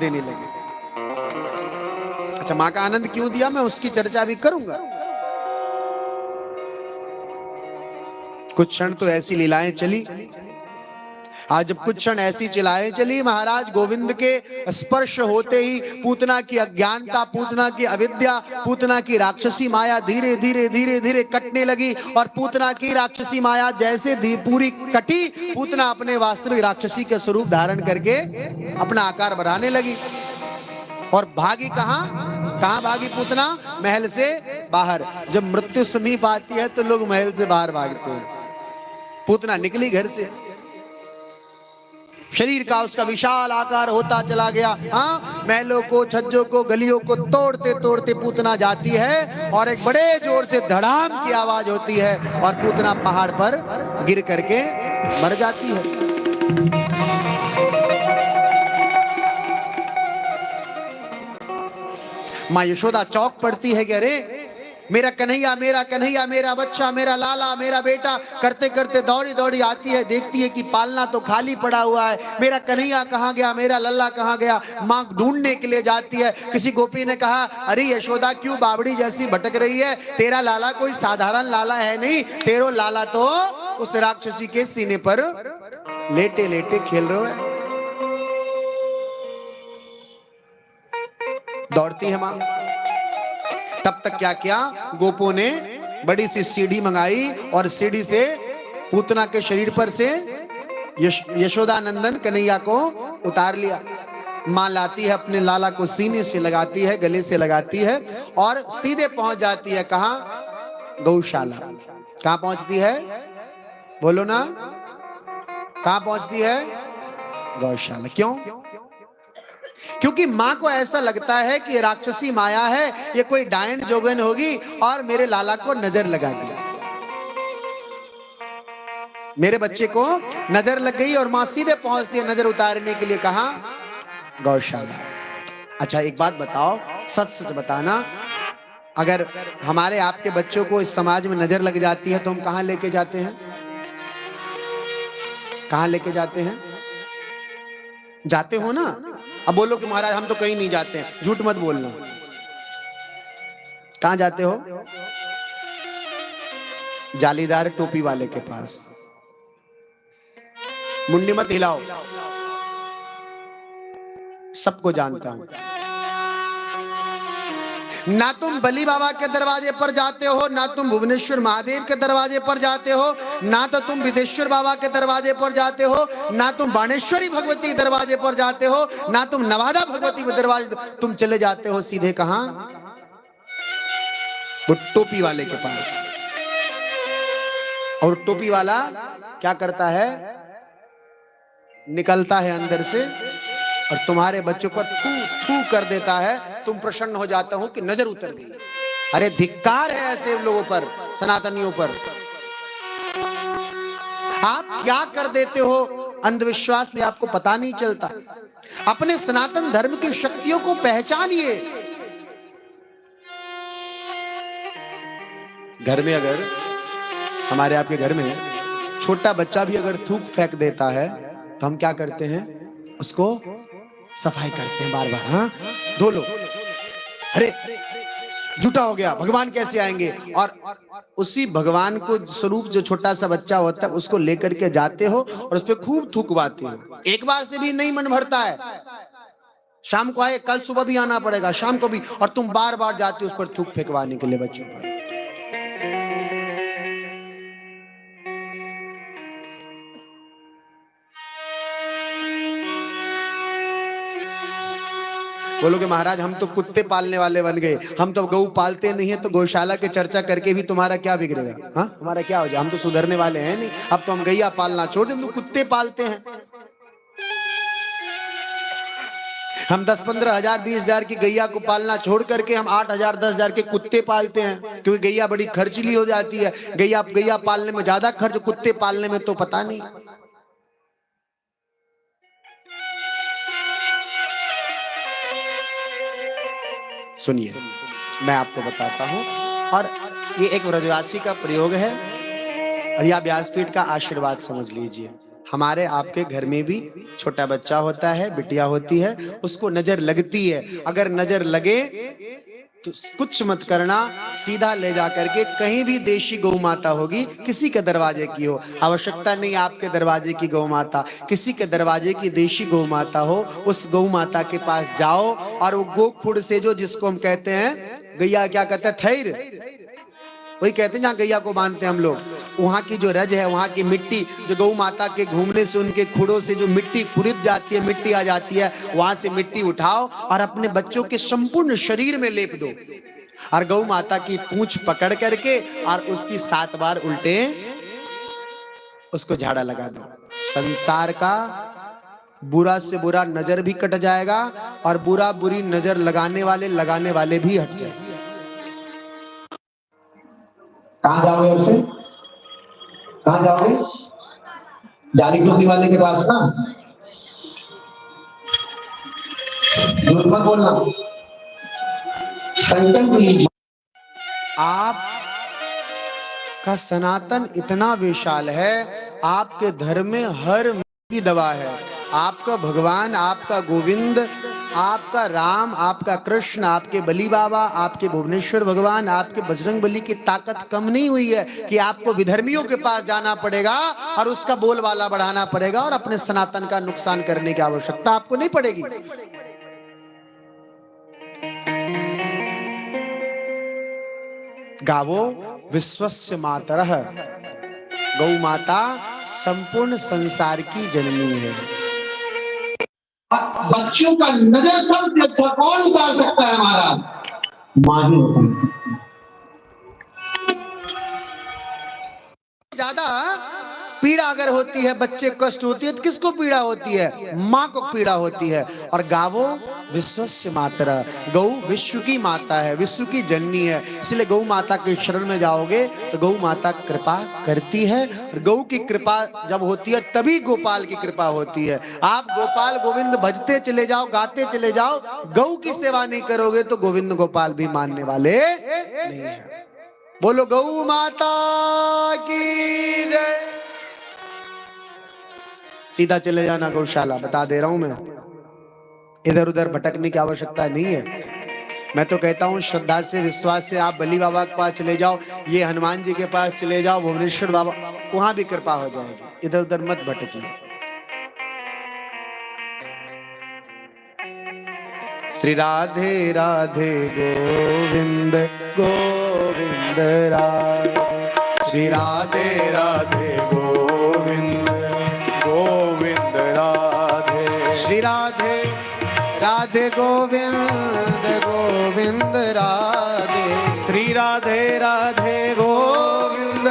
देने लगे। अच्छा, मां का आनंद क्यों दिया, मैं उसकी चर्चा भी करूंगा। कुछ क्षण तो ऐसी लीलाएं चली। आज जब कुछ क्षण ऐसी चिल्लाएं चली, महाराज गोविंद के स्पर्श होते ही पूतना की अज्ञानता, पूतना की अविद्या, पूतना की राक्षसी माया धीरे धीरे धीरे धीरे कटने लगी। और पूतना की राक्षसी माया जैसे पूरी कटी, पूतना अपने वास्तविक राक्षसी के स्वरूप धारण करके अपना आकार बढ़ाने लगी। और भागी कहां भागी पूतना? महल से बाहर। जब मृत्यु समीप आती है तो लोग महल से बाहर भागते हैं। पूतना निकली घर से, शरीर का उसका विशाल आकार होता चला गया। हाँ, महलों को, छज्जों को, गलियों को तोड़ते तोड़ते पूतना जाती है और एक बड़े जोर से धड़ाम की आवाज होती है और पूतना पहाड़ पर गिर करके मर जाती है। मां यशोदा चौक पड़ती है कि अरे मेरा कन्हैया, मेरा बच्चा, मेरा लाला, मेरा बेटा। करते करते दौड़ी दौड़ी आती है, देखती है कि पालना तो खाली पड़ा हुआ है। मेरा कन्हैया कहाँ गया, मेरा लल्ला कहाँ गया? माँ ढूंढने के लिए जाती है। किसी गोपी ने कहा, अरे यशोदा क्यों बावड़ी जैसी भटक रही है? तेरा लाला कोई साधारण लाला है नहीं, तेरो लाला तो उस राक्षसी के सीने पर लेटे लेटे खेल रहा है। दौड़ती है मां। तब तक क्या किया, गोपों ने बड़ी सी सीढ़ी मंगाई और सीढ़ी से पूतना के शरीर पर से यशोदा नंदन कन्हैया को उतार लिया। मां लाती है, अपने लाला को सीने से लगाती है, गले से लगाती है और सीधे पहुंच जाती है कहां? गौशाला। कहां पहुंचती है? बोलो ना, कहां पहुंचती है? गौशाला। क्यों? क्योंकि मां को ऐसा लगता है कि राक्षसी माया है, ये कोई डायन जोगन होगी और मेरे लाला को नजर लगा दिया, मेरे बच्चे को नजर लग गई और मां सीधे पहुंचती है नजर उतारने के लिए। कहां? गौशाला। अच्छा एक बात बताओ, सच सच बताना, अगर हमारे आपके बच्चों को इस समाज में नजर लग जाती है तो हम कहां लेके जाते हैं? कहां लेके जाते हैं? जाते हो ना? अब बोलो कि महाराज हम तो कहीं नहीं जाते हैं, झूठ मत बोलना। कहां जाते हो? जालीदार टोपी वाले के पास। मुंडी मत हिलाओ, सबको जानता हूं। ना तुम बली बाबा के दरवाजे पर जाते हो, ना तुम भुवनेश्वर महादेव के दरवाजे पर जाते हो, ना तो तुम विदेश्वर बाबा के दरवाजे पर जाते हो, ना तुम बाणेश्वरी भगवती के दरवाजे पर जाते हो, ना तुम नवादा भगवती के दरवाजे। तुम चले जाते हो सीधे कहां? वो टोपी वाले के पास। और टोपी वाला क्या करता है? निकलता है अंदर से और तुम्हारे बच्चों पर थू थू कर देता है। तुम प्रसन्न हो जाते हो कि नजर उतर गई। अरे धिक्कार है ऐसे लोगों पर, सनातनियों पर। आप क्या कर देते हो अंधविश्वास में, आपको पता नहीं चलता। अपने सनातन धर्म की शक्तियों को पहचानिए। घर में, अगर हमारे आपके घर में छोटा बच्चा भी अगर थूक फेंक देता है तो हम क्या करते हैं? उसको सफाई करते हैं बार बार। हाँ, धो लो। अरे झूठा हो गया, भगवान कैसे आएंगे? और उसी भगवान को स्वरूप जो छोटा सा बच्चा होता है उसको लेकर के जाते हो और उस पर खूब थूकवाते हो। एक बार से भी नहीं मन भरता है। शाम को आए, कल सुबह भी आना पड़ेगा, शाम को भी, और तुम बार बार जाते हो उस पर थूक फेंकवाने के लिए बच्चों पर। बोलोगे महाराज हम तो कुत्ते पालने वाले बन गए, हम तो गौ पालते नहीं है, तो गौशाला की चर्चा करके भी तुम्हारा क्या बिगड़ेगा? हाँ, हमारा क्या हो जाए? हम तो सुधरने वाले हैं नहीं। अब तो हम गैया पालना छोड़ दे, हम तो कुत्ते पालते हैं। हम 10-15 हजार 20 हजार की गैया को पालना छोड़ करके हम 8 हजार 10 हजार के कुत्ते पालते हैं, क्योंकि गैया बड़ी खर्चीली हो जाती है। गैया पालने में ज्यादा खर्च, कुत्ते पालने में तो पता नहीं। सुनिए, मैं आपको बताता हूं, और ये एक व्रजवासी का प्रयोग है और यह व्यासपीठ का आशीर्वाद समझ लीजिए। हमारे आपके घर में भी छोटा बच्चा होता है, बिटिया होती है, उसको नजर लगती है। अगर नजर लगे तो कुछ मत करना, सीधा ले जा करके कहीं भी देशी गौ माता होगी, किसी के दरवाजे की हो, आवश्यकता नहीं आपके दरवाजे की गौ माता, किसी के दरवाजे की देशी गौ माता हो, उस गौ माता के पास जाओ और वो गो खुड़ से जो, जिसको हम कहते हैं गैया, क्या कहते हैं, थैर, वही कहते हैं जहाँ गैया को बांधते हैं हम लोग, वहां की जो रज है, वहां की मिट्टी, जो गौ माता के घूमने से उनके खुड़ों से जो मिट्टी खुरिद जाती है, मिट्टी आ जाती है, वहां से मिट्टी उठाओ और अपने बच्चों के संपूर्ण शरीर में लेप दो और गौ माता की पूंछ पकड़ करके और उसकी 7 बार उल्टे उसको झाड़ा लगा दो। संसार का बुरा से बुरा नजर भी कट जाएगा और बुरा बुरी नजर लगाने वाले भी हट जाएंगे। कहाँ जाओगे उसे? कहाँ जाओगे? जाली टोपी वाले के पास ना, झूठ मत बोलना, संकल्प लीजिए। आप का सनातन इतना विशाल है, आपके धर्म में हर की दवा है। आपका भगवान, आपका गोविंद, आपका राम, आपका कृष्ण, आपके बली बाबा, आपके भुवनेश्वर भगवान, आपके बजरंग बली की ताकत कम नहीं हुई है कि आपको विधर्मियों के पास जाना पड़ेगा और उसका बोलबाला बढ़ाना पड़ेगा और अपने सनातन का नुकसान करने की आवश्यकता आपको नहीं पड़ेगी। गावो विश्वस्य मातरः, गौ माता संपूर्ण संसार की जननी है। बच्चों का नजर सबसे अच्छा कौन उतार सकता है? हमारा मां ही उतार सकती है। ज्यादा पीड़ा अगर होती है, बच्चे कष्ट होती है, तो किसको पीड़ा होती है? माँ को पीड़ा होती है। और गावो विश्वस्य मातरा, गौ विश्व की माता है, विश्व की जननी है, इसलिए गौ माता के शरण में जाओगे तो गौ माता कृपा करती है। और गौ की कृपा जब होती है तभी गोपाल की कृपा होती है। आप गोपाल गोविंद भजते चले जाओ, गाते चले जाओ, गौ की सेवा नहीं करोगे तो गोविंद गोपाल भी मानने वाले नहीं है। बोलो गौ माता की जय। सीधा चले जाना गौशाला, बता दे रहा हूं मैं, इधर उधर भटकने की आवश्यकता नहीं है। मैं तो कहता हूं श्रद्धा से, विश्वास से आप बली बाबा के पास चले जाओ, ये हनुमान जी के पास चले जाओ, भुवनेश्वर बाबा, वहां भी कृपा हो जाएगी। इधर उधर मत भटकिए। श्री राधे राधे गोविंद गोविंद राधे, श्री राधे राधे गोविंद गोविंद राधे, श्री राधे राधे गोविंद गोविंद राधे, श्री राधे राधे गोविंद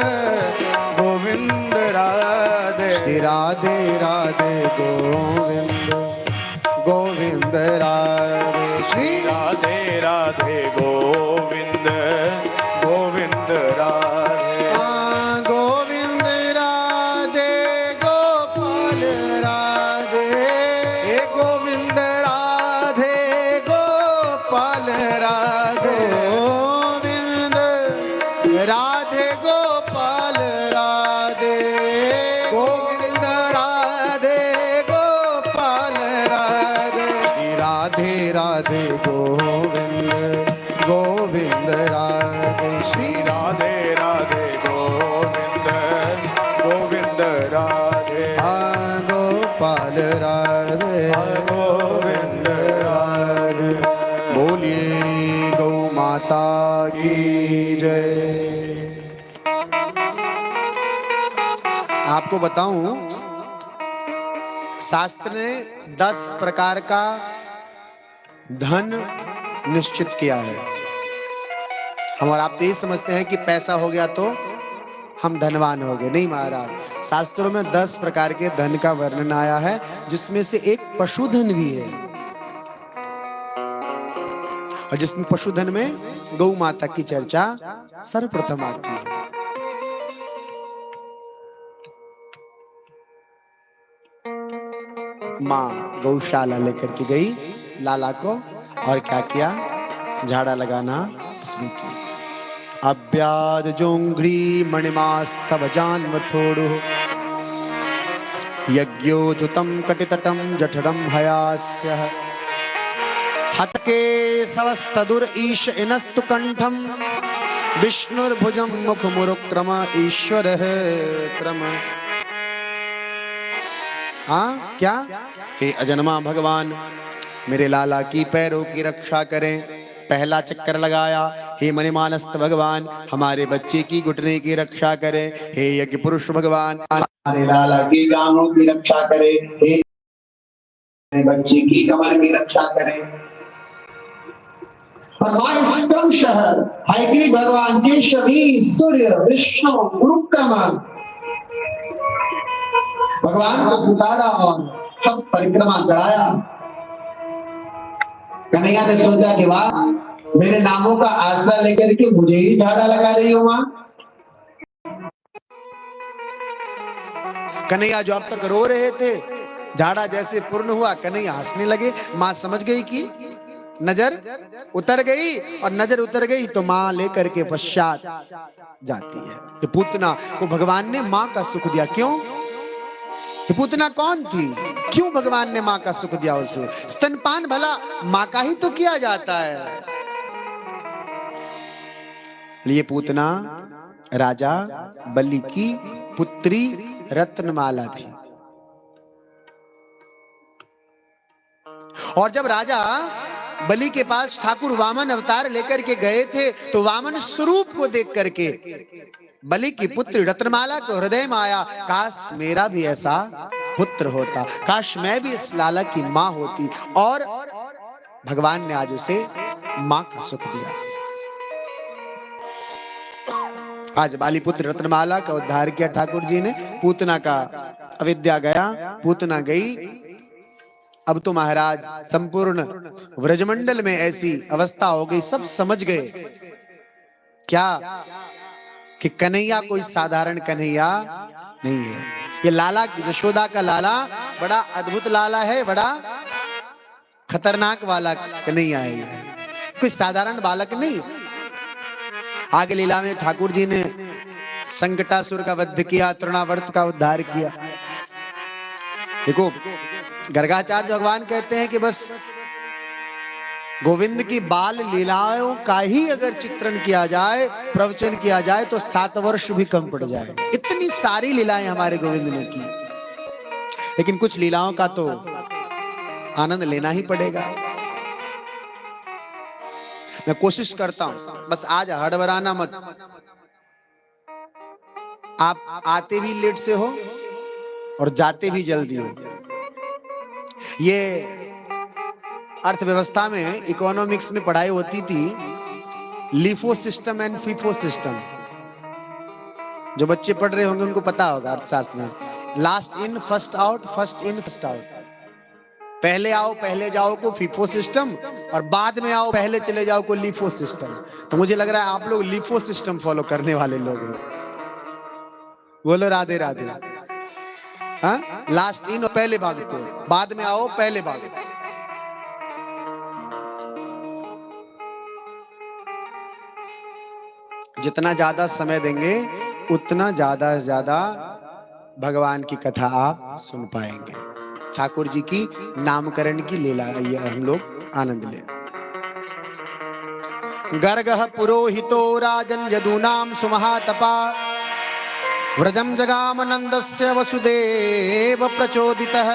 गोविंद राधे, श्री राधे राधे गोविंद गोविंद राधे, श्री राधे राधे गोविंद गोविंद राधे, गोविंद राधे गोपाल राधे, गोविंद राधे गोपाल राधे, गोविंद राधे गोपाल राधे, गोविंद राधे गोपाल राधे, श्री राधे राधे गोविंद गोविंद राधे, श्री राधे राधे गोविंद गोविंद राधे, गोपाल राधे गोविंद राधे। बोलिए गौ माता की जय। आपको बताऊं, शास्त्र ने 10 प्रकार का धन निश्चित किया है। हम और आप तो ये समझते हैं कि पैसा हो गया तो हम धनवान हो गए। नहीं महाराज, शास्त्रों में 10 प्रकार के धन का वर्णन आया है, जिसमें से एक पशुधन भी है। और जिसमें पशुधन में गौ माता की चर्चा सर्वप्रथम आती है। माँ गौशाला लेकर के गई लाला को, और क्या किया? झाड़ा लगाना शुरू किया। अव्याद जोंघ्री मणिमास्तव जानव थोड़ो, यज्ञोजुतं कटितटं जठरं हयास्य हतके सवस्तदुर ईश इनस्तु कंठम विष्णुर्भुजं मुखमुरुक्रम ईश्वरः क्रम। हाँ क्या? हे अजन्मा भगवान, मेरे लाला की पैरों की रक्षा करें। पहला चक्कर लगाया, हे मणिमानस्त भगवान, हमारे बच्चे की घुटने की रक्षा करें। हे यज्ञ पुरुष भगवान, हमारे लाला की गांवों की रक्षा करे। हे बच्चे की कमर की रक्षा करें। और क्रमशः हयग्रीव भगवान के सभी सूर्य विष्णु गुरुक्रम भगवान को पुकारा और सब परिक्रमा कराया। कन्हैया ने सोचा कि वाह, मेरे नामों का आसरा लेकर के मुझे ही झाड़ा लगा रही हो मां। कन्हैया जो अब तक रो रहे थे, झाड़ा जैसे पूर्ण हुआ, कन्हैया हंसने लगे। मां समझ गई कि नजर उतर गई, और नजर उतर गई तो मां लेकर के पश्चात जाती है। ये पूतना को भगवान ने मां का सुख दिया। क्यों? ये पूतना कौन थी? क्यों भगवान ने मां का सुख दिया उसे? स्तनपान भला मां का ही तो किया जाता है। ये पूतना राजा बलि की पुत्री रत्नमाला थी। और जब राजा बलि के पास ठाकुर वामन अवतार लेकर के गए थे, तो वामन स्वरूप को देख करके बलि की पुत्री रत्नमाला को हृदय में आया, काश मेरा भी ऐसा पुत्र होता, काश मैं भी इस लाला की मां होती। और भगवान ने आज उसे मां का सुख दिया। आज बाली पुत्र रत्नमाला का उद्धार किया ठाकुर जी ने। पूतना का अविद्या गया, पूतना गई। अब तो महाराज संपूर्ण व्रजमंडल में ऐसी अवस्था हो गई, सब समझ गए क्या कि कन्हैया कोई साधारण कन्हैया नहीं है। ये लाला, यशोदा का लाला बड़ा अद्भुत लाला है, बड़ा खतरनाक वाला कन्हैया है। कोई साधारण बालक नहीं। आगे लीला में ठाकुर जी ने संकटासुर का वध किया, तृणावर्त का उद्धार किया। देखो, गर्गाचार्य भगवान कहते हैं कि बस गोविंद की बाल लीलाओं का ही अगर चित्रण किया जाए, प्रवचन किया जाए, तो 7 वर्ष भी कम पड़ जाए। इतनी सारी लीलाएं हमारे गोविंद ने की, लेकिन कुछ लीलाओं का तो आनंद लेना ही पड़ेगा। मैं कोशिश करता हूं, बस आज हड़बड़ाना मत। आप आते भी लेट से हो और जाते भी जल्दी हो। ये अर्थव्यवस्था में, इकोनॉमिक्स में पढ़ाई होती थी, LIFO system and FIFO system. जो बच्चे पढ़ रहे होंगे उनको पता होगा अर्थशास्त्र में। Last in first out, first in first out. पहले आओ पहले जाओ को फीफो सिस्टम, और बाद में आओ पहले चले जाओ को लिफो सिस्टम। तो मुझे लग रहा है आप लोग लिफो सिस्टम फॉलो करने वाले लोग हो। बोलो राधे राधे। हाँ, लास्ट इन और पहले भागते हो, बाद में आओ पहले भागो। जितना ज्यादा समय देंगे उतना ज्यादा से ज्यादा भगवान की कथा आप सुन पाएंगे। ठाकुर जी की नामकरण की लीला हम लोग आनंद लें। गर्गः पुरोहितो राजन् यदूनां सुमहातपा व्रजं जगामनन्दस्य वसुदेव प्रचोदितः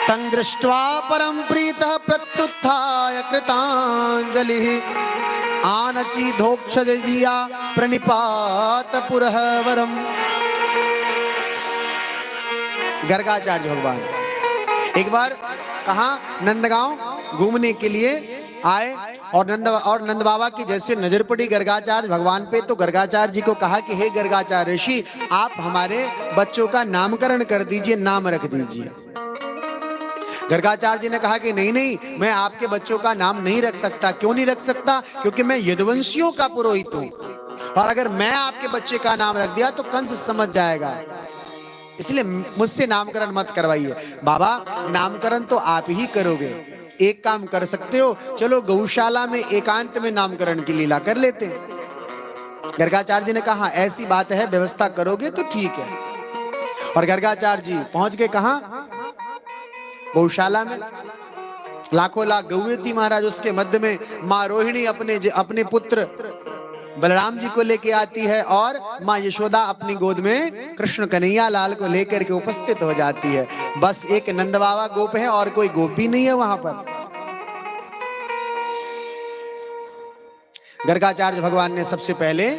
तं दृष्ट्वा परं प्रीतः प्रत्युत्थाय कृताञ्जलिः आनचिधोक्षजया प्रणिपात पुरःवरम्। गर्गाचार्य भगवान एक बार कहा नंदगांव घूमने के लिए आए, और नंद बाबा की जैसे नजर पड़ी गर्गाचार्य भगवान पे, तो गर्गाचार्य जी को कहा कि हे गर्गाचार्य ऋषि, आप हमारे बच्चों का नामकरण कर दीजिए, नाम रख दीजिए। गर्गाचार्य जी ने कहा कि नहीं नहीं, मैं आपके बच्चों का नाम नहीं रख सकता। क्यों नहीं रख सकता? क्योंकि मैं यदुवंशियों का पुरोहित हूं, और अगर मैं आपके बच्चे का नाम रख दिया तो कंस समझ जाएगा, इसलिए मुझसे नामकरण मत करवाइए। बाबा, नामकरण तो आप ही करोगे। एक काम कर सकते हो, चलो गौशाला में एकांत में नामकरण की लीला कर लेते हैं। गर्गाचार्य जी ने कहा ऐसी बात है, व्यवस्था करोगे तो ठीक है। और गर्गाचार्य जी पहुंच गए कहां? गौशाला में। लाखों लाख गौएं थी महाराज, उसके मध्य में माँ रोहिणी अपने पुत्र बलराम जी को लेके आती है और माँ यशोदा अपनी गोद में कृष्ण कन्हैया लाल को लेकर के उपस्थित हो जाती है। बस एक नंद बाबा गोप है और कोई गोपी नहीं है वहां पर। गर्गाचार्य भगवान ने सबसे पहले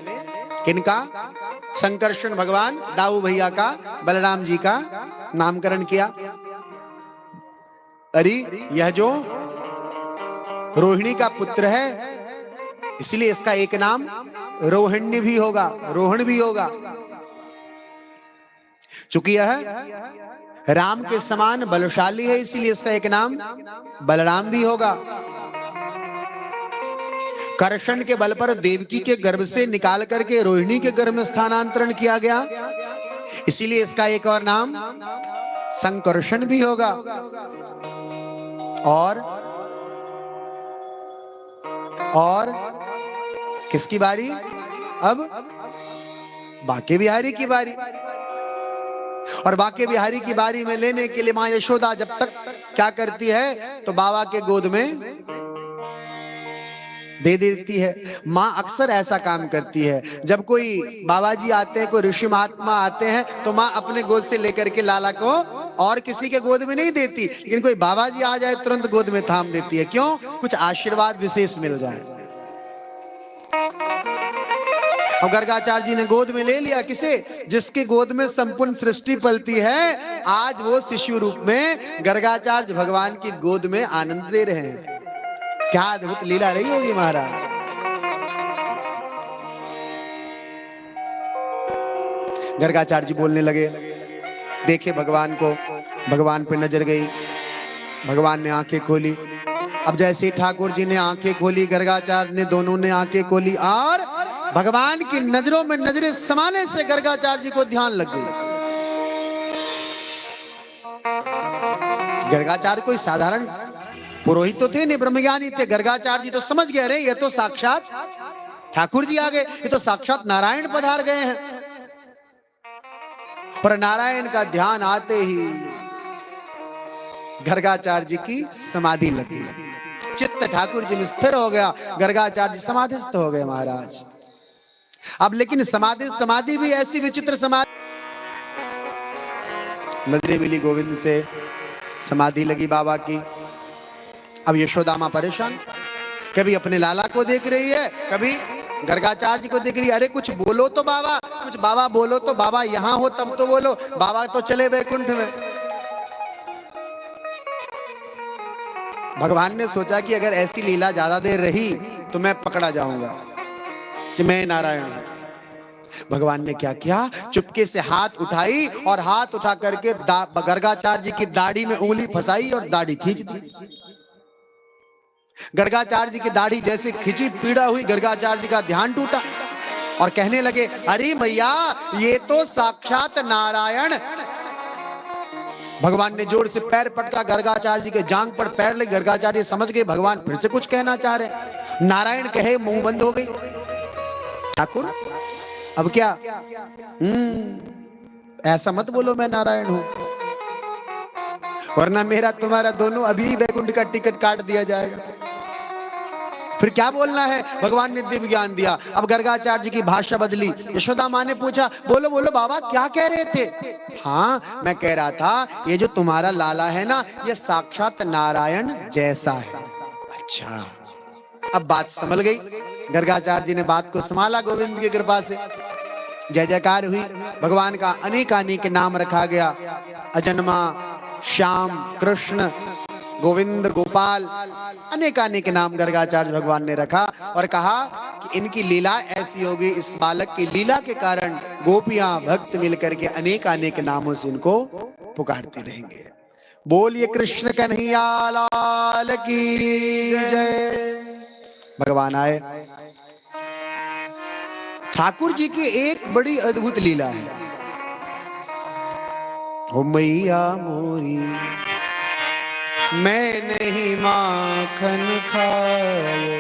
किनका? संकर्षण भगवान दाऊ भैया का, बलराम जी का नामकरण किया। अरे यह जो रोहिणी का पुत्र है इसलिए इसका एक नाम रोहिणी भी होगा, रोहण भी होगा। चूंकि यह राम के समान बलशाली है इसलिए इसका एक नाम बलराम भी होगा। कर्षण के बल पर देवकी के गर्भ से निकाल करके रोहिणी के गर्भ में स्थानांतरण किया गया, इसीलिए इसका एक और नाम संकर्षण भी होगा। और किसकी बारी? अब बांके बिहारी की बारी। और बांके बिहारी की बारी में लेने के लिए मां यशोदा जब तक क्या करती है तो बाबा के गोद में दे देती है। मां अक्सर ऐसा काम करती है, जब कोई बाबा जी आते हैं, कोई ऋषि महात्मा आते हैं तो मां अपने गोद से लेकर के लाला को और किसी के गोद में नहीं देती, लेकिन कोई बाबा जी आ जाए तुरंत गोद में थाम देती है। क्यों? कुछ आशीर्वाद विशेष मिल जाए। अब गर्गाचार्य जी ने गोद में ले लिया किसे? जिसकी गोद में संपूर्ण सृष्टि पलती है, आज वो शिशु रूप में गर्गाचार्य भगवान की गोद में आनंद दे रहे हैं। क्या अद्भुत लीला रही होगी महाराज। गर्गाचार्य जी बोलने लगे, देखे भगवान को, भगवान पे नजर गई, भगवान ने आंखें खोली। अब जैसे ठाकुर जी ने आंखें खोली, गर्गाचार्य ने, दोनों ने आंखें खोली और भगवान की नजरों में नजरें समाने से गर्गाचार्य जी को ध्यान लग गई। गर्गाचार्य कोई साधारण पुरोहित तो थे नहीं, ब्रह्मज्ञानी थे। गर्गाचार्य जी तो समझ गए, अरे ये तो साक्षात ठाकुर जी आ गए, ये तो साक्षात नारायण पधार गए हैं। और नारायण का ध्यान आते ही गर्गाचार्य जी की समाधि लग गई, चित्त ठाकुर जी में स्थिर हो गया, गर्गाचार्य जी समाधिस्थ हो गए महाराज। अब लेकिन समाधि भी ऐसी विचित्र समाधि, नजरें मिली गोविंद से, समाधि लगी बाबा की। अब यशोदा मां परेशान, कभी अपने लाला को देख रही है, कभी गर्गाचार्य जी को देख रही है। अरे कुछ बोलो तो बाबा, कुछ बाबा बोलो तो, बाबा यहां हो तब तो बोलो, बाबा तो चले वैकुंठ में। भगवान ने सोचा कि अगर ऐसी लीला ज्यादा देर रही तो मैं पकड़ा जाऊंगा कि मैं नारायण हूं। भगवान ने क्या किया? चुपके से हाथ उठाई और हाथ उठा करके गर्गाचार्य जी की दाढ़ी में उंगली फंसाई और दाढ़ी खींच दी। गर्गाचार्य जी की दाढ़ी जैसे खिंची, पीड़ा हुई, गर्गाचार्य जी का ध्यान टूटा और कहने लगे, अरे भैया ये तो साक्षात नारायण। भगवान ने जोर से पैर पटका, गर्गाचार्य जी के जांग पर पैर लगे। गर्गाचार्य समझ गए भगवान फिर से कुछ कहना चाह रहे। नारायण कहे मुंह बंद हो गई। ठाकुर अब क्या? ऐसा मत बोलो मैं नारायण हूं, वरना मेरा तुम्हारा दोनों अभी वैकुंठ का टिकट काट दिया जाएगा। फिर क्या बोलना है? भगवान ने दिव्य ज्ञान दिया। अब गर्गाचार्य जी की भाषा बदली। यशोदा मां ने पूछा, बोलो बोलो बाबा क्या कह रहे थे? हाँ मैं कह रहा था ये जो तुम्हारा लाला है ना, ये साक्षात नारायण जैसा है। अच्छा, अब बात संभल गई। गर्गाचार्य जी ने बात को संभाला गोविंद की कृपा से। जय जयकार हुई, भगवान का अनेकानेक नाम रखा गया। अजन्मा, श्याम, कृष्ण, गोविंद, गोपाल, अनेकानेक नाम गर्गाचार्य भगवान ने रखा और कहा कि इनकी लीला ऐसी होगी, इस बालक की लीला के कारण गोपियां भक्त मिलकर के अनेकानेक नामों से इनको पुकारते रहेंगे। बोलिए कृष्ण कन्हैया लाल की जय। भगवान आए। ठाकुर जी की एक बड़ी अद्भुत लीला है। ओ मैया मोरी मैं नहीं माखन खायो,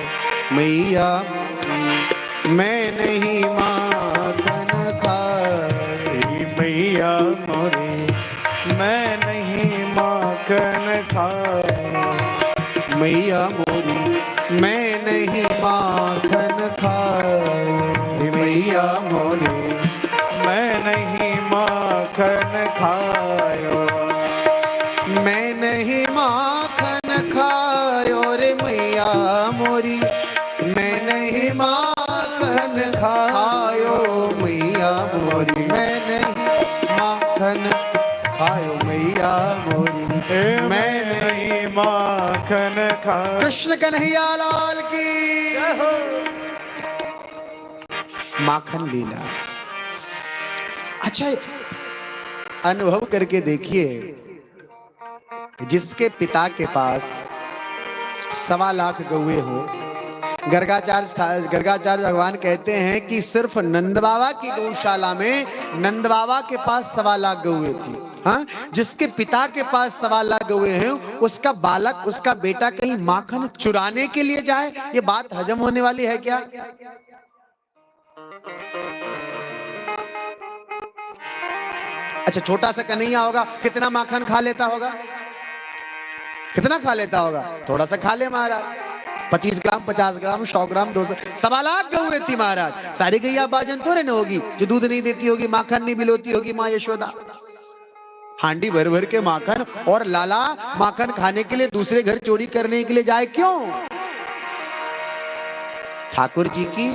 मैया मोरी मैं नहीं माखन खायो, मैया मोरी मैया मोरी, मैं नहीं माखन खायो मैया मोरी, मैं नहीं माखन खायो, मैं नहीं माखन खायो रे मैया मोरी, मैं नहीं माखन खायो मैया मोरी, मैं नहीं माखन खायो मैया मोरी, मैं नहीं माखन खायो। कृष्ण कन्हैया लाल की माखन लीला। अच्छा, अनुभव करके देखिए जिसके पिता के पास 1.25 लाख गौए हो, गर्गाचार्य भगवान कहते हैं कि सिर्फ नंद बाबा की गौशाला में नंद बाबा के पास 1.25 लाख गौए थी। हाँ, जिसके पिता के पास 1.25 लाख गौए हैं, उसका बालक, उसका बेटा कहीं माखन चुराने के लिए जाए, ये बात हजम होने वाली है क्या? अच्छा, छोटा सा कन्हैया होगा, कितना माखन खा लेता होगा? कितना खा लेता होगा? थोड़ा सा खा ले महाराज, 25 ग्राम, 50 ग्राम, 100 ग्राम, 200, 1.25 लाख गौएं थी महाराज। सारी गैया बाजन थोड़े न होगी जो दूध नहीं देती होगी, माखन नहीं बिलोती होगी माँ यशोदा। हांडी भर भर के माखन, और लाला माखन खाने के लिए दूसरे घर चोरी करने के लिए जाए क्यों? ठाकुर जी की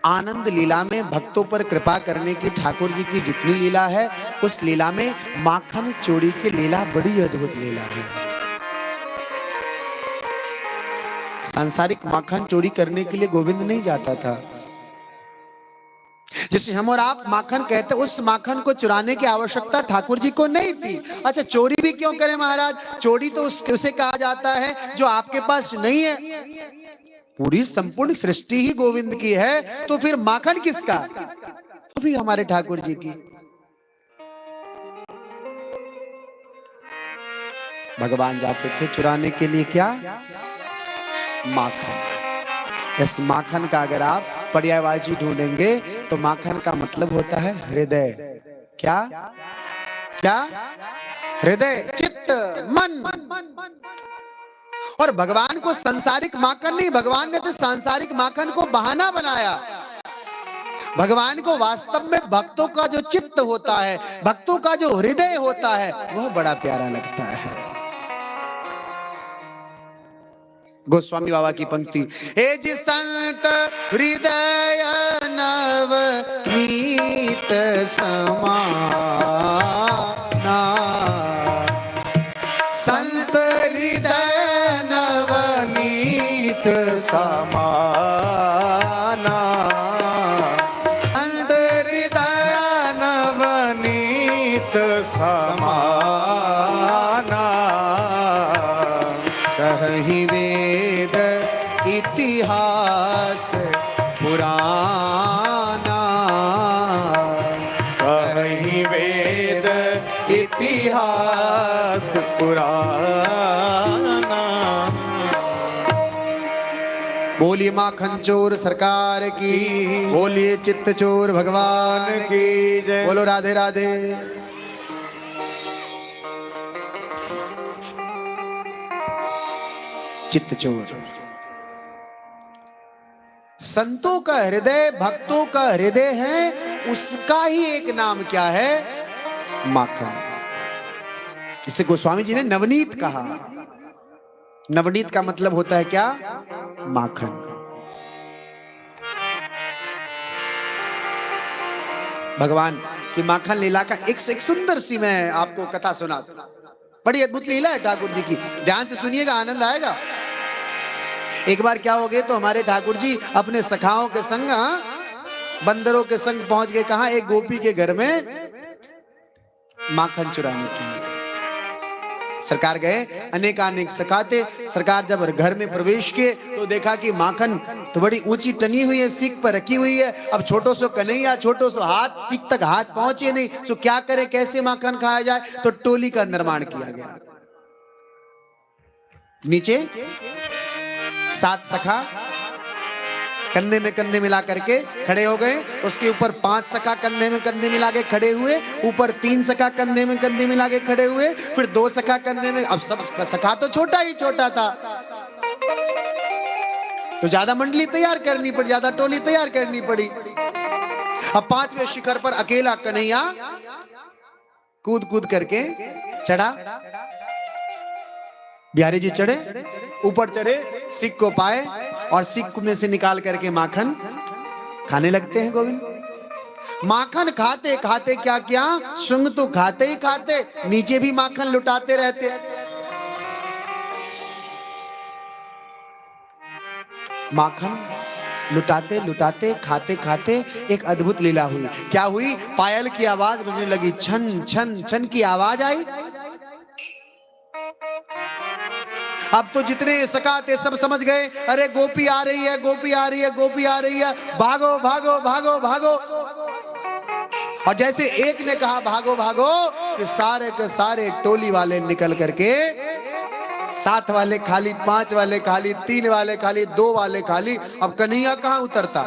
आनंद लीला में भक्तों पर कृपा करने की ठाकुर जी की जितनी लीला है, उस लीला में माखन चोरी की लीला बड़ी अद्भुत लीला है। सांसारिक माखन चोरी करने के लिए गोविंद नहीं जाता था। जिसे हम और आप माखन कहते, उस माखन को चुराने की आवश्यकता ठाकुर जी को नहीं थी। अच्छा, चोरी भी क्यों करें महाराज? चोरी तो उसे कहा जाता है जो आपके पास नहीं है। पूरी संपूर्ण सृष्टि ही गोविंद की है, तो फिर माखन किसका? तो भी हमारे ठाकुर जी की। भगवान जाते थे चुराने के लिए क्या? माखन। इस माखन का अगर आप पर्यायवाची ढूंढेंगे तो माखन का मतलब होता है हृदय। क्या क्या? हृदय, चित्त, मन। और भगवान को सांसारिक माखन नहीं, भगवान ने तो सांसारिक माखन को बहाना बनाया। भगवान को वास्तव में भक्तों का जो चित्त होता है, भक्तों का जो हृदय होता है, वह बड़ा प्यारा लगता है। गोस्वामी बाबा की पंक्ति, हे जी संत हृदय नवनीत समाना, संत हृदय नवनीत समाना, संत हृदय नवनीत समाना, कहीं वेद इतिहास पुराना, कहीं वेद इतिहास पुराना। बोलिए माखन चोर सरकार की, बोलिए चित्त चोर भगवान की, बोलो राधे राधे। चित्त चोर, संतों का हृदय, भक्तों का हृदय है, उसका ही एक नाम क्या है? माखन। इसे गोस्वामी जी ने नवनीत कहा। नवनीत का मतलब होता है क्या? माखन। भगवान की माखन लीला का एक सुंदर सी मैं आपको कथा सुनाता हूं। बड़ी अद्भुत लीला है ठाकुर जी की, ध्यान से सुनिएगा, आनंद आएगा। एक बार क्या हो गए तो हमारे ठाकुर जी अपने सखाओं के संग, बंदरों के संग पहुंच गए कहां? एक गोपी के घर में माखन चुराने के लिए। सरकार गए, अनेकानेक सखाते। सरकार जब घर में प्रवेश किए तो देखा कि माखन तो बड़ी ऊंची टनी हुई है, सीख पर रखी हुई है। अब छोटो सो कन्हैया, छोटो सो हाथ, सीख तक हाथ पहुंचे नहीं, सो क्या करे, कैसे माखन खाया जाए? तो टोली का निर्माण किया गया। नीचे 7 सखा कंधे में कंधे मिला करके खड़े हो गए। उसके ऊपर 5 सखा कंधे में कंधे मिला के खड़े हुए, ऊपर 3 सखा कंधे में कंधे मिला के खड़े हुए, फिर 2 सखा कंधे में। अब सब सखा तो छोटा ही छोटा था, तो ज्यादा मंडली तैयार करनी पड़ी, ज्यादा टोली तैयार करनी पड़ी। अब 5वें शिखर पर अकेला कन्हैया कूद कूद करके चढ़ा। बिहारी जी चढ़े, ऊपर चढ़े, सिक को पाए और सिक में से निकाल करके माखन खाने लगते हैं गोविंद। माखन खाते खाते क्या किया, सुंग तो खाते ही खाते नीचे भी माखन लुटाते रहते। माखन लुटाते लुटाते खाते खाते एक अद्भुत लीला हुई। क्या हुई, पायल की आवाज बजने लगी, छन छन छन की आवाज आई। अब तो जितने सखा थे सब समझ गए, अरे गोपी आ रही है, गोपी आ रही है, गोपी आ रही है, भागो भागो भागो भागो। और जैसे एक ने कहा भागो भागो, कि सारे के सारे टोली वाले निकल करके, 7 वाले खाली, 5 वाले खाली, 3 वाले खाली, 2 वाले खाली। अब कन्हैया कहां उतरता,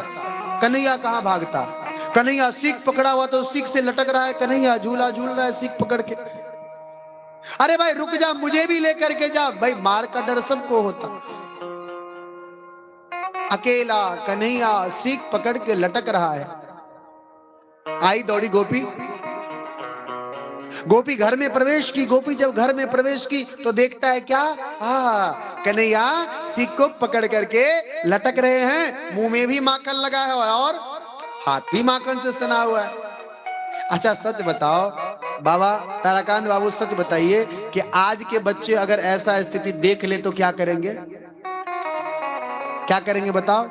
कन्हैया कहां भागता। कन्हैया सीख पकड़ा हुआ तो सीख से लटक रहा है, कन्हैया झूला झूल रहा है सीख पकड़ के। अरे भाई रुक जा, मुझे भी लेकर के जा। भाई मार का डर सबको होता, अकेला कन्हैया सीख पकड़ के लटक रहा है। आई दौड़ी गोपी, गोपी घर में प्रवेश की। गोपी जब घर में प्रवेश की तो देखता है क्या, कन्हैया सीख को पकड़ करके लटक रहे हैं, मुंह में भी माखन लगा है और हाथ भी माखन से सना हुआ है। अच्छा सच बताओ बाबा ताराकांत बाबू, सच बताइए कि आज के बच्चे अगर ऐसा स्थिति देख ले तो क्या करेंगे, क्या करेंगे बताओ,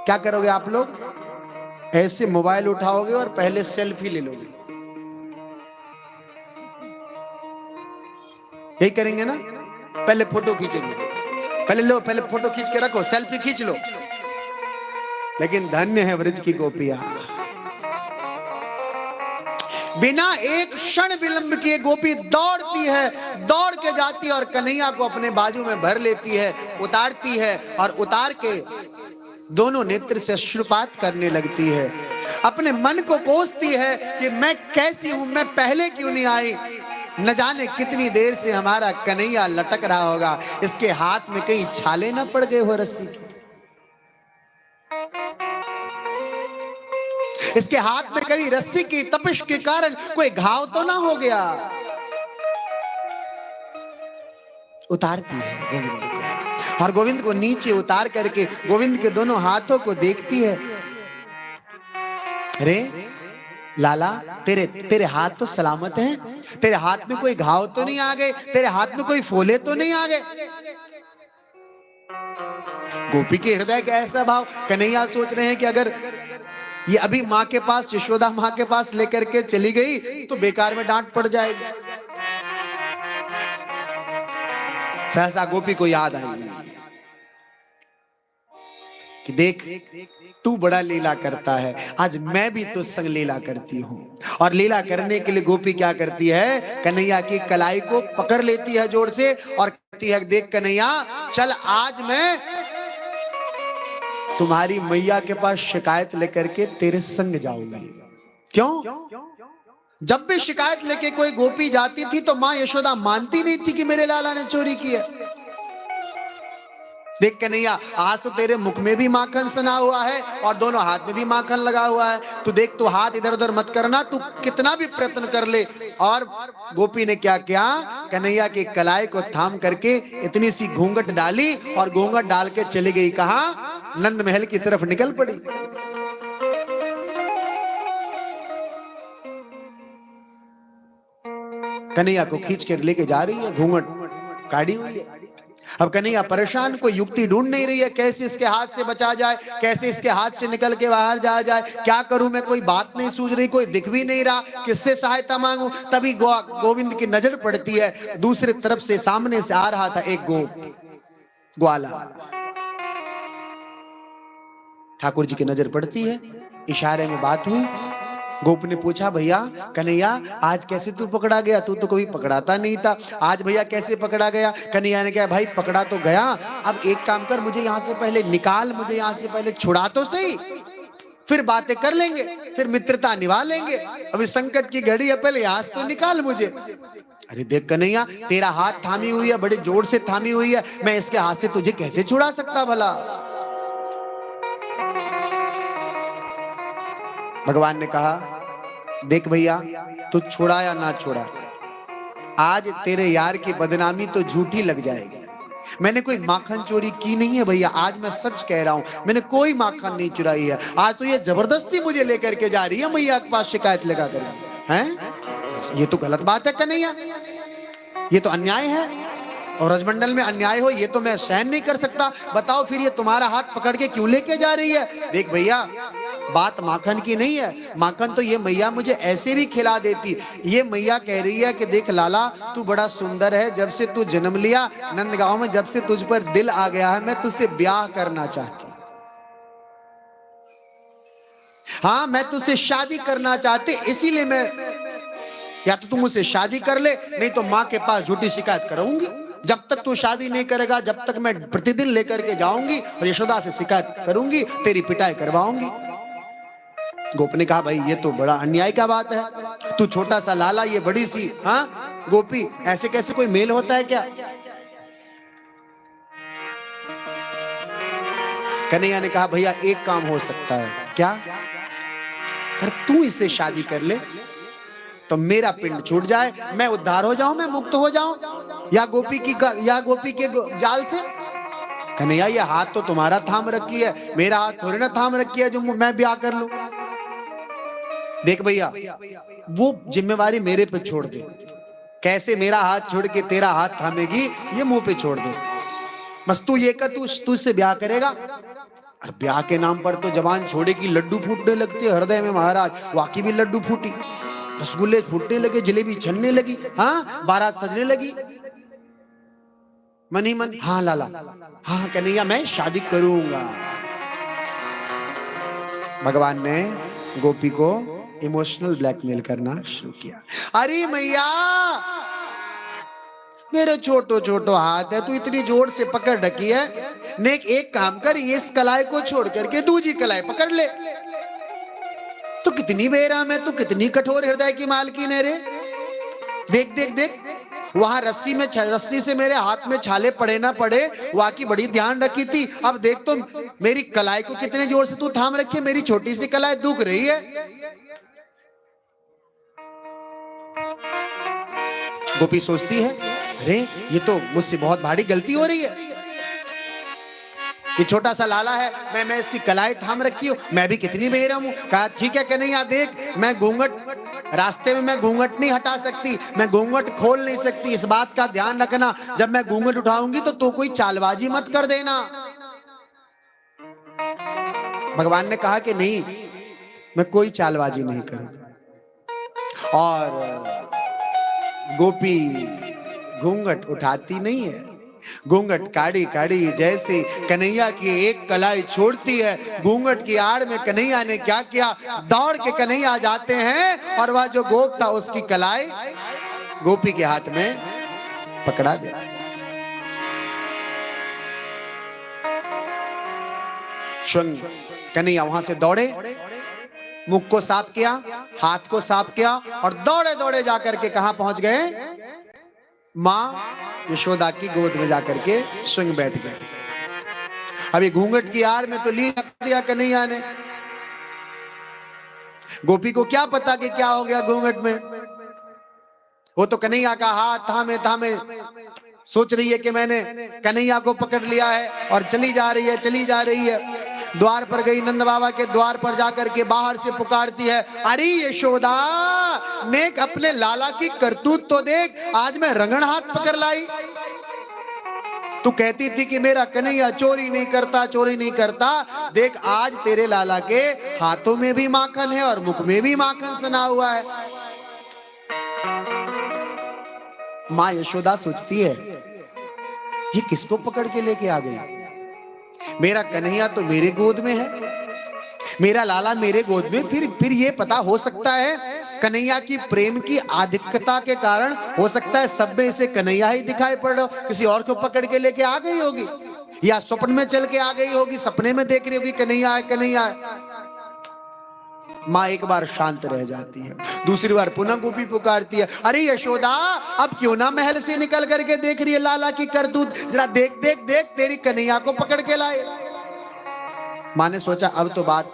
क्या करोगे आप लोग? ऐसे मोबाइल उठाओगे और पहले सेल्फी ले लोगे, यही करेंगे ना? पहले फोटो खींचेंगे, पहले लो, पहले फोटो खींच के रखो, सेल्फी खींच लो। लेकिन धन्य है ब्रज की गोपियां, बिना एक क्षण विलंब किए गोपी दौड़ती है, दौड़ के जाती है और कन्हैया को अपने बाजू में भर लेती है, उतारती है और उतार के दोनों नेत्र से अश्रुपात करने लगती है। अपने मन को कोसती है कि मैं कैसी हूं, मैं पहले क्यों नहीं आई। न जाने कितनी देर से हमारा कन्हैया लटक रहा होगा, इसके हाथ में कहीं छाले न पड़ गए हो रस्सी की, इसके हाथ में कभी रस्सी की तपिश के कारण कोई घाव तो ना हो गया। उतारती है गोविंद को और गोविंद को नीचे उतार करके गोविंद के दोनों हाथों को देखती है। अरे लाला, तेरे हाथ तो सलामत हैं, तेरे हाथ में कोई घाव तो नहीं आ गए, तेरे हाथ में कोई फोले तो नहीं आ गए। गोपी के हृदय का ऐसा भाव, कन्हैया सोच रहे हैं कि अगर ये अभी माँ के पास, यशोदा माँ के पास लेकर के चली गई तो बेकार में डांट पड़ जाएगी। सहसा गोपी को याद आई कि देख तू बड़ा लीला करता है, आज मैं भी तुझ संग लीला करती हूं। और लीला करने के लिए गोपी क्या करती है, कन्हैया की कलाई को पकड़ लेती है जोर से और कहती है देख कन्हैया, चल आज मैं तुम्हारी मैया के पास शिकायत लेकर के तेरे संग जाऊंगी। क्यों? जब भी शिकायत लेके कोई गोपी जाती थी तो मां यशोदा मानती नहीं थी कि मेरे लाला ने चोरी की है। देख कन्हैया, आज तो तेरे मुख में भी माखन सना हुआ है और दोनों हाथ में भी माखन लगा हुआ है, तू देख, तू हाथ इधर उधर मत करना, तू कितना भी प्रयत्न कर ले। और गोपी ने क्या किया, कन्हैया की कलाई को थाम करके इतनी सी घूंघट डाली और घूंघट डाल के चली गई, कहा नंद महल की तरफ निकल पड़ी। कन्हैया को खींच कर लेके जा रही है, घूंघट काढ़ी हुई है। अब कन्हैया परेशान, कोई युक्ति ढूंढ नहीं रही है, कैसे इसके हाथ से बचा जाए, कैसे इसके हाथ से निकल के बाहर जाया जाए, क्या करूं मैं, कोई बात नहीं सूझ रही, कोई दिख भी नहीं रहा, किससे सहायता मांगूं। तभी गोविंद की नजर पड़ती है, दूसरी तरफ से सामने से आ रहा था एक ग्वाला। ठाकुर जी की नजर पड़ती है, इशारे में बात हुई, गोप ने पूछा, भैया कन्हैया आज कैसे तू पकड़ा गया? तू तो कभी पकड़ाता नहीं था, आज भैया कैसे पकड़ा गया? कन्हैया ने कहा, भाई पकड़ा तो गया, अब एक काम कर, मुझे यहाँ से पहले निकाल, मुझे यहाँ से पहले छुड़ा तो सही, फिर बातें कर लेंगे, फिर मित्रता निभा लेंगे। अभी संकट की घड़ी है, पहले यहाँ से तो निकाल मुझे। अरे देख कन्हैया, तेरा हाथ थामी हुई है, बड़े जोर से थामी हुई है, मैं इसके हाथ से तुझे कैसे छुड़ा सकता भला? भगवान ने कहा, देख भैया, तू छुड़ा या ना छुड़ा, आज तेरे यार की बदनामी तो झूठी लग जाएगी। मैंने कोई माखन चोरी की नहीं है भैया, आज मैं सच कह रहा हूं, मैंने कोई माखन नहीं चुराई है। आज तो ये जबरदस्ती मुझे लेकर के जा रही है मैया के पास शिकायत लगा कर, हैं? ये तो गलत बात है कन्हैया, ये तो अन्याय है, और रजमंडल में अन्याय हो ये तो मैं सहन नहीं कर सकता। बताओ फिर ये तुम्हारा हाथ पकड़ के क्यों लेके जा रही है? देख भैया, बात माखन की नहीं है, माखन तो ये मैया मुझे ऐसे भी खिला देती। ये मैया कह रही है कि देख लाला, तू बड़ा सुंदर है, जब से तू जन्म लिया नंदगांव में, जब से तुझ पर दिल आ गया है, मैं तुझसे ब्याह करना चाहती। हाँ, मैं तुझसे शादी करना चाहती, इसीलिए मैं, या तो तू मुझसे शादी कर ले, नहीं तो माँ के पास झूठी शिकायत कराऊंगी। जब तक तू शादी नहीं करेगा, जब तक मैं प्रतिदिन लेकर के जाऊंगी और यशोदा से शिकायत करूंगी, तेरी पिटाई करवाऊंगी। गोप ने कहा, भाई ये तो बड़ा अन्याय का बात है, तू छोटा सा लाला, ये बड़ी सी हाँ गोपी, ऐसे कैसे कोई मेल होता है क्या? कन्हैया ने कहा, भैया एक काम हो सकता है। क्या? अगर तू इससे शादी कर ले तो मेरा पिंड छूट जाए, मैं उद्धार हो जाऊं, मैं मुक्त हो जाऊं, या गोपी के जाल से। कन्हैया, ये हाथ तो तुम्हारा थाम रखी है, मेरा हाथ थोड़ी ना थाम रखी है जो मैं ब्याह कर लूं। देख भैया, वो जिम्मेवारी मेरे पे छोड़ दे, कैसे मेरा हाथ छोड़ के तेरा हाथ थामेगी ये मुंह पे छोड़ दे। बस तू ये कर, तू इससे ब्याह करेगा। और ब्याह के नाम पर तो जवान छोड़े की लड्डू फूटने लगते हृदय में महाराज, वाकई भी लड्डू फूटी, रसगुल्ले फूटने लगे, जलेबी छनने लगी, हाँ बारात सजने लगी। मन ही मन, हाँ लाला, हाँ कन्हैया, मैं शादी करूंगा। भगवान ने गोपी को इमोशनल ब्लैकमेल करना शुरू किया। अरे मैया, मेरे छोटो छोटो हाथ है, तू इतनी जोर से पकड़ रखी है, नेक एक काम कर, इस कलाई को छोड़ करके दूसरी कलाई पकड़ ले। तो कितनी बेराम है, तू कितनी कठोर हृदय की मालकिन है रे। देख देख देख, वहां रस्सी से मेरे हाथ में छाले पड़े ना पड़े, वहां की बड़ी ध्यान रखी थी। अब देख तो मेरी कलाई को कितने जोर से तू थाम रखी है, मेरी छोटी सी कलाई दुख रही है। गोपी सोचती है, अरे ये तो मुझसे बहुत भारी गलती हो रही है, ये छोटा सा लाला है, मैं इसकी कलाई थाम रखी हूं, मैं भी कितनी बेरहम हूं। कहा, ठीक है कन्हैया, देख मैं घूंघट, रास्ते में मैं घूंघट नहीं हटा सकती, मैं घूंघट खोल नहीं सकती, इस बात का ध्यान रखना, जब मैं घूंघट उठाऊंगी तो तू कोई चालबाजी मत कर देना। भगवान ने कहा कि नहीं, मैं कोई चालबाजी नहीं करूं। और गोपी घूंघट उठाती नहीं है, घूंघट काढ़ी काढ़ी जैसे कन्हैया की एक कलाई छोड़ती है, घूंघट की आड़ में कन्हैया ने क्या किया, दौड़ के कन्हैया जाते हैं और वह जो गोप था उसकी कलाई गोपी के हाथ में पकड़ा दे। स्वयं कन्हैया वहां से दौड़े, मुख को साफ किया, हाथ को साफ किया, और दौड़े दौड़े जाकर के कहां पहुंच गए, मां यशोदा की गोद में जाकर के स्वयं बैठ गए। अभी घूंघट की आड़ में तो लीला कर दिया कन्हैया ने। गोपी को क्या पता कि क्या हो गया घूंघट में, वो तो कन्हैया का हाथ थामे थामे सोच रही है कि मैंने कन्हैया को पकड़ लिया है, और चली जा रही है। द्वार पर गई, नंद बाबा के द्वार पर जाकर के बाहर से पुकारती है, अरे यशोदा, नेक अपने लाला की करतूत तो देख, आज मैं रंगन हाथ पकड़ लाई। तू कहती थी कि मेरा कन्हैया चोरी नहीं करता, देख आज तेरे लाला के हाथों में भी माखन है और मुख में भी माखन सना हुआ है। मां यशोदा सोचती है, ये किसको पकड़ के लेके आ गई, मेरा कन्हैया तो मेरे गोद में है, मेरा लाला मेरे गोद में, फिर ये पता हो सकता है कन्हैया की प्रेम की आधिक्यता के कारण हो सकता है सब में इसे कन्हैया ही दिखाई पड़ रहा हो, किसी और को पकड़ के लेके आ गई होगी, या स्वप्न में चल के आ गई होगी, सपने में देख रही होगी कन्हैया है कन्हैया है। माँ एक बार शांत रह जाती है, दूसरी बार पुनः गोपी पुकारती है, अरे यशोदा अब क्यों ना महल से निकल करके देख रही है लाला की करतूत, जरा देख देख देख तेरी कन्हैया को पकड़ के लाए। माँ ने सोचा अब तो बात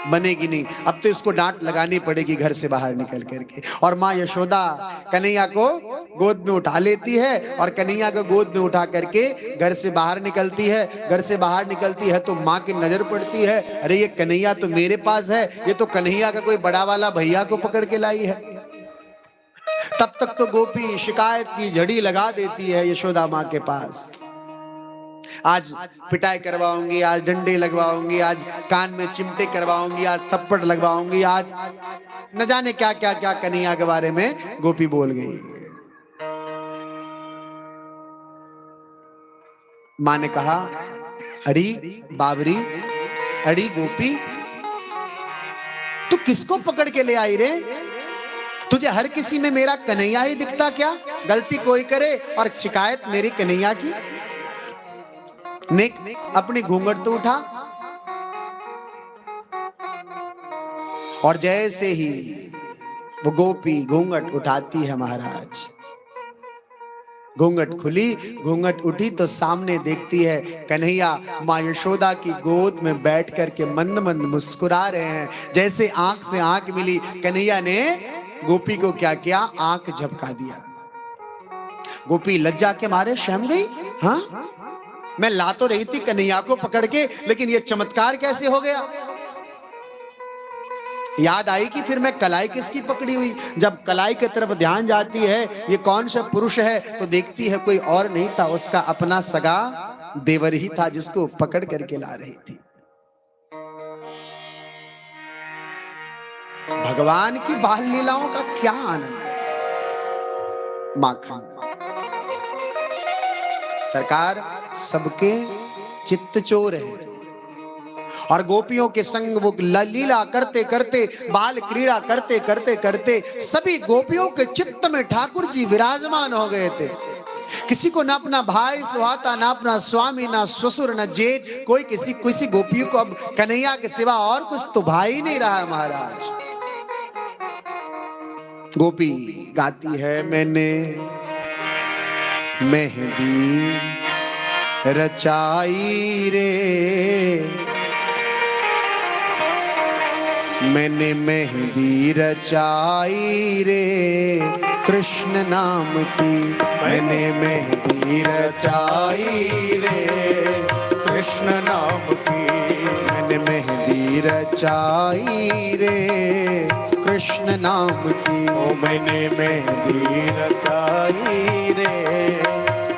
बनेगी नहीं, अब तो इसको डांट लगानी पड़ेगी घर से बाहर निकल करके। और माँ यशोदा कन्हैया को गोद में उठा लेती है और कन्हैया को गोद में उठा करके घर से बाहर निकलती है। घर से बाहर निकलती है तो माँ की नजर पड़ती है, अरे ये कन्हैया तो मेरे पास है, ये तो कन्हैया का कोई बड़ा वाला भैया को पकड़ के लाई है। तब तक तो गोपी शिकायत की झड़ी लगा देती है यशोदा माँ के पास, आज पिटाई करवाऊंगी, आज डंडे लगवाऊंगी, आज कान में चिमटे करवाऊंगी, आज थप्पड़ लगवाऊंगी, आज न जाने क्या क्या क्या कन्हैया के बारे में गोपी बोल गई। मां ने कहा, अड़ी बाबरी, अड़ी गोपी, तू किसको पकड़ के ले आई रे? तुझे हर किसी में मेरा कन्हैया ही दिखता क्या? गलती कोई करे और शिकायत मेरी कन्हैया की। नेक अपनी घूंघट तो उठा, और जैसे ही वो गोपी घूंघट उठाती है महाराज, घूंघट खुली, घूंघट उठी तो सामने देखती है कन्हैया मां यशोदा की गोद में बैठ करके मंद मंद मुस्कुरा रहे हैं। जैसे आंख से आंख मिली, कन्हैया ने गोपी को क्या किया, आंख झपका दिया। गोपी लज्जा के मारे शर्म गई, हाँ मैं ला तो रही थी कन्हैया को पकड़ के, लेकिन ये चमत्कार कैसे हो गया? याद आई कि फिर मैं कलाई किसकी पकड़ी हुई। जब कलाई की तरफ ध्यान जाती है ये कौन सा पुरुष है, तो देखती है कोई और नहीं था, उसका अपना सगा देवर ही था जिसको पकड़ करके ला रही थी। भगवान की बाल लीलाओं का क्या आनंद है। माखन सरकार सबके चित्त चोर है, और गोपियों के संग वो लीला करते करते, बाल क्रीड़ा करते करते करते सभी गोपियों के चित्त में ठाकुर जी विराजमान हो गए थे। किसी को ना अपना भाई सुहाता, ना अपना स्वामी, ना ससुर, ना जेठ, कोई किसी गोपियों को अब कन्हैया के सिवा और कुछ तो भाई नहीं रहा महाराज। गोपी गाती है, मैंने मेहंदी रचाई रे, मैंने मेहंदी रचाई रे कृष्ण नाम की, मैंने मेहंदी रचाई रे कृष्ण नाम की, मैंने मेहंदी रचाई रे कृष्ण नाम की, ओ मैंने मेहंदी रचाई रे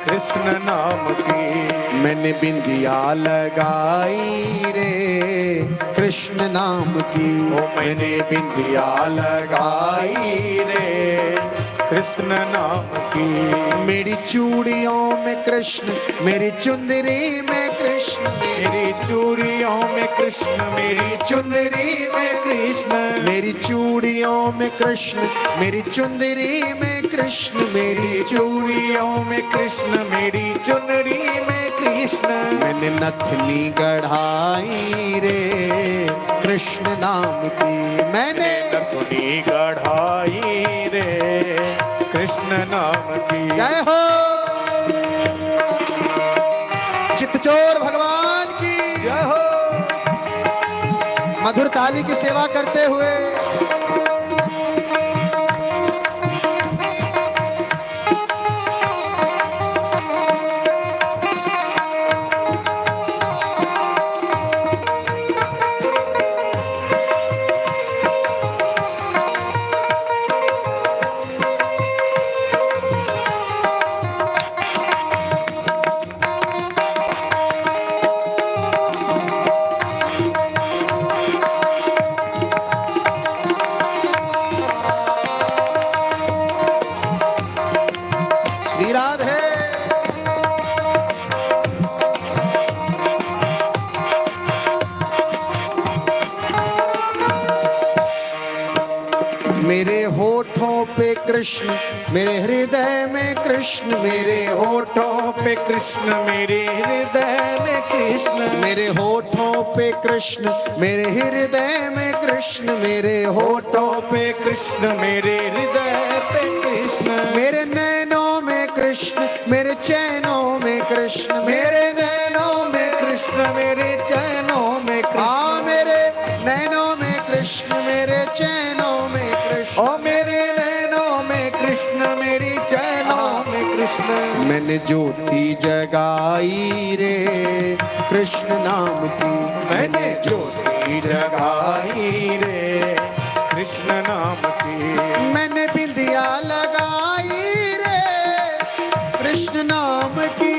कृष्ण नाम की, मैंने बिंदिया लगाई रे कृष्ण नाम की, मैंने बिंदिया लगाई रे कृष्ण नाम की, मेरी चूड़ियों में कृष्ण, मेरी चुंदरी में कृष्ण, मेरी चूड़ियों में कृष्ण, मेरी चुंदरी में कृष्ण, मेरी चूड़ियों में कृष्ण, मेरी चुंदरी में कृष्ण, मेरी चूड़ियों में कृष्ण, मेरी चुनरी में कृष्ण, मैंने नथनी गढ़ाई रे कृष्ण नाम की, मैंने नथनी गढ़ाई रे कृष्ण नाम की। जय हो चित्तचोर भगवान की जय हो। मधुर ताली की सेवा करते हुए कृष्ण मेरे हृदय में कृष्ण मेरे होठों पे कृष्ण मेरे हृदय में कृष्ण मेरे होठों पे कृष्ण मेरे हृदय में कृष्ण मेरे होठों पे कृष्ण मेरे हृदय पे कृष्ण मेरे नैनों में कृष्ण मेरे चैनों में कृष्ण मेरे नैनों में कृष्ण मेरे चैनों में कृष्ण मेरे नैनों में कृष्ण मेरे चैनों में कृष्ण ओ मेरे नैनों में कृष्ण मेरी चैनों में कृष्ण मैंने ज्योति जगाई रे कृष्ण नाम की मैंने ज्योति जगाई रे कृष्ण नाम की मैंने बिंदिया लगाई रे कृष्ण नाम की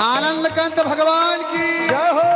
आनंद कंत भगवान की जय हो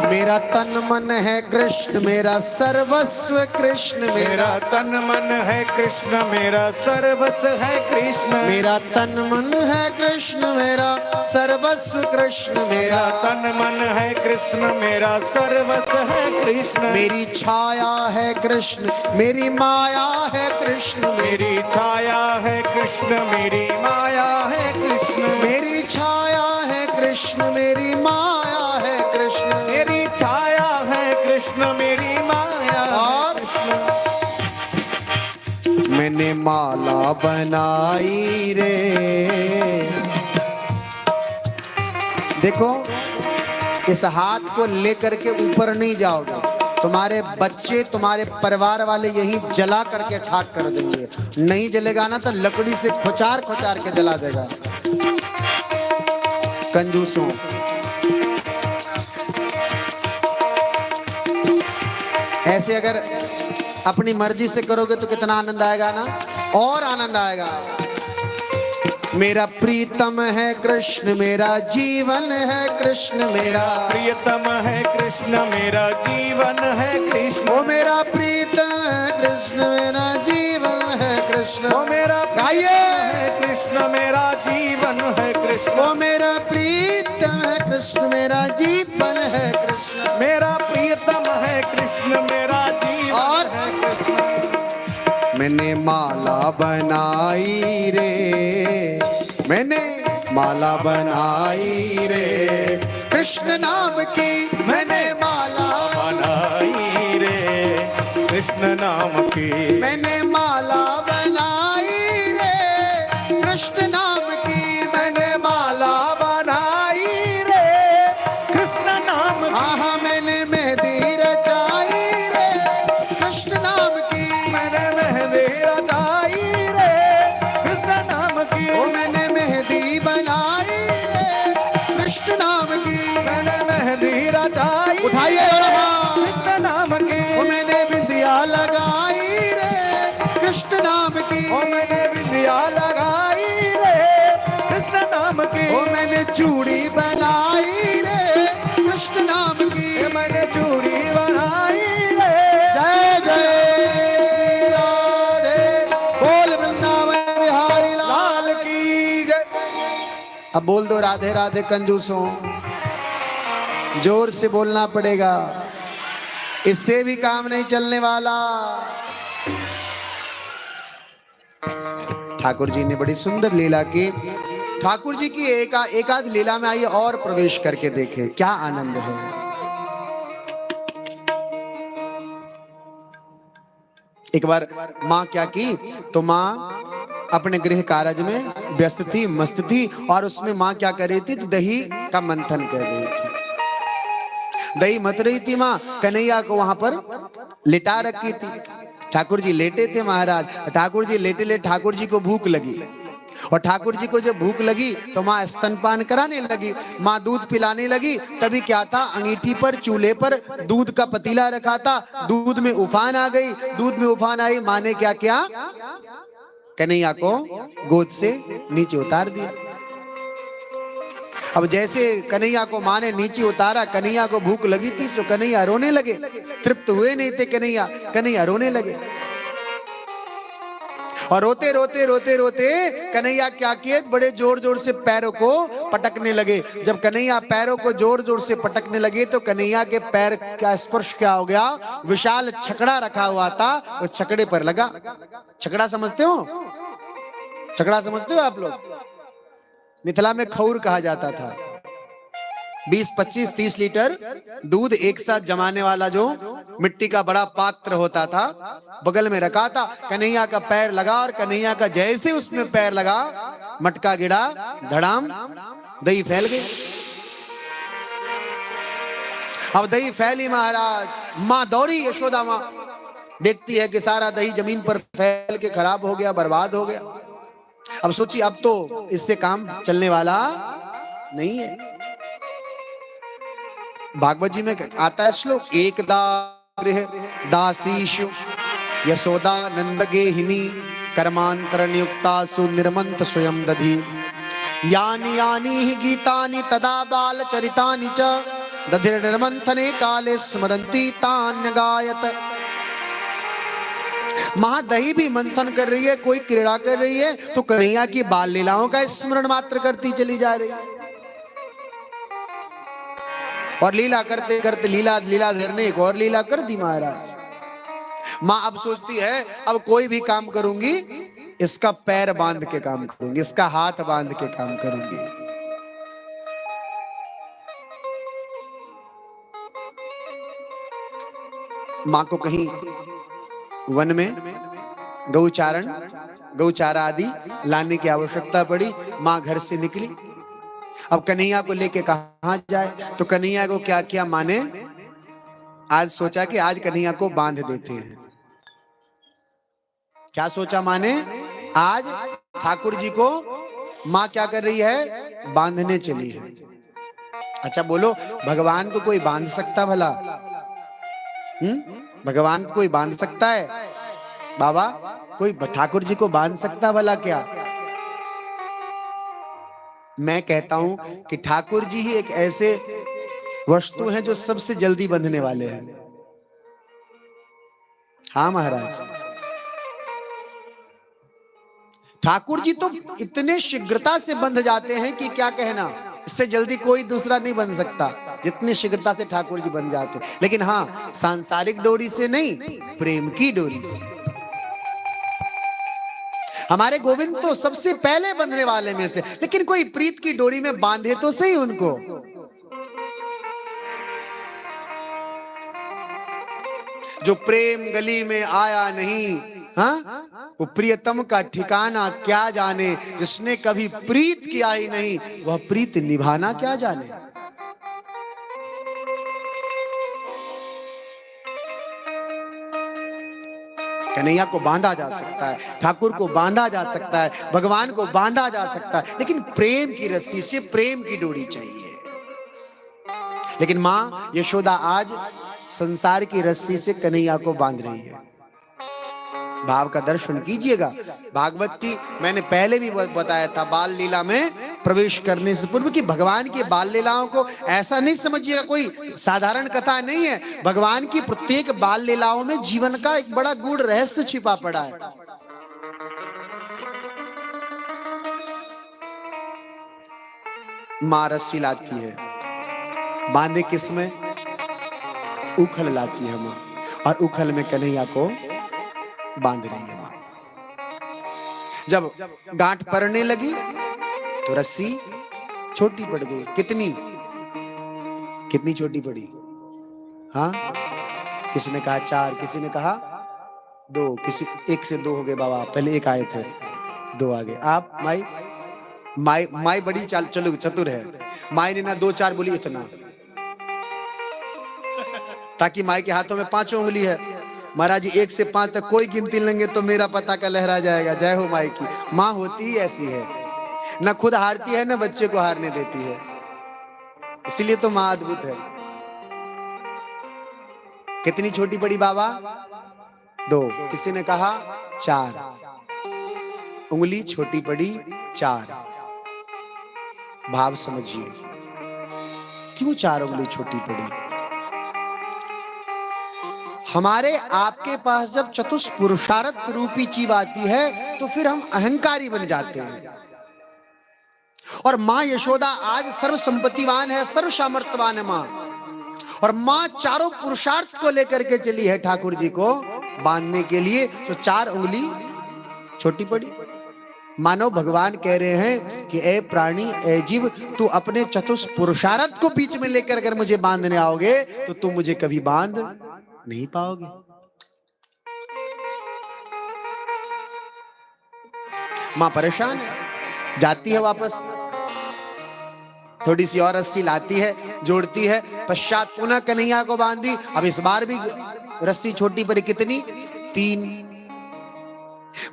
मेरा तन मन है कृष्ण मेरा सर्वस्व कृष्ण मेरा तन मन है कृष्ण मेरा सर्वस्व है कृष्ण मेरा तन मन है कृष्ण मेरा सर्वस्व कृष्ण मेरा तन मन है कृष्ण मेरा सर्वस्व है कृष्ण मेरी छाया है कृष्ण मेरी माया है कृष्ण मेरी छाया है कृष्ण मेरी माया है कृष्ण मेरी छाया है कृष्ण मेरी माया है कृष्ण मेरी छाया है कृष्ण मेरी माया और मैंने माला बनाई रे देखो इस हाथ को लेकर के ऊपर नहीं जाओगे तुम्हारे बच्चे तुम्हारे परिवार वाले यही जला करके खाक कर देंगे नहीं जलेगा ना तो लकड़ी से खुचार खुचार के जला देगा कंजूसों ऐसे अगर अपनी मर्जी से करोगे तो कितना आनंद आएगा ना और आनंद आएगा मेरा प्रीतम है कृष्ण मेरा जीवन है कृष्ण मेरा प्रियतम है कृष्ण मेरा जीवन है कृष्ण ओ मेरा प्रीतम है कृष्ण मेरा जीवन है कृष्ण ओ मेरा गाइए है कृष्ण मेरा जीवन है कृष्ण ओ मेरा प्रीतम है कृष्ण मेरा जीवन है कृष्ण मेरा प्रियतम है कृष्ण मेरा जीवन और है कृष्ण मैंने माला बनाई रे मैंने माला बनाई रे कृष्ण नाम की मैंने माला बनाई रे कृष्ण नाम की मैंने माला बनाई रे कृष्ण नाम की मैंने माला बनाई रे कृष्ण नाम की आहा मैंने मेहंदी रचाई रे कृष्ण नाम की मैंने मेहंदी रचाई रे कृष्ण नाम की ओ मैंने मेहंदी बनाई रे कृष्ण नाम की मैंने मेहंदी रचाई उठाइए कृष्ण नाम की ओ मैंने बिंदिया लगाई रे कृष्ण नाम की ओ मैंने बिंदिया लगाई रे कृष्ण नाम की ओ मैंने चूड़ी बनाई रे कृष्ण नाम की मैंने चूड़ी बनाई रे जय जय श्री राधे बोल वृंदावन बिहारी लाल लाल की जय अब बोल दो राधे राधे कंजूसों जोर से बोलना पड़ेगा इससे भी काम नहीं चलने वाला ठाकुर जी ने बड़ी सुंदर लीला की ठाकुर जी की एकाध लीला में आइए और प्रवेश करके देखें क्या आनंद है एक बार माँ क्या की तो माँ अपने गृह कार्य में व्यस्त थी मस्त थी और उसमें माँ क्या कर रही थी तो दही का मंथन कर रही थी दही मत रही थी माँ कन्हैया को वहां पर लिटा रखी थी ठाकुर जी लेटे थे महाराज ठाकुर जी लेटे लेटे ठाकुर जी को भूख लगी और ठाकुर जी को जब भूख लगी तो माँ स्तनपान कराने लगी, माँ दूध पिलाने लगी। तभी क्या था, अंगीठी पर चूल्हे पर दूध का पतीला रखा था, दूध में उफान आ गई। दूध में उफान आई, माँ ने क्या किया, कन्हैया को गोद से नीचे उतार दिया। अब जैसे कन्हैया को माँ ने नीचे उतारा, कन्हैया को भूख लगी थी, सो कन्हैया रोने लगे। तृप्त हुए नहीं थे कन्हैया, कन्हैया रोने लगे। और रोते रोते रोते रोते कन्हैया क्या किए, बड़े जोर जोर से पैरों को पटकने लगे। जब कन्हैया पैरों को जोर जोर से पटकने लगे तो कन्हैया के पैर का स्पर्श क्या हो गया, विशाल छकड़ा रखा हुआ था, उस छकड़े पर लगा। छकड़ा समझते हो, छकड़ा समझते हो आप लोग? मिथिला में खौर कहा जाता था। 20, 25, 30 लीटर दूध एक साथ जमाने वाला जो मिट्टी का बड़ा पात्र होता था, बगल में रखा था। कन्हैया का पैर लगा और कन्हैया का जैसे उसमें पैर लगा, मटका गिरा, धड़ाम, दही फैल गई। अब दही फैली महाराज, मां दौड़ी, यशोदा मां देखती है कि सारा दही जमीन पर फैल के खराब हो गया, बर्बाद हो गया। अब सोची अब तो इससे काम चलने वाला नहीं है। भागवत जी में आता है श्लोक, एकदा गृह दासीषु यशोदा नंद गेहिनी कर्मांतर नियुक्ता सुनिर्मंत स्वयं दधी यानि यानि ही गीतानि तदा बाल चरितानि च दधिर निर्मंथने काले स्मरंती तान्य गायत। महादही भी मंथन कर रही है, कोई क्रीड़ा कर रही है, तो कन्हैया की बाल लीलाओं का स्मरण मात्र करती चली जा रही है। और लीला करते करते लीलाधर ने एक और लीला कर दी महाराज। माँ अब सोचती है अब कोई भी काम करूंगी, इसका पैर बांध के काम करूंगी, इसका हाथ बांध के काम करूंगी। माँ को कहीं वन में गौचारा आदि लाने की आवश्यकता पड़ी। माँ घर से निकली, अब कन्हैया को लेके कहां जाए, तो कन्हैया को क्या किया माँ ने, आज सोचा कि आज कन्हैया को बांध देते हैं। क्या सोचा माँ ने, आज ठाकुर जी को माँ क्या कर रही है, बांधने चली है। अच्छा बोलो, भगवान को कोई बांध सकता भला? भगवान को कोई बांध सकता है? बाबा कोई ठाकुर जी को बांध सकता भला क्या? मैं कहता हूं कि ठाकुर जी ही एक ऐसे वस्तु हैं जो सबसे जल्दी बंधने वाले हैं। हाँ महाराज, ठाकुर जी तो इतने शीघ्रता से बंध जाते हैं कि क्या कहना, इससे जल्दी कोई दूसरा नहीं बन सकता जितनी शीघ्रता से ठाकुर जी बन जाते। लेकिन हाँ, सांसारिक डोरी से नहीं, प्रेम की डोरी से। हमारे गोविंद तो सबसे पहले बंधने वाले में से, लेकिन कोई प्रीत की डोरी में बांधे तो सही उनको। जो प्रेम गली में आया नहीं, हाँ, वो प्रियतम का ठिकाना क्या जाने। जिसने कभी प्रीत किया ही नहीं, वह प्रीत निभाना क्या जाने। कन्हैया को बांधा जा सकता है, ठाकुर को बांधा जा सकता है, भगवान को बांधा जा सकता है, लेकिन प्रेम की रस्सी से, प्रेम की डोरी चाहिए। लेकिन मां यशोदा आज संसार की रस्सी से कन्हैया को बांध रही है। भाव का दर्शन कीजिएगा। भागवत की मैंने पहले भी बताया था, बाल लीला में प्रवेश करने से पूर्व कि भगवान की बाल लीलाओं को ऐसा नहीं समझिएगा कोई साधारण कथा नहीं है। भगवान की प्रत्येक बाल लीलाओं में जीवन का एक बड़ा गूढ़ रहस्य छिपा पड़ा है। मां रस्सी लाती है, बांधे किसमें, उखल लाती है मां, और उखल में कन्हैया को बांध रही है मां। जब गांठ पड़ने लगी तो रस्सी छोटी पड़ गई। कितनी छोटी पड़ी? हाँ, किसी ने कहा 4, किसी ने कहा 2, किसी 1 से 2 हो गए बाबा, पहले 1 आए थे 2 आ गए। आप माई बड़ी चलो चतुर है। माई ने ना 2 4 बोली इतना, ताकि माई के हाथों में 5 उंगली है। महाराज 1 से 5 तक कोई गिनती लेंगे तो मेरा पता का लहरा जाएगा। जय हो माई की। माँ होती ही ऐसी है, ना खुद हारती है ना बच्चे को हारने देती है, इसलिए तो माँ अद्भुत है। कितनी छोटी पड़ी बाबा? 2। किसी ने कहा 4। उंगली छोटी पड़ी 4। भाव समझिए, क्यों 4 उंगली छोटी पड़ी? हमारे आपके पास जब चतुष्पुरुषार्थ रूपी चीज आती है तो फिर हम अहंकारी बन जाते हैं। और मां यशोदा आज सर्व संपत्तिवान है, सर्व सामर्थ्यवान है मां। और मां चारों पुरुषार्थ को लेकर के चली है ठाकुर जी को बांधने के लिए, तो 4 उंगली छोटी पड़ी। मानो भगवान कह रहे हैं कि ए प्राणी, ए जीव, तू अपने चतुष्पुरुषार्थ को बीच में लेकर अगर मुझे बांधने आओगे तो तुम मुझे कभी बांध नहीं पाओगे। मां परेशान है, जाती है वापस, थोड़ी सी और रस्सी लाती है, जोड़ती है, पश्चात पुनः कन्हैया को बांधी। अब इस बार भी रस्सी छोटी पड़ी, कितनी? 3।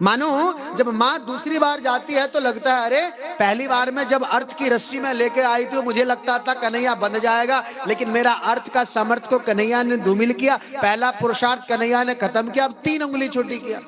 मानो जब मां दूसरी बार जाती है तो लगता है अरे पहली बार में जब अर्थ की रस्सी में लेके आई थी मुझे लगता था कन्हैया बंध जाएगा, लेकिन मेरा अर्थ का सामर्थ्य को कन्हैया ने धूमिल किया, पहला पुरुषार्थ कन्हैया ने खत्म किया, अब 3 उंगली छोटी किया।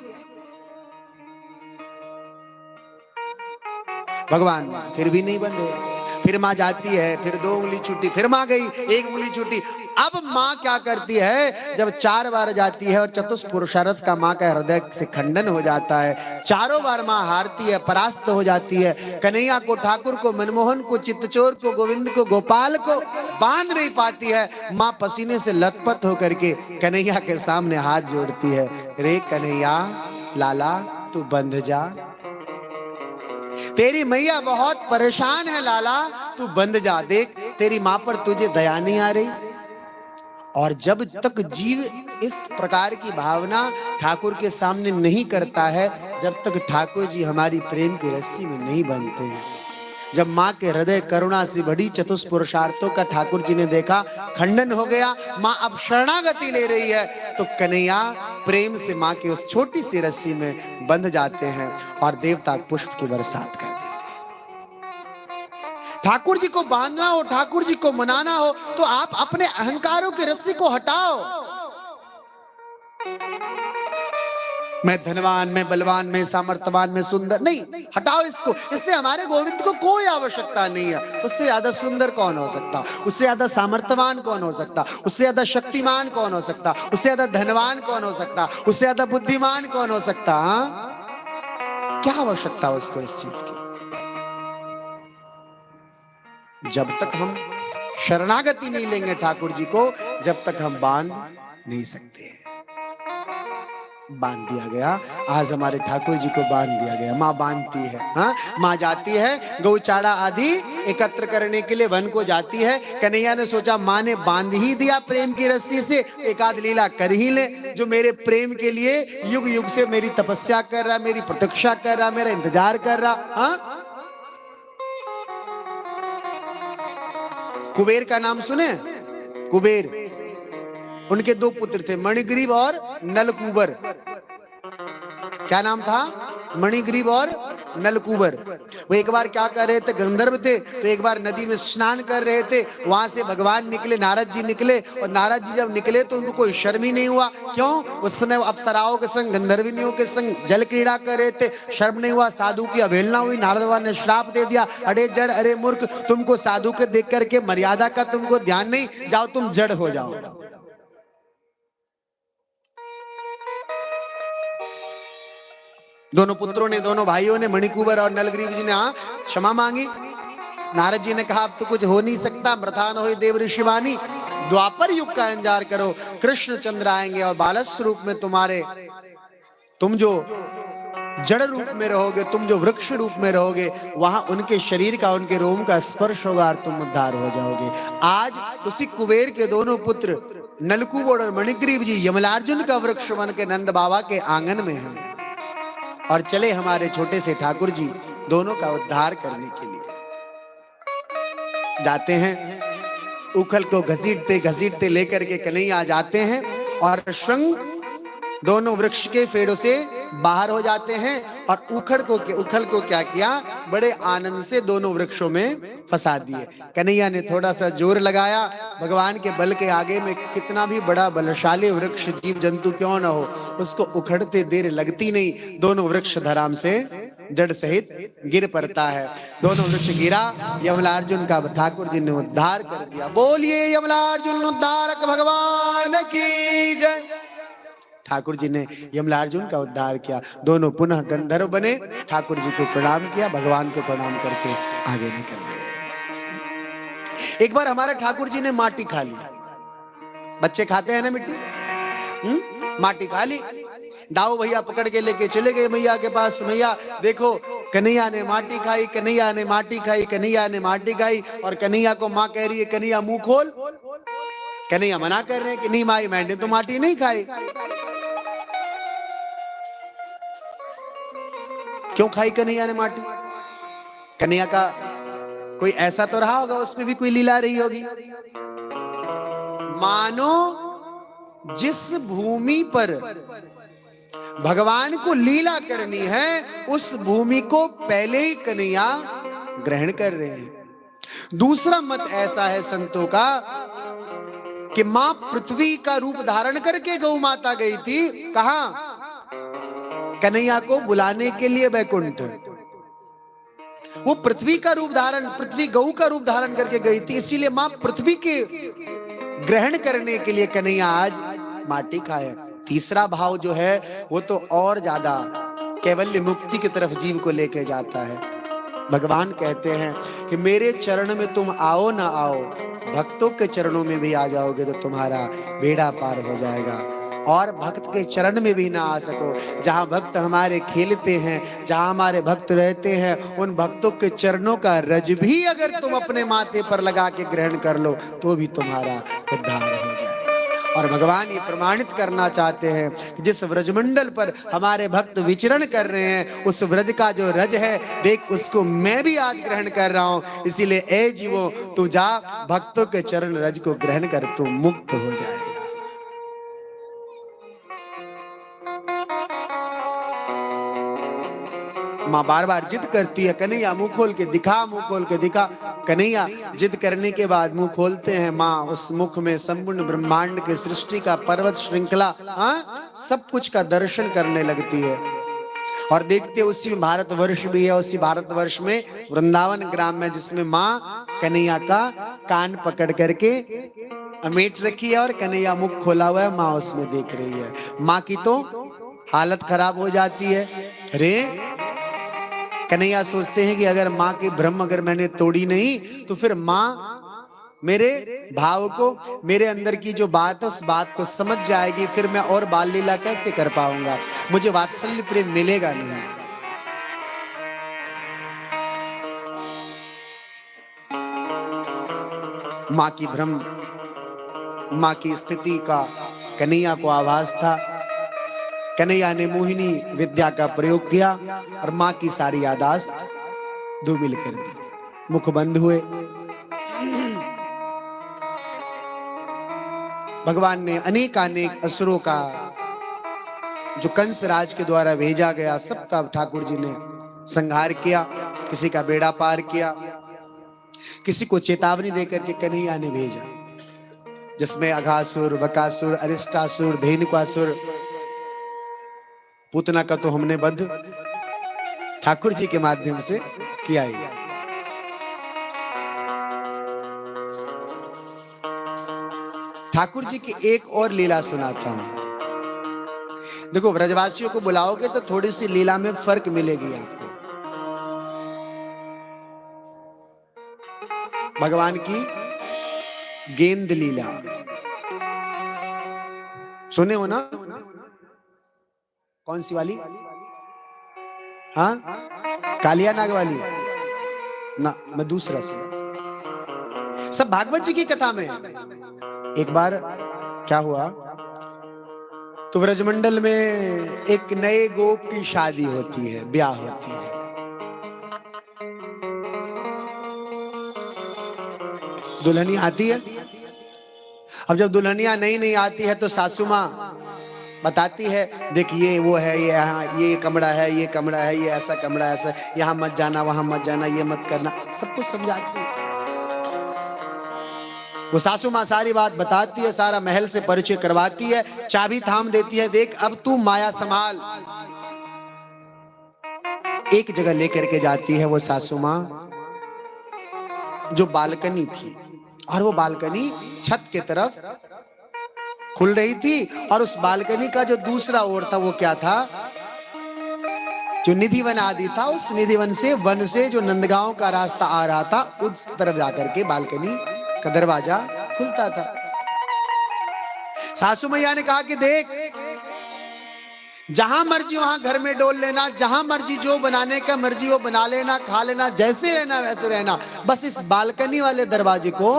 भगवान फिर भी नहीं बंधे। फिर मां जाती है, फिर 2 उंगली छूटी, फिर मां गई, 1 उंगली छूटी। अब मां क्या करती है, जब 4 बार जाती है और चतुष्पुरुषार्थ का मां का हृदय से खंडन हो जाता है, चारों बार मां हारती है, परास्त हो जाती है, कन्हैया को, ठाकुर को, मनमोहन को, चित्तचोर को, गोविंद को, गोपाल को बांध नहीं पाती है। मां पसीने से लथपथ होकर के कन्हैया के सामने हाथ जोड़ती है, रे कन्हैया लाला तू बंध जा, तेरी मैया बहुत परेशान है लाला, तू बंध जा, देख तेरी मां पर तुझे दया नहीं आ रही। और जब तक जीव इस प्रकार की भावना ठाकुर के सामने नहीं करता है, जब तक ठाकुर जी हमारी प्रेम की रस्सी में नहीं बंधते हैं। जब मां के हृदय करुणा से भरी चतुष्पुरुषार्थों का ठाकुर जी ने देखा खंडन हो गया, मां अब शरणागति ले रही है, तो कन्हैया प्रेम से मां की उस छोटी सी रस्सी में बंध जाते हैं और देवता पुष्प की बरसात कर देते हैं। ठाकुर जी को बांधना हो, ठाकुर जी को मनाना हो, तो आप अपने अहंकारों की रस्सी को हटाओ। मैं धनवान, मैं बलवान, मैं सामर्थ्यवान, मैं सुंदर, नहीं, हटाओ इसको। इससे हमारे गोविंद को कोई आवश्यकता नहीं है। उससे ज्यादा सुंदर कौन हो सकता, उससे ज्यादा सामर्थ्यवान कौन हो सकता, उससे ज्यादा शक्तिमान कौन हो सकता, उससे ज्यादा धनवान कौन हो सकता, उससे ज्यादा बुद्धिमान कौन हो सकता? क्या आवश्यकता उसको इस चीज की? जब तक हम शरणागति नहीं लेंगे ठाकुर जी को, जब तक हम बांध नहीं सकते हैं। बांध दिया गया, आज हमारे ठाकुर जी को बांध दिया गया। माँ बांधती है, हाँ, माँ जाती है गौचाड़ा आदि एकत्र करने के लिए वन को जाती है। कन्हैया ने सोचा माँ ने बांध ही दिया प्रेम की रस्सी से, एक आध लीला कर ही ले, जो मेरे प्रेम के लिए युग युग से मेरी तपस्या कर रहा, मेरी प्रतीक्षा कर रहा, मेरा इंतजार कर रहा। हाँ, कुबेर का नाम सुने? कुबेर, उनके 2 पुत्र थे, मणिग्रीव और नलकूबर। क्या नाम था? मणिग्रीव और नलकूबर। वो एक बार क्या कर रहे थे, गंधर्व थे, तो एक बार नदी में स्नान कर रहे थे, वहां से भगवान निकले, नारद जी निकले, और नारद जी जब निकले तो उनको कोई शर्म ही नहीं हुआ। क्यों? उस समय वो अप्सराओं के संग, गंधर्विनियों के संग जल क्रीड़ा कर रहे थे, शर्म नहीं हुआ, साधु की अवहेलना हुई। नारद भगवान ने श्राप दे दिया, अरे जड़, अरे मूर्ख, तुमको साधु के देख करके मर्यादा का तुमको ध्यान नहीं, जाओ तुम जड़ हो जाओ। दोनों पुत्रों ने, दोनों भाइयों ने, मणिकुबर और नलग्रीव जी ने क्षमा मांगी। नारद जी ने कहा अब तो कुछ हो नहीं सकता, मृथा न होई देव ऋषिवानी, द्वापर युग का इंतजार करो, कृष्ण चंद्र आएंगे और बालक स्वरूप में तुम्हारे, तुम जो जड़ रूप में रहोगे, तुम जो वृक्ष रूप में रहोगे, वहां उनके शरीर का, उनके रोम का स्पर्श होगा और तुम उद्धार हो जाओगे। आज उसी कुबेर के दोनों पुत्र नलकूबर और मणिग्रीव जी यमलार्जुन का वृक्ष बन के नंद बाबा के आंगन में हैं और चले हमारे छोटे से ठाकुर जी दोनों का उद्धार करने के लिए। जाते हैं, उखल को घसीटते घसीटते लेकर के कन्हैया जाते हैं और श्रृंग दोनों वृक्ष के फेड़ों से बाहर हो जाते हैं और उखल को क्या किया, बड़े आनंद से दोनों वृक्षों में फंसा दिए। कन्हैया ने थोड़ा सा जोर लगाया, भगवान के बल के आगे में कितना भी बड़ा बलशाली वृक्ष जीव जंतु क्यों न हो, उसको उखड़ते देर लगती नहीं, दोनों वृक्ष धराम से जड़ सहित गिर पड़ता है। दोनों वृक्ष गिरा, यमलार्जुन का ठाकुर जी ने उद्धार कर दिया। बोलिए यमलार्जुन उद्धारक भगवान की जय। ठाकुर जी ने यमलार्जुन का उद्धार किया। दोनों पुनः गंधर्व बने, ठाकुर जी को प्रणाम किया, भगवान को प्रणाम करके आगे निकल गए। एक बार हमारे ठाकुर जी ने माटी खा ली। बच्चे खाते हैं ना मिट्टी, माटी खा ली। दाऊ भैया पकड़ के लेके चले गए मैया के पास। मैया देखो, कन्हैया ने माटी खाई, कन्हैया ने माटी खाई, कन्हैया ने माटी खाई। और कन्हैया को माँ कह रही है, कन्हैया मुंह खोल। कन्हैया मना कर रहे हैं कि नहीं माई, मैंने तो माटी नहीं खाई। क्यों खाई कन्हैया ने माटी? कन्हैया का कोई ऐसा तो रहा होगा, उसमें भी कोई लीला रही होगी। मानो जिस भूमि पर भगवान को लीला करनी है, उस भूमि को पहले ही कन्हैया ग्रहण कर रहे हैं। दूसरा मत ऐसा है संतों का कि मां पृथ्वी का रूप धारण करके गौ माता गई थी। कहां? कन्हैया को बुलाने के लिए बैकुंठ। वो पृथ्वी का रूप धारण, पृथ्वी गौ का रूप धारण करके गई थी, इसीलिए मां पृथ्वी के ग्रहण करने के लिए कन्हैया आज माटी खाए। तीसरा भाव जो है वो तो और ज्यादा कैवल्य मुक्ति की तरफ जीव को लेके जाता है। भगवान कहते हैं कि मेरे चरण में तुम आओ ना आओ, भक्तों के चरणों में भी आ जाओगे तो तुम्हारा बेड़ा पार हो जाएगा। और भक्त के चरण में भी ना आ सको, जहां भक्त हमारे खेलते हैं, जहां हमारे भक्त रहते हैं, उन भक्तों के चरणों का रज भी अगर तुम अपने माथे पर लगा के ग्रहण कर लो तो भी तुम्हारा उद्धार हो जाएगा। और भगवान ये प्रमाणित करना चाहते हैं कि जिस व्रजमंडल पर हमारे भक्त विचरण कर रहे हैं, उस व्रज का जो रज है, देख उसको मैं भी आज ग्रहण कर रहा हूं। इसीलिए ए जीवो, तू जा भक्तों के चरण रज को ग्रहण कर, तू मुक्त हो जाएगा। मां बार बार जिद करती है, कन्हैया मुंह खोल के दिखा, मुंह खोल के दिखा। कन्हैया जिद करने के बाद मुंह खोलते हैं। मां उस मुख में संपूर्ण ब्रह्मांड के सृष्टि का पर्वत श्रृंखला, सब कुछ का दर्शन करने लगती है। और देखते उसी भारतवर्ष भी है, उसी भारतवर्ष में वृंदावन ग्राम में, जिसमें मां कन्हैया का कान पकड़ करके अमेट रखी है और कन्हैया मुख खोला हुआ है, मां उसमें देख रही है। मां की तो हालत खराब हो जाती है। अरे कन्हैया सोचते हैं कि अगर माँ की भ्रम अगर मैंने तोड़ी नहीं तो फिर माँ मेरे भाव को, मेरे अंदर की जो बात है उस बात को समझ जाएगी, फिर मैं और बाल लीला कैसे कर पाऊंगा, मुझे वात्सल्य प्रेम मिलेगा नहीं। माँ की भ्रम, माँ की स्थिति का कन्हैया को आभास था। कन्हैया ने मोहिनी विद्या का प्रयोग किया और मां की सारी यादाश्त धूमिल कर दी। मुख बंद हुए। भगवान ने अनेक असुरों का जो कंस राज के द्वारा भेजा गया, सबका ठाकुर जी ने संहार किया। किसी का बेड़ा पार किया, किसी को चेतावनी देकर के कन्हैया ने भेजा, जिसमें अघासुर, बकासुर, अरिष्टासुर, धेनुकासुर, पूतना का तो हमने वध ठाकुर जी के माध्यम से किया ही। ठाकुर जी की एक और लीला सुनाता हूं। देखो, व्रजवासियों को बुलाओगे तो थोड़ी सी लीला में फर्क मिलेगी आपको। भगवान की गेंद लीला सुने हो ना? कौन सी वाली? हाँ, कालिया नाग वाली ना, मैं दूसरा सुना। सब भागवत जी की कथा में। एक बार क्या हुआ, तो व्रजमंडल में एक नए गोप की शादी होती है, ब्याह होती है। दुल्हनी आती है। अब जब दुल्हनिया नई नई आती है तो सासू माँ बताती है, देख ये वो है, ये यहाँ ये कमरा है, ये कमरा है, ये ऐसा कमरा है, ऐसा, यहाँ मत जाना, वहां मत जाना, ये मत करना, सब कुछ समझाती है। वो सासू माँ सारी बात बताती है, सारा महल से परिचय करवाती है, चाबी थाम देती है, देख अब तू माया संभाल। एक जगह लेकर के जाती है वो सासू माँ, जो बालकनी थी, और वो बालकनी छत की तरफ खुल रही थी, और उस बालकनी का जो दूसरा ओर था वो क्या था, जो निधिवन आदि था, उस निधिवन से वन से जो नंदगांव का रास्ता आ रहा था, उस तरफ जाकर के बालकनी का दरवाजा खुलता था। सासू मैया ने कहा कि देख, जहां मर्जी वहां घर में डोल लेना, जहां मर्जी जो बनाने का मर्जी वो बना लेना, खा लेना, जैसे रहना वैसे रहना, बस इस बालकनी वाले दरवाजे को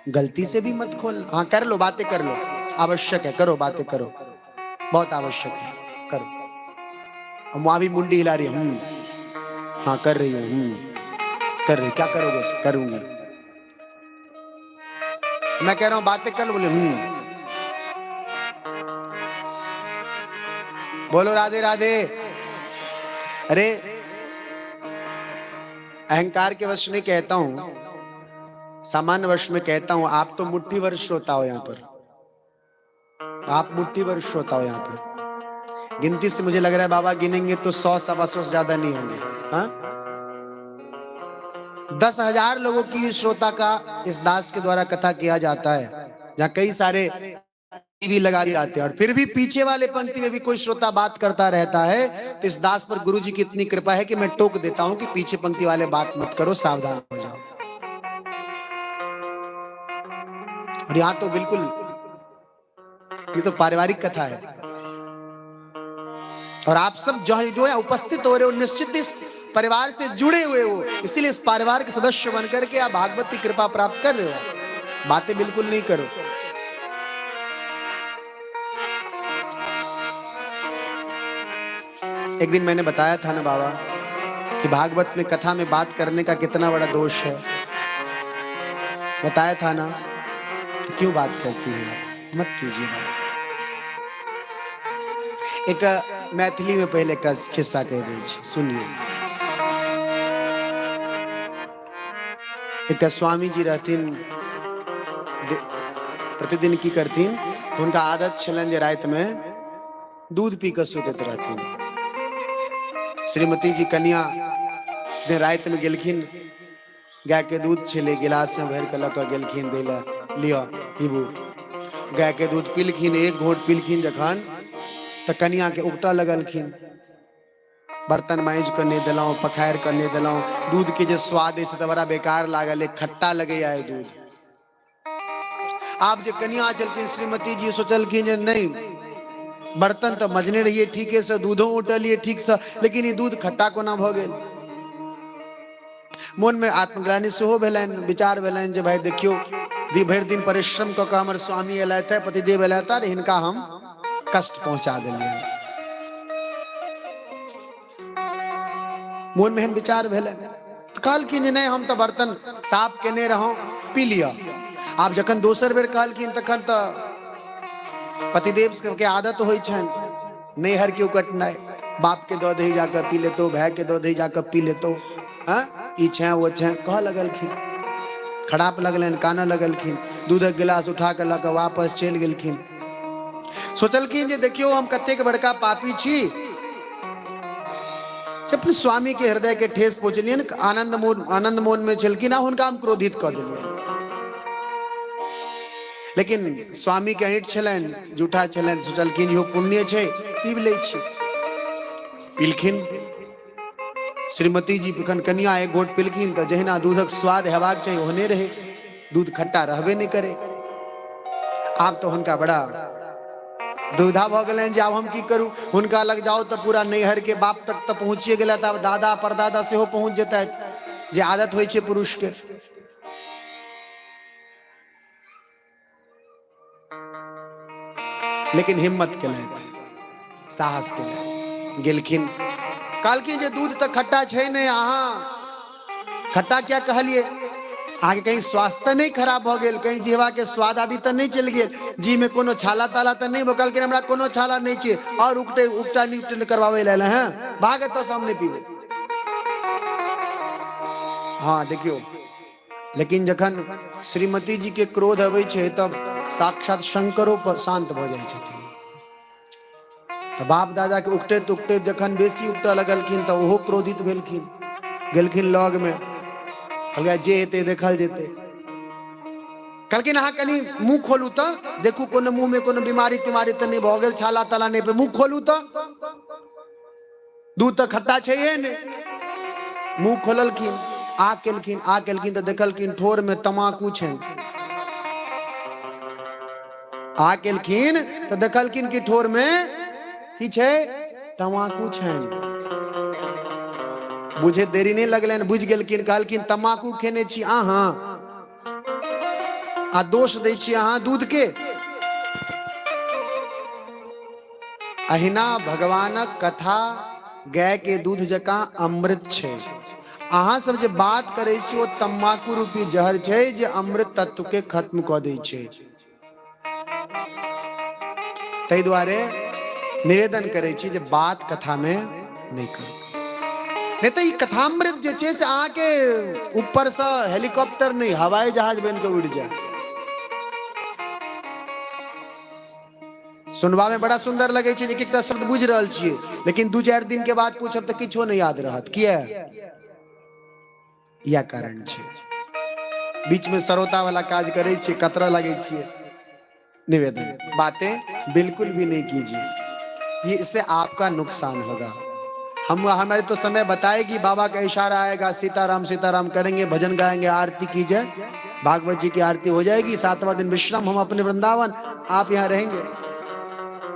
गलती से भी मत खोल। हाँ कर लो, बातें कर लो, आवश्यक है, करो बातें करो, बहुत आवश्यक है, करो। वहां भी मुंडी हिला रही है, हाँ कर रही हूँ, कर रही, क्या करोगे, करूंगी, मैं कह रहा हूं बातें कर लो, बोले बोलो राधे राधे। अरे अहंकार के वश में कहता हूं, सामान्य वश में कहता हूं, आप तो मुट्ठी भर श्रोता हो यहाँ पर, आप मुट्ठी भर श्रोता हो यहाँ पर। गिनती से मुझे लग रहा है बाबा गिनेंगे तो 100-125 से ज्यादा नहीं होंगे। हाँ 10,000 लोगों की श्रोता का इस दास के द्वारा कथा किया जाता है, जहाँ कई सारे टीवी लगा दिए जाते हैं, और फिर भी पीछे वाले पंक्ति में भी कोई श्रोता बात करता रहता है, तो इस दास पर गुरु जी की इतनी कृपा है कि मैं टोक देता हूं कि पीछे पंक्ति वाले बात मत करो, सावधान हो जाओ। और यहां तो बिल्कुल, ये तो पारिवारिक कथा है, और आप सब जो है उपस्थित हो रहे हो, निश्चित इस परिवार से जुड़े हुए हो, इसीलिए इस परिवार के सदस्य बनकर के आप भागवत की कृपा प्राप्त कर रहे हो। बातें बिल्कुल नहीं करो। एक दिन मैंने बताया था ना बाबा कि भागवत में कथा में बात करने का कितना बड़ा दोष है, बताया था ना, कि क्यों बात करती हैं आप, मत कीजिए बात। एक मैथिली में पहले का किस्सा कह दीजिए, सुनिए। एक स्वामी जी रहतीन, प्रतिदिन की करतीन, तो उनका आदत छलन जे रात में दूध पी कर सुतत रहतीन। श्रीमती जी कन्या दिन रात में गेलखिन, गाय के दूध छे गिलास में भर के लक गेलखिन देला, लिया पीबू। गाय के दूध पीलखिन, एक घोट पीलखिन जखन, तो कन्या के उगटा लगलखिन, बर्तन मांज कर नहीं दिलाऊं, पखायर कर नहीं दिलाऊं, दूध के जो स्वाद है से तो बड़ा बेकार लागल, खट्टा लगे आए दूध। आप जो कन्या चलती श्रीमती जी सोचलखिन नहीं, बर्तन तो मजने रहिए ठीक है से, दूधों उठलिए ठीक से, लेकिन ये दूध खट्टा कोना भ गेल। मन में आत्मग्लानि सेहो भेलनि, विचार भेलनि जे भाई देखियो दी भर दिन परिश्रम क के हमर स्वामी एलैथ, पतिदेव एलैथ, हिनका हम कष्ट पहुंचा दिलिए। मन में हम विचार भेलनि, तो कहलखिन जे नहीं हम तो बर्तन साफ केने रहूं, पी लिया। आप जखन दोसर बेर कहलखिन तखन तो पतिदेव के आदत होई छन, नैहर के उकटनाई, बाप के दो दही जाकर पी लेतो, भाई के दो दही जाकर पी लेतो, हाँ ई छे वो छे कह लगलखिन, खड़ाप लगलन, काना लगलखिन, दूधक गिलास उठा कर लक वापस चल गेलखिन। सोचलखिन जे देखियो हम कतेक बड़का पापी छी, अपने स्वामी के हृदय के ठेस पहुंचलियन, आनंद मोन में छलखिन, हुनका हम क्रोधित कर दिलियन। लेकिन स्वामी के ऐठ छलन, जूठा छलन, सोचलखिन यो पुण्य छे, पीब लै छी। पीलखिन श्रीमती जी कन्या एक गोट पीलखिन, तो जहिना दूधक स्वाद हेबाक चाहिए ओहने रहे, दूध खट्टा रहबे नहीं करे। आप तो हुनका बड़ा दुविधा भ गेलन जे आब हम की करूं, हुनका लग जाओ तो पूरा नैहर के बाप तक तो पहुंचिए गेला, तब दादा परदादा सेहो पहुंच जेता, जे आदत होय छे पुरुष के। लेकिन हिम्मत केलथि, साहस केलथि, गेलखिन, कहलखिन जे दूध तो खट्टा छे नहीं, अहाँ खट्टा क्या कहलिए, आगे कहीं स्वास्थ्य नहीं खराब हो गए, कहीं जीवा के स्वाद आदि तो नहीं चल गए, जी में कोनो छाला ताला तो नहीं बकल के हमरा कोनो छाला नहीं चाहिए और उकटे उकटा नहीं करवावे ले हैं भागे तो सामने पीवे। हाँ देखियो, लेकिन जखन श्रीमती जी के क्रोध अबै छै तब साक्षात शंकरो शांत भ जाय छथिन। तो बाप दादा के उकटे तुकटे जखन बेसी उकटे लगलखिन तो ओहो क्रोधित भेलखिन, गेलखिन लग में, कहलकै जे हेतै देखल जेतै। कहलखिन अहाँ कनी मुंह खोलू तो देखू कोनो मुंह में कोनो बीमारी तिमारी तो नहीं भ गेल, छाला ताला नहीं पे, मुंह खोलू तो दूध तो खट्टा छै ने। मुंह खोललखिन, आ केलखिन तो देखलखिन ठोर में तमाकू छै। आ केलखिन तो देखलखिन कि ठोर में की छै, तमाकू छै। बुझे देरी नहीं लगलन, बुझ गेलखिन, कहलखिन तमाकू खेने छी अहाँ आ दोष दै छी अहाँ दूध के। अहिना भगवानक कथा गाय के दूध जकाँ अमृत छै। अहाँ सब जे बात करे छी वो तम्बाकू रूपी जहर छै जे अमृत तत्व के खत्म क दै छै। तै दुआरे निवेदन करे छी जे बात कथा में नहीं करू, नहीं तो कथामृत जे छै से अहाँ के ऊपर से हेलीकॉप्टर नहीं हवाई जहाज बन के उड़ जाए। सुनवा में बड़ा सुंदर लगे छै, एक एकटा शब्द बुझ रहल छियै, लेकिन 2-4 दिन के बाद पूछब तो किछो नहीं याद रहत। किया? या कारण छै बीच में सरोता वाला काज करे छियै, कतरा लगे छियै। निवेदन बातें बिल्कुल भी नहीं कीजिए, ये इससे आपका नुकसान होगा। हमारे तो समय बताएगी, बाबा का इशारा आएगा, सीताराम करेंगे, भजन गाएंगे, आरती की जाए, भागवत जी की आरती हो जाएगी, 7वां दिन विश्राम, हम अपने वृंदावन, आप यहाँ रहेंगे।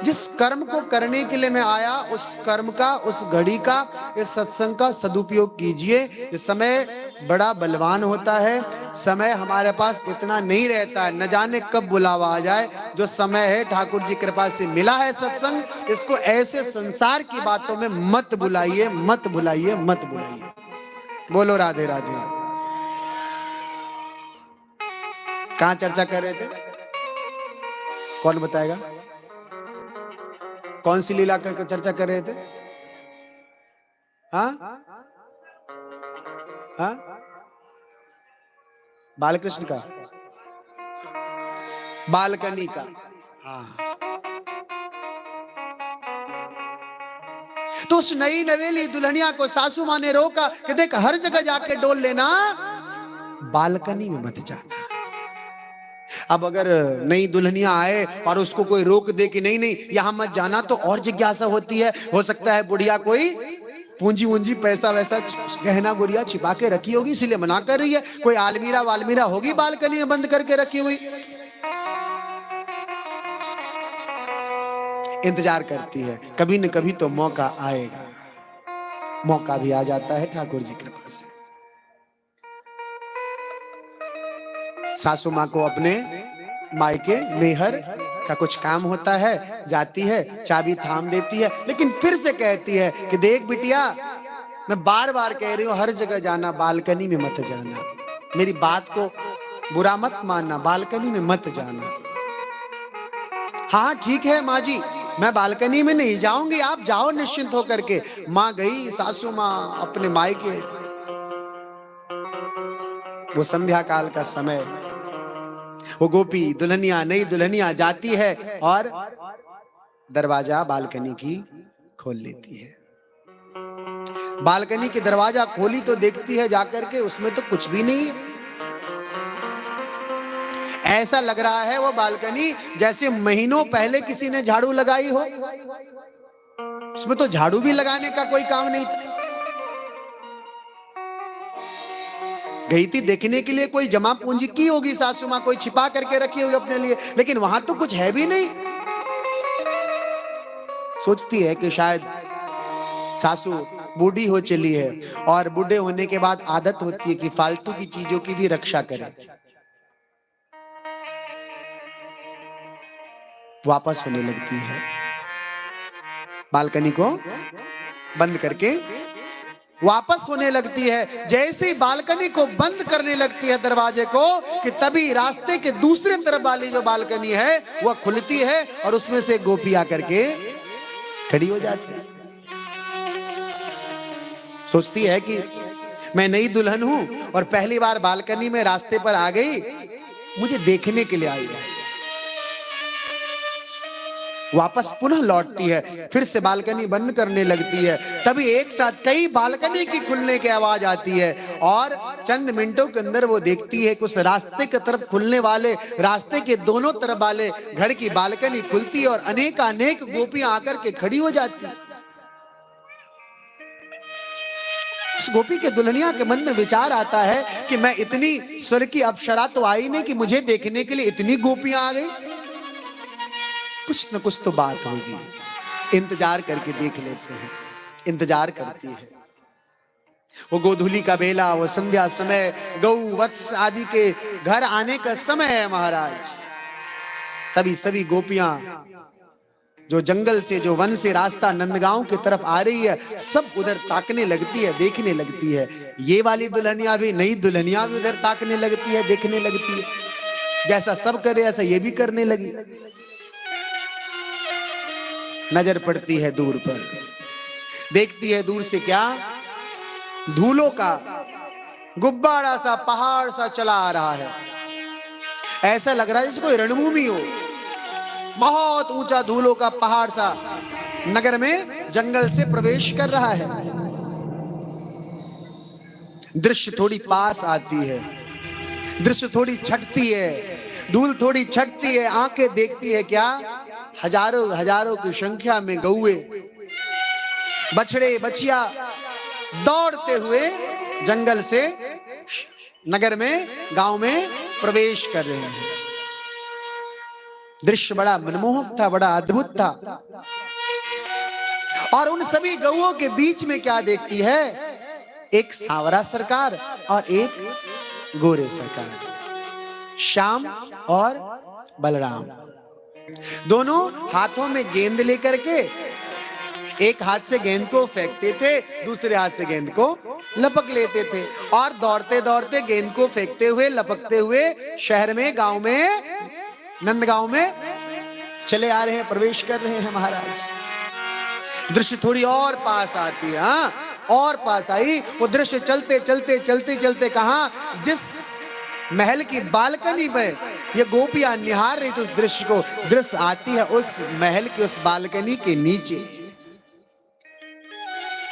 जिस कर्म को करने के लिए मैं आया उस कर्म का, उस घड़ी का, इस सत्संग का सदुपयोग कीजिए। इस समय बड़ा बलवान होता है, समय हमारे पास इतना नहीं रहता है, न जाने कब बुलावा आ जाए। जो समय है ठाकुर जी कृपा से मिला है सत्संग, इसको ऐसे संसार की बातों में मत बुलाइए, मत बुलाइए, मत बुलाइए। बोलो राधे राधे। कहां चर्चा कर रहे थे? कौन बताएगा? कौन सी लीला का चर्चा कर रहे थे? हाँ हाँ, बालकृष्ण का, बालकनी का। हाँ, तो उस नई नवेली दुल्हनिया को सासू माँ ने रोका कि देख हर जगह जाके डोल लेना, बालकनी में मत जाना। अब अगर नई दुल्हनिया आए और उसको कोई रोक दे कि नहीं नहीं यहां मत जाना, तो और जिज्ञासा होती है। हो सकता है बुढ़िया कोई पूंजी वूंजी पैसा वैसा गहना गुड़िया छिपा के रखी होगी, इसलिए मना कर रही है। कोई आलमीरा वालमीरा होगी बालकनी में बंद करके रखी हुई, इंतजार करती है, कभी न कभी तो मौका आएगा। मौका भी आ जाता है ठाकुर जी कृपा से। सासू माँ को अपने मायके नैहर का कुछ काम होता है, जाती है, चाबी थाम देती है, लेकिन फिर से कहती है कि देख बिटिया, मैं बार बार कह रही हूं हर जगह जाना, बालकनी में मत जाना। मेरी बात को बुरा मत मानना, बालकनी में मत जाना। हाँ ठीक है माँ जी, मैं बालकनी में नहीं जाऊंगी, आप जाओ निश्चिंत होकर के। माँ गई, सासू माँ अपने मायके। वो संध्या काल का समय, वो गोपी दुल्हनिया, नई दुल्हनिया जाती है और दरवाजा बालकनी की खोल लेती है। बालकनी की दरवाजा खोली तो देखती है जाकर के, उसमें तो कुछ भी नहीं है। ऐसा लग रहा है वो बालकनी जैसे महीनों पहले किसी ने झाड़ू लगाई हो, उसमें तो झाड़ू भी लगाने का कोई काम नहीं था। गई थी देखने के लिए, कोई जमा पूंजी की होगी सासू माँ, कोई छिपा करके रखी होगी अपने लिए, लेकिन वहां तो कुछ है भी नहीं। सोचती है कि शायद सासू बूढ़ी हो चली है और बूढ़े होने के बाद आदत होती है कि फालतू की चीजों की भी रक्षा करे। वापस होने लगती है, बालकनी को बंद करके वापस होने लगती है। जैसे ही बालकनी को बंद करने लगती है दरवाजे को, कि तभी रास्ते के दूसरे तरफ वाली जो बालकनी है वह खुलती है और उसमें से गोपी आकर के खड़ी हो जाती है। सोचती है कि मैं नई दुल्हन हूं और पहली बार बालकनी में रास्ते पर आ गई, मुझे देखने के लिए आई है। वापस पुनः लौटती है, फिर से बालकनी बंद करने लगती है। तभी एक साथ कई बालकनी की खुलने की आवाज आती है और चंद मिनटों के अंदर वो देखती है कि उस रास्ते की तरफ खुलने वाले रास्ते के दोनों तरफ वाले घर की बालकनी खुलती है और अनेक गोपियां आकर के खड़ी हो जाती है। उस गोपी के दुल्हनिया के मन में विचार आता है कि मैं इतनी स्वर्ग की अप्सरा तो आई नहीं कि मुझे देखने के लिए इतनी गोपियां आ गई। कुछ न कुछ तो बात होगी, इंतजार करके देख लेते हैं। इंतजार करती है। वो गोधूली का बेला, वो संध्या समय, गौ वत्स आदि के घर आने का समय है महाराज। तभी सभी गोपियां जो जंगल से, जो वन से रास्ता नंदगांव की तरफ आ रही है, सब उधर ताकने लगती है, देखने लगती है। ये वाली दुल्हनिया भी, नई दुल्हनिया भी उधर ताकने लगती है, देखने लगती है। जैसा सब करे ऐसा ये भी करने लगी। नजर पड़ती है दूर पर, देखती है दूर से क्या, धूलों का गुब्बारा सा पहाड़ सा चला आ रहा है। ऐसा लग रहा है जैसे कोई रणभूमि हो। बहुत ऊंचा धूलों का पहाड़ सा नगर में जंगल से प्रवेश कर रहा है। दृश्य थोड़ी पास आती है, दृश्य थोड़ी छटती है, धूल थोड़ी छटती है। आंखें देखती है क्या, हजारों की संख्या में गौए, बछड़े, बछिया दौड़ते हुए जंगल से नगर में, गांव में प्रवेश कर रहे हैं। दृश्य बड़ा मनमोहक था, बड़ा अद्भुत था। और उन सभी गौओं के बीच में क्या देखती है, एक सांवरा सरकार और एक गोरे सरकार, श्याम और बलराम। दोनों हाथों में गेंद लेकर के, एक हाथ से गेंद को फेंकते थे, दूसरे हाथ से गेंद को लपक लेते थे और दौड़ते दौड़ते गेंद को फेंकते हुए, लपकते हुए शहर में, गांव में, नंदगांव में चले आ रहे हैं, प्रवेश कर रहे हैं महाराज। दृश्य थोड़ी और पास आती है, हाँ, और पास आई। वो दृश्य चलते चलते चलते चलते कहां, जिस महल की बालकनी में ये गोपियां निहार रही थी उस दृश्य को, दृश्य आती है उस महल की उस बालकनी के नीचे।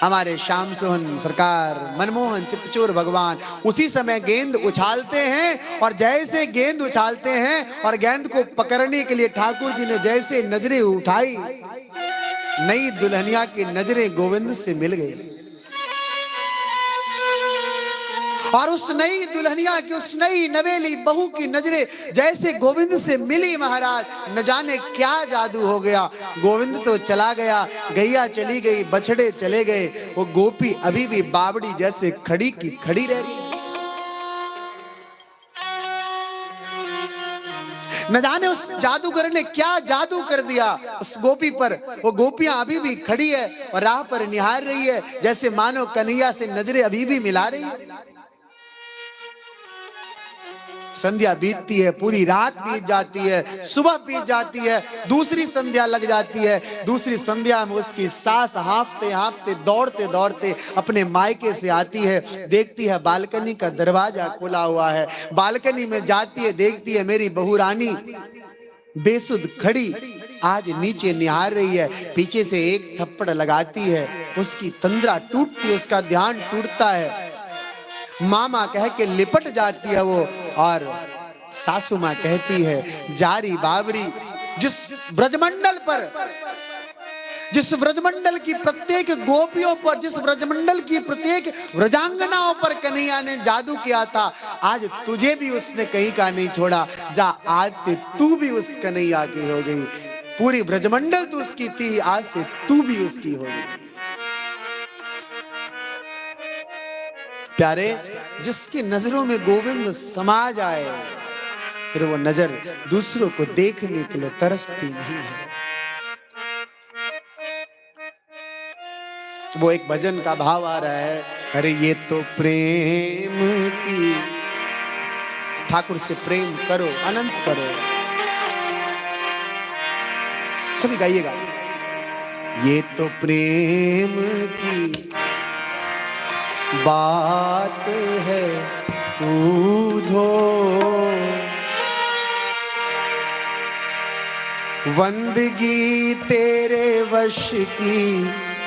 हमारे श्याम सोहन सरकार, मनमोहन चित्तचोर भगवान उसी समय गेंद उछालते हैं और जैसे गेंद उछालते हैं और गेंद को पकड़ने के लिए ठाकुर जी ने जैसे नजरें उठाई, नई दुल्हनिया की नजरें गोविंद से मिल गई। और उस नई दुल्हनिया की, उस नई नवेली बहू की नजरें जैसे गोविंद से मिली महाराज, न जाने क्या जादू हो गया। गोविंद तो चला गया, गैया चली गई, बछड़े चले गए, वो गोपी अभी भी बावड़ी जैसे खड़ी की खड़ी रह गई। न जाने उस जादूगर ने क्या जादू कर दिया उस गोपी पर। वो गोपियां अभी भी खड़ी है और राह पर निहार रही है, जैसे मानो कन्हैया से नजरें अभी भी मिला रही है। संध्या बीतती है, पूरी रात बीत जाती है, सुबह बीत जाती है, दूसरी संध्या लग जाती है। दूसरी संध्या में उसकी सास हाँफते हाँफते, दौड़ते दौड़ते अपने मायके से आती है। देखती है बालकनी का दरवाजा खुला हुआ है, बालकनी में जाती है, देखती है मेरी बहू रानी बेसुध खड़ी आज नीचे निहार रही है। पीछे से एक थप्पड़ लगाती है, उसकी तंद्रा टूटती है, उसका ध्यान टूटता है। मामा कह के लिपट जाती है वो, और सासू माँ कहती है जारी बावरी। जिस ब्रजमंडल पर, जिस ब्रजमंडल की प्रत्येक गोपियों पर, जिस ब्रजमंडल की प्रत्येक व्रजांगनाओं पर कन्हैया ने जादू किया था, आज तुझे भी उसने कहीं का नहीं छोड़ा। जा, आज से तू भी उस कन्हैया की हो गई। पूरी ब्रजमंडल तो उसकी थी, आज से तू भी उसकी हो गई। प्यारे, जिसकी नजरों में गोविंद समा जाए, फिर वो नजर दूसरों को देखने के लिए तरसती नहीं है। वो एक भजन का भाव आ रहा है, अरे ये तो प्रेम की, ठाकुर से प्रेम करो, अनंत करो। सभी गाइएगा, ये तो प्रेम की बात है ऊधो, बंदगी तेरे वश की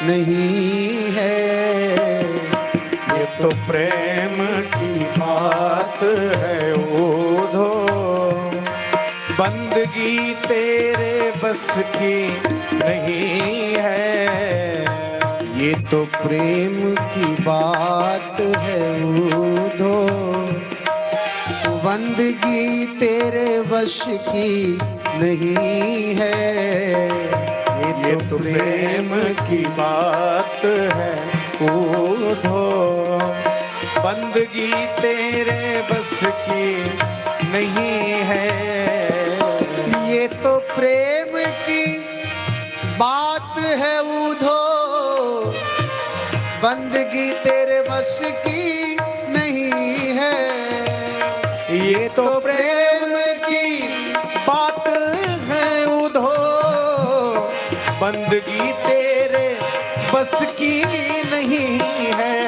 नहीं है। ये तो प्रेम की बात है ऊधो, बंदगी तेरे बस की नहीं है। ये तो प्रेम की बात है ऊधो, बंदगी तेरे वश की नहीं है। ये तो प्रेम की बात है ऊधो, बंदगी तेरे बस की नहीं है। ये तो प्रेम की बात है ऊधो, बंदगी तेरे बस की नहीं है। ये तो प्रेम की बात है ऊधो, बंदगी तेरे बस की नहीं है।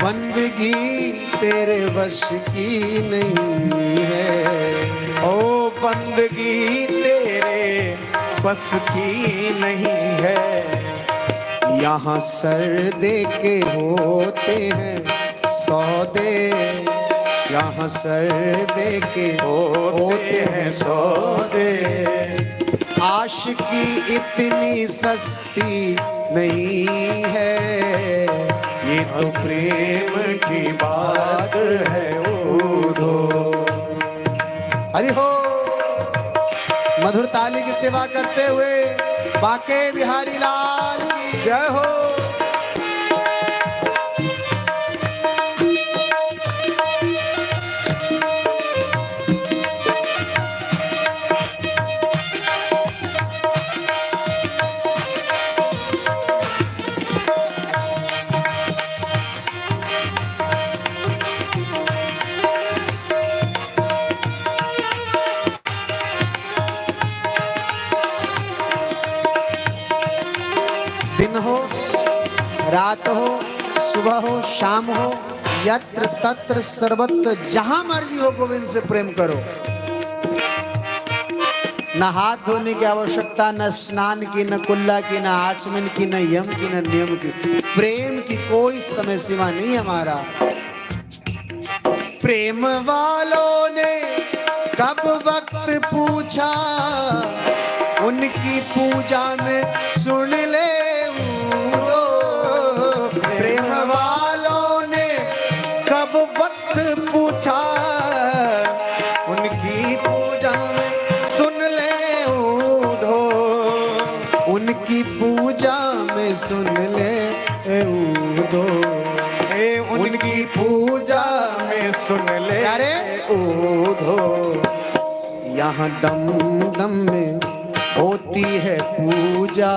बंदगी तेरे बस की नहीं है। ओ बंदगी तेरे बस की नहीं है। यहाँ सर दे के होते हैं सौदे, यहाँ सर दे के होते हैं सौदे। आशिकी इतनी सस्ती नहीं है, ये तो प्रेम की बात है ऊधो। हरि हो, मधुर ताली की सेवा करते हुए बाके बिहारी लाल की जय हो। दिन हो, रात हो, सुबह हो, शाम हो, यत्र तत्र सर्वत्र जहां मर्जी हो, गोविंद से प्रेम करो। न हाथ धोने की आवश्यकता, न स्नान की, न कुल्ला की, न आचमन की, न यम की, न नियम की। प्रेम की कोई समय सीमा नहीं हमारा। प्रेम वालों ने कब वक्त पूछा, उनकी पूजा में सुन ले ऊधो। प्रेम वालों ने कब वक्त पूछा, उनकी पूजा में सुन ले ऊधो। उनकी पूजा में सुन ले ऊधो। उनकी पूजा में सुन ले अरे ऊधो। यहाँ दम दम में होती है पूजा,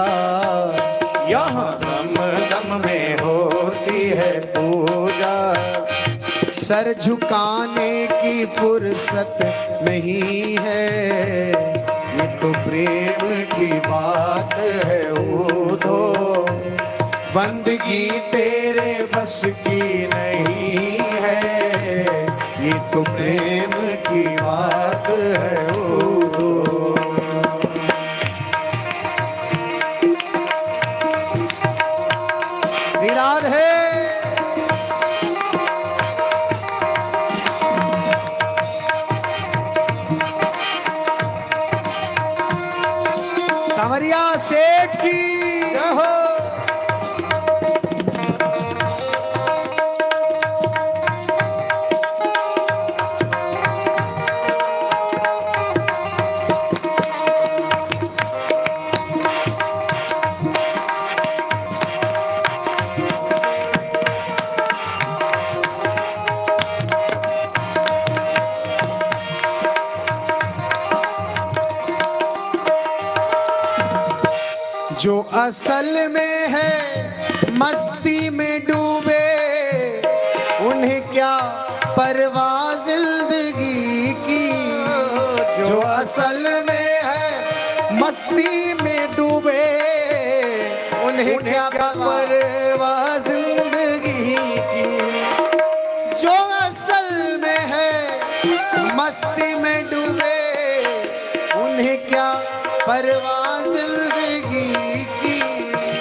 यहाँ दम दम में होती है पूजा। सर झुकाने की फुर्सत नहीं है, ये तो प्रेम की बात है ऊधो। बंदगी तेरे बस की नहीं है, ये तो प्रेम की बात है ऊधो। राधे समरिया सेठ की जय हो। जो असल में है परवाह जिंदगी की, जो असल में है मस्ती में डूबे, उन्हें क्या परवाह जिंदगी की। जो असल में है मस्ती में डूबे, उन्हें क्या परवाह जिंदगी की।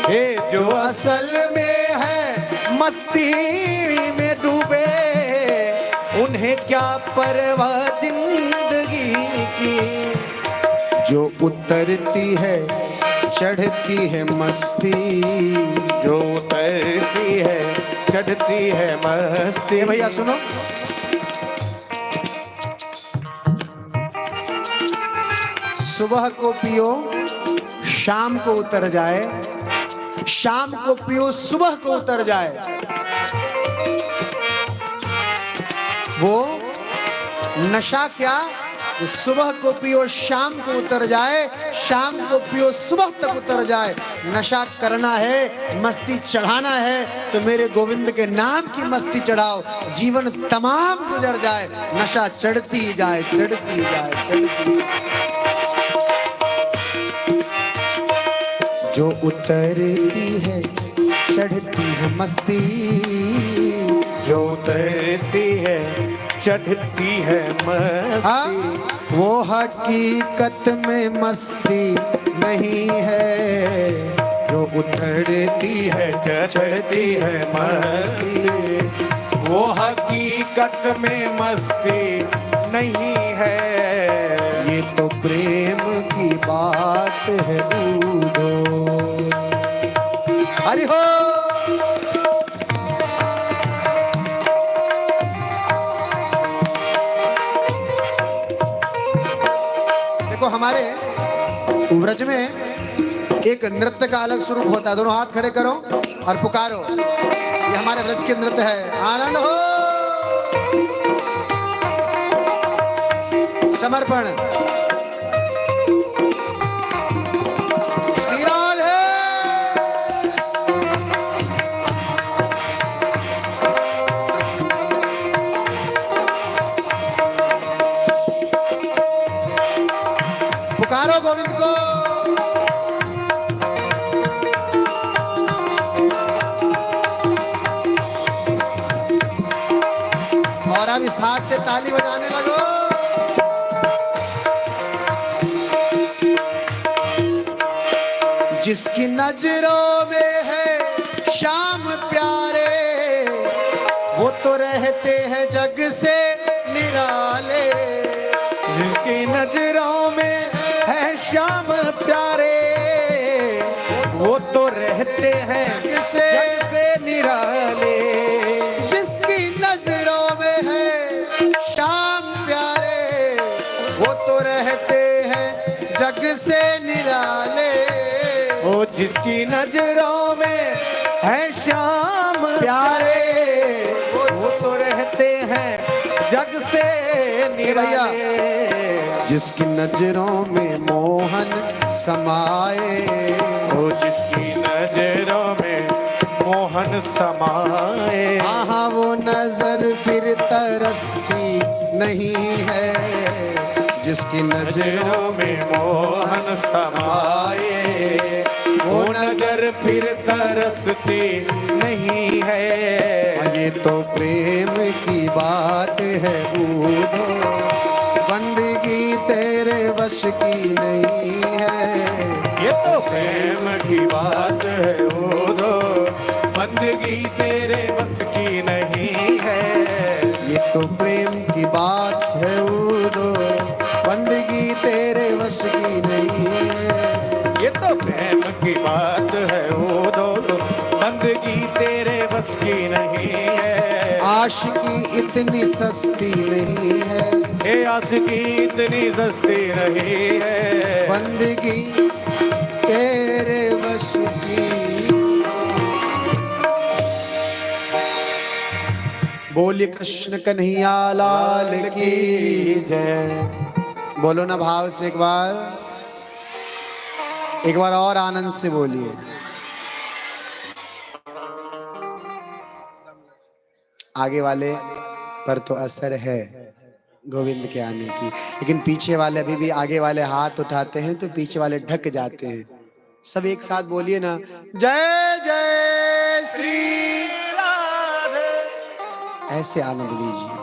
हे जो असल में है मस्ती में डूबे, उन्हें क्या परवाह जिंदगी की। जो उतरती है चढ़ती है मस्ती, जो उतरती है चढ़ती है मस्ती। ये भैया सुनो, सुबह को पियो शाम को उतर जाए, शाम को पियो सुबह को उतर जाए। वो नशा क्या, सुबह को पियो शाम को उतर जाए, शाम को पियो सुबह तक उतर जाए। नशा करना है, मस्ती चढ़ाना है तो मेरे गोविंद के नाम की मस्ती चढ़ाओ, जीवन तमाम गुजर जाए। नशा चढ़ती जाए, चढ़ती जाए, चढ़ती जाए। जो उतरती है चढ़ती है मस्ती, जो उतरती है चढ़ती है मस्ती। हाँ, वो हकीकत में मस्ती नहीं है, जो उतरती है चढ़ती है मस्ती। वो हकीकत में मस्ती नहीं है। ये तो प्रेम की बात है ऊदो। हरि हो। देखो हमारे व्रज में एक नृत्य का अलग स्वरूप होता है। दोनों हाथ खड़े करो और पुकारो, ये हमारे व्रज के नृत्य है। आनंद हो, समर्पण। श्री राधे। पुकारो गोविंद को। और अब इस हाथ से ताली बजाने लगो। जिसकी नजरों में है श्याम प्यारे, वो तो रहते हैं जग से निराले। जिसकी नजरों में है श्याम प्यारे, वो तो रहते हैं जग से निराले। जिसकी नजरों में है श्याम प्यारे, वो तो रहते हैं जग से निराले। वो जिसकी नजरों में है श्याम प्यारे, वो तो रहते हैं जग से निराले। जिसकी नजरों में मोहन समाए, वो जिसकी नजरों में मोहन समाए। हाँ वो नजर फिर तरसती नहीं है। जिसकी नजरों में मोहन समाए, वो नजर फिर तरसती नहीं है। ये तो प्रेम की बात है बूढ़ो, बंदगी तेरे वश की नहीं है। ये तो प्रेम की बात है बूढ़ो, बंदगी तेरे वश की नहीं है। ये तो प्रेम की बात है बूढ़ो, बंदगी तेरे वश की नहीं है। ये तो प्रेम की बात है बूढ़ो, बंदगी तेरे बस की नहीं है। आशिकी इतनी सस्ती नहीं है, ये आशिकी इतनी सस्ती नहीं है। बंदगी तेरे वश की। बोलिए कृष्ण कन्हैया लाल की जय। बोलो ना भाव से एक बार और आनंद से बोलिए। आगे वाले पर तो असर है गोविंद के आने की। लेकिन पीछे वाले अभी भी आगे वाले हाथ उठाते हैं तो पीछे वाले ढक जाते हैं। सब एक साथ बोलिए ना, जय जय श्री राधे। ऐसे आनंद लीजिए।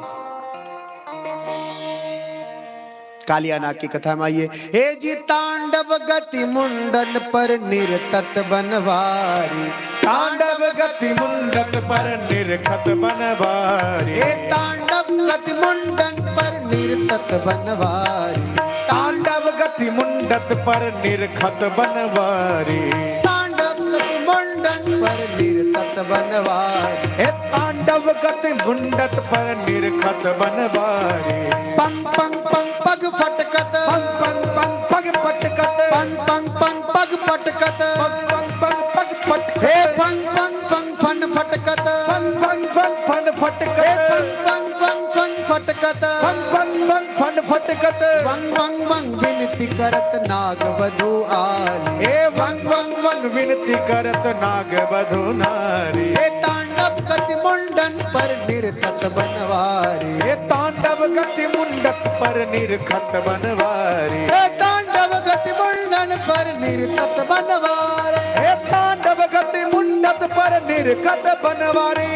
कालिया नाग की कथा में आइए। हे जी तांडव गति मुंडन पर निरतत बनवारी, तांडव गति मुंडन पर निरखत बनवारी, हे तांडव गति मुंडन पर निरतत बनवारी, तांडव गति मुंडत पर निरखत बनवारी, तांडव गति मुंडन पर निरतत बनवारी, हे तांडव गति मुंडत पर निरखत बनवारी, पंग पंग पंग पग फटकत, पंग पंग पंग पग पटकत, पंग पंग पंग पग पटकत, पंग पंग पंग पग पटकत, हे फंग फंग फंग फन फटकत, पंग पंग पंग फन हे फटकत, फंग फंग फंग फंग फटकत, पंग पंग पंग फन फटकत, वंग वंग वंग विनती करत नाग वधु आली, हे वंग वंग वंग विनती करत नाग वधु नारी, हे तांडव गति मुंडन पर निरतत बनवारी, हे तांडव गति मुंडत पर निरखत बनवारी, हे तांडव गति मुंडन पर निरतत बनवारी, हे तांडव गति मुंडत पर निरखत बनवारी,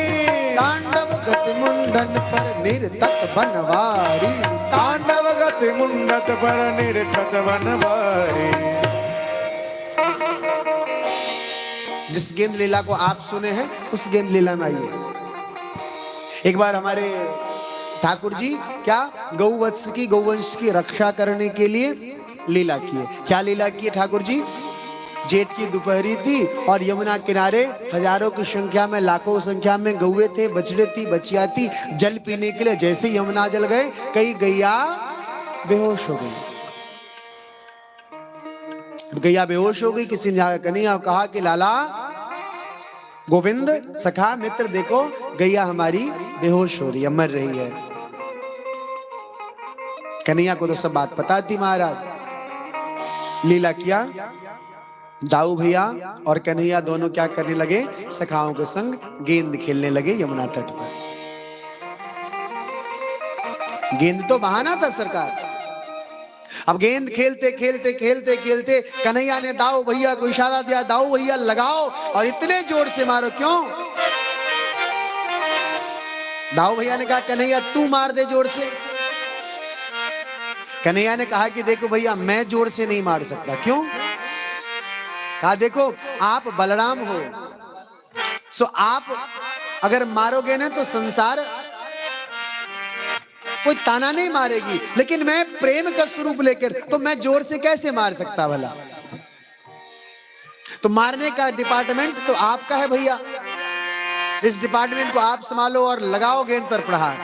तांडव गति मुंडन पर निरतत बनवारी, तांडव गति मुंडत पर निरखत बनवारी। जिस गेंद लीला को आप सुने हैं उस गेंद लीला में आइए। एक बार हमारे ठाकुर जी क्या गौवत्स की गौवंश की रक्षा करने के लिए लीला किए। क्या लीला किए ठाकुर जी? जेठ की दोपहरी थी और यमुना किनारे हजारों की संख्या में, लाखों संख्या में गौवे थे, बछड़े थी, बछिया थी। जल पीने के लिए जैसे यमुना जल गए, कई गैया बेहोश हो गई। गैया बेहोश हो गई। किसी ने जाकर कन्हैया कहा कि लाला गोविंद सखा मित्र देखो, गैया हमारी बेहोश हो रही है, मर रही है। कन्हैया को तो सब बात पता थी महाराज। लीला किया, दाऊ भैया और कन्हैया दोनों क्या करने लगे? सखाओं के संग गेंद खेलने लगे यमुना तट पर। गेंद तो बहाना था सरकार। अब गेंद खेलते खेलते खेलते खेलते कन्हैया ने दाऊ भैया को इशारा दिया, दाऊ भैया लगाओ और इतने जोर से मारो। क्यों? दाऊ भैया ने कहा कन्हैया तू मार दे जोर से। कन्हैया ने कहा कि देखो भैया मैं जोर से नहीं मार सकता। क्यों? कहा देखो आप बलराम हो, सो आप अगर मारोगे ना तो संसार कोई ताना नहीं मारेगी, लेकिन मैं प्रेम का स्वरूप लेकर तो मैं जोर से कैसे मार सकता भला? तो मारने का डिपार्टमेंट तो आपका है भैया, इस डिपार्टमेंट को आप संभालो और लगाओ गेंद पर प्रहार।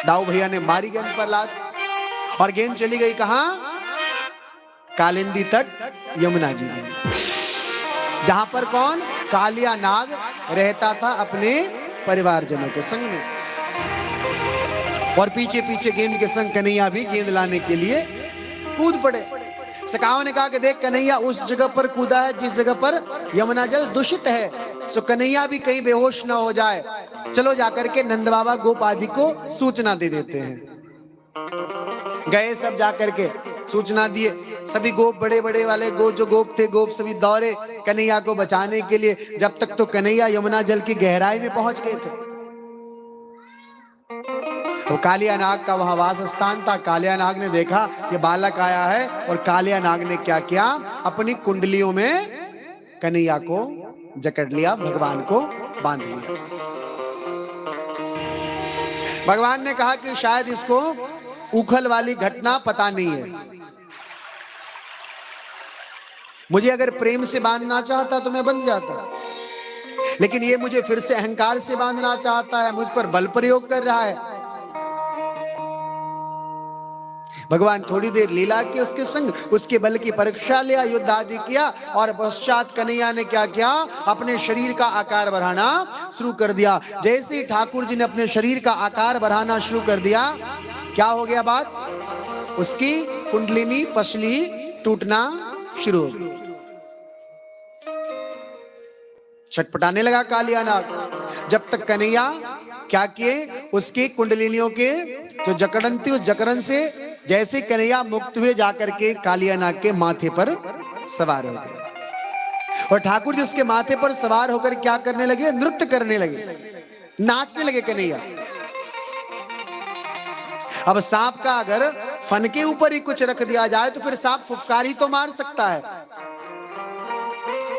दाऊ भैया ने मारी गेंद पर लात और गेंद चली गई कहां? कालिंदी तट यमुना जी में, जहां पर कौन? कालिया नाग रहता था अपने परिवारजनों के संग में। और पीछे पीछे गेंद के संग कन्हैया भी गेंद लाने के लिए कूद पड़े। सखाओं ने कहा कि देख कन्हैया उस जगह पर कूदा है जिस जगह पर यमुना जल दूषित है, सो कन्हैया भी कहीं बेहोश ना हो जाए। चलो जाकर के नंद बाबा गोप आदि को सूचना दे देते हैं। गए सब जाकर के सूचना दिए। सभी गोप, बड़े बड़े वाले जो गोप थे, गोप सभी दौड़े कन्हैया को बचाने के लिए। जब तक तो कन्हैया यमुना जल की गहराई में पहुंच गए थे। तो कालिया नाग का वहां वास स्थान था। कालिया नाग ने देखा ये बालक आया है और कालिया नाग ने क्या किया? अपनी कुंडलियों में कन्हैया को जकड़ लिया, भगवान को बांध लिया। भगवान ने कहा कि शायद इसको उखल वाली घटना पता नहीं है। मुझे अगर प्रेम से बांधना चाहता तो मैं बंध जाता, लेकिन ये मुझे फिर से अहंकार से बांधना चाहता है, मुझ पर बल प्रयोग कर रहा है। भगवान थोड़ी देर लीला की उसके संग, उसके बल की परीक्षा लिया, युद्ध आदि किया और पश्चात कन्हैया ने क्या किया? अपने शरीर का आकार बढ़ाना शुरू कर दिया। जैसे ही ठाकुर जी ने अपने शरीर का आकार बढ़ाना शुरू कर दिया, क्या हो गया बात? उसकी कुंडलिनी पसली टूटना शुरू हो गई। छटपटाने लगा कालिया नाग। जब तक कन्हैया क्या किए, उसकी कुंडलिनियों के जो जकड़न थी, उस जकड़न से जैसे कन्हैया मुक्त हुए जाकर के कालिया नाग के माथे पर सवार हो गए। और ठाकुर जी उसके माथे पर सवार होकर क्या करने लगे, नृत्य करने लगे, नाचने लगे कन्हैया। अब सांप का अगर फन के ऊपर ही कुछ रख दिया जाए तो फिर सांप फुफकार ही तो मार सकता है,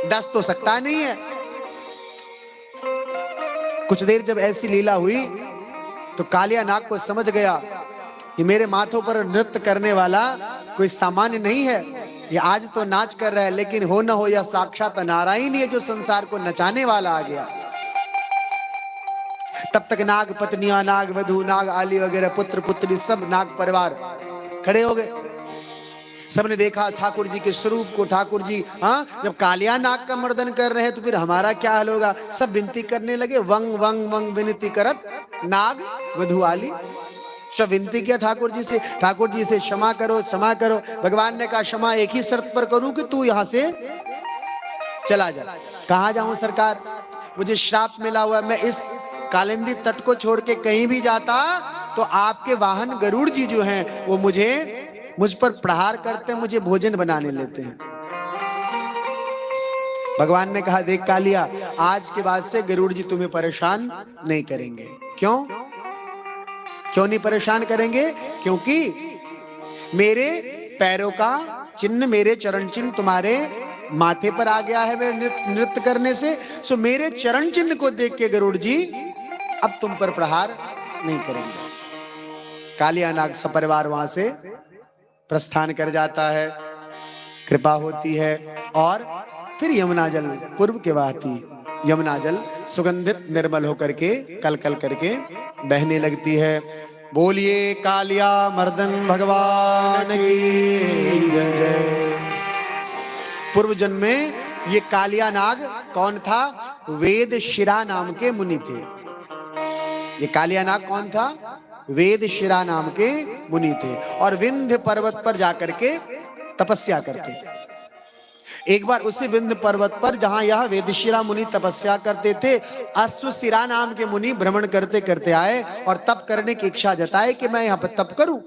डस तो सकता नहीं है। कुछ देर जब ऐसी लीला हुई तो कालिया नाग को समझ गया कि मेरे माथों पर नृत्य करने वाला कोई सामान्य नहीं है, ये आज तो नाच कर रहा है लेकिन हो न हो या साक्षात नारायण ही है जो संसार को नचाने वाला आ गया। तब तक नाग पत्नियां, नाग वधू, नाग आली वगैरह, पुत्र पुत्री, सब नाग परिवार खड़े हो गए। सबने देखा ठाकुर जी के स्वरूप को। ठाकुर जी जब कालिया नाग का मर्दन कर रहे हैं तो फिर हमारा क्या हाल होगा। सब विनती करने लगे, वंग वंग वंग विनती करत नाग वधू आली। सब विनती किया ठाकुर जी से, ठाकुर जी से क्षमा करो, क्षमा करो। भगवान ने कहा क्षमा एक ही शर्त पर करूं कि तू यहां से चला जा। कहां जाऊं सरकार, मुझे श्राप मिला हुआ, मैं इस कालिंदी तट को छोड़ के कहीं भी जाता तो आपके वाहन गरुड़ जी जो हैं वो मुझ पर प्रहार करते, मुझे भोजन बनाने लेते हैं। भगवान ने कहा देख कालिया, आज के बाद से गरुड़ जी तुम्हें परेशान नहीं करेंगे। क्यों नहीं परेशान करेंगे? क्योंकि मेरे पैरों का चिन्ह, मेरे चरण चिन्ह तुम्हारे माथे पर आ गया है मेरे नृत्य करने से। सो मेरे चरण चिन्ह को देख के गरुड़ जी अब तुम पर प्रहार नहीं करेंगे। कालिया नाग सपरिवार वहां से प्रस्थान कर जाता है। कृपा होती है और फिर यमुना जल पूर्व के बहती यमुना जल सुगंधित निर्मल होकर के कल कल करके बहने लगती है। बोलिए कालिया मर्दन भगवान की जय। पूर्व जन्म में ये कालिया नाग कौन था? वेद शिरा नाम के मुनि थे। ये कालिया नाग कौन था? वेद शिरा नाम के मुनि थे और विंध्य पर्वत पर जाकर के तपस्या करते थे। एक बार उसी विंध्य पर्वत पर जहां यह वेदशिरा मुनि तपस्या करते थे, अश्वशिरा नाम के मुनि भ्रमण करते करते आए और तप करने की इच्छा जताए कि मैं यहां पर तप करूं।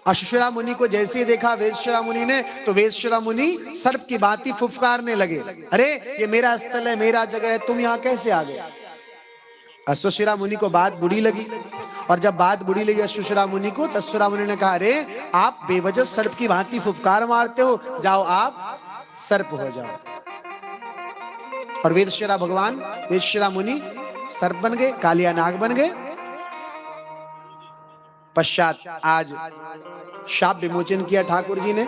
अश्वशिरा मुनि को जैसे ही देखा वेदशिरा मुनि ने, तो वेदशिरा मुनि सर्प की भांति फुफकारने लगे, अरे ये मेरा स्थल है, मेरा जगह है, तुम यहां कैसे आ गए? अश्वशिरा मुनि को बात बुरी लगी और जब बात बुरी लगी अश्वशिरा मुनि को, तो अश्वशिरा मुनि ने कहा अरे आप बेवजह सर्प की भांति फुफकार मारते हो, जाओ आप सर्प हो जाओ। और वेदशिरा भगवान, वेदशिरा मुनि सर्प बन गए, कालिया नाग बन गए। पश्चात आज शाप विमोचन किया ठाकुर जी ने।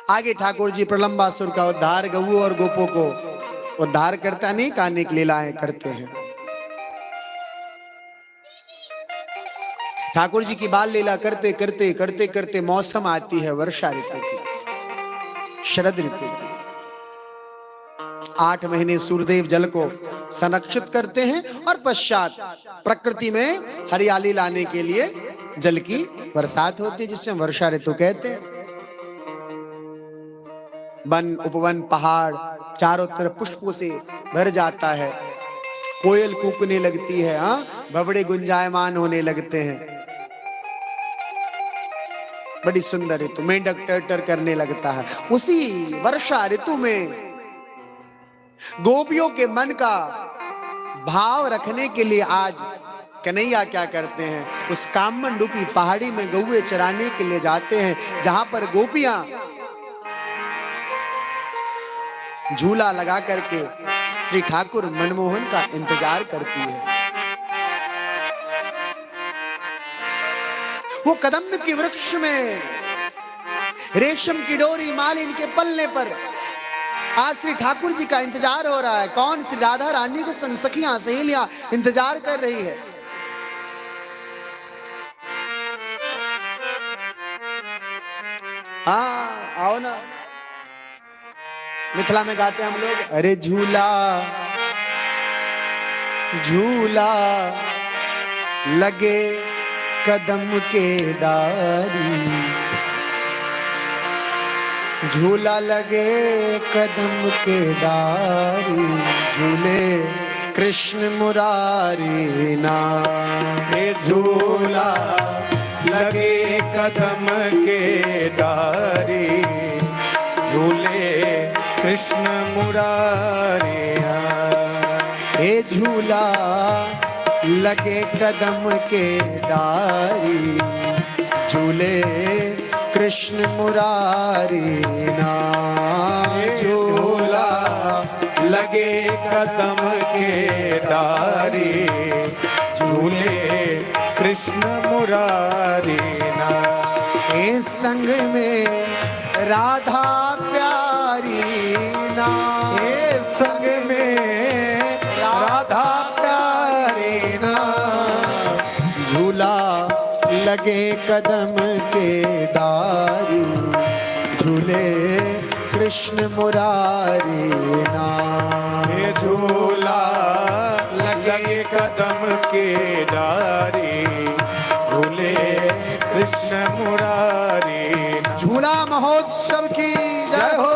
आगे ठाकुर जी प्रलंबासुर का उद्धार, गऊ और गोपों को उद्धार करता नहीं, कानिक लीलाएं करते हैं। ठाकुर जी की बाल लीला करते करते करते करते मौसम आती है वर्षा ऋतु की, शरद ऋतु की। 8 महीने सूर्यदेव जल को संरक्षित करते हैं और पश्चात प्रकृति में हरियाली लाने के लिए जल की बरसात होती है, जिसे हम वर्षा ऋतु कहते हैं। वन उपवन पहाड़ चारों तरफ पुष्पों से भर जाता है, कोयल कूकने लगती है, भवड़े गुंजायमान होने लगते हैं। बड़ी सुंदर ऋतु, मेंढक टर करने लगता है। उसी वर्षा ऋतु में गोपियों के मन का भाव रखने के लिए आज कन्हैया क्या करते हैं, उस कामन रूपी पहाड़ी में गौए चराने के लिए जाते हैं, जहां पर गोपियां झूला लगा करके श्री ठाकुर मनमोहन का इंतजार करती है। वो कदम्ब के वृक्ष में रेशम की डोरी मालिन के पल्ले पर आज श्री ठाकुर जी का इंतजार हो रहा है। कौन? श्री राधा रानी के संग सखियां सहेलियां इंतजार कर रही है। हाँ आओ ना, मिथिला में गाते हैं हम लोग, अरे झूला झूला लगे कदम के डारी, झूला लगे कदम के डारी, झूले कृष्ण मुरारी नाम। ये झूला लगे कदम के डारी, झूले कृष्ण मुरारी। ये झूला लगे कदम के डारी, झूले कृष्ण मुरारी नाम। झूला लगे कदम के डारी, झूले कृष्ण मुरारी नाम। ए संग में राधा प्यारी नाम, ए संग में राधा प्यारी नाम। झूला लगे कदम के डारी, झूले कृष्ण मुरारी नाम। ये झूला लगे कदम के डारी, झूले कृष्ण मुरारी नाम। झूला महोत्सव की जय हो।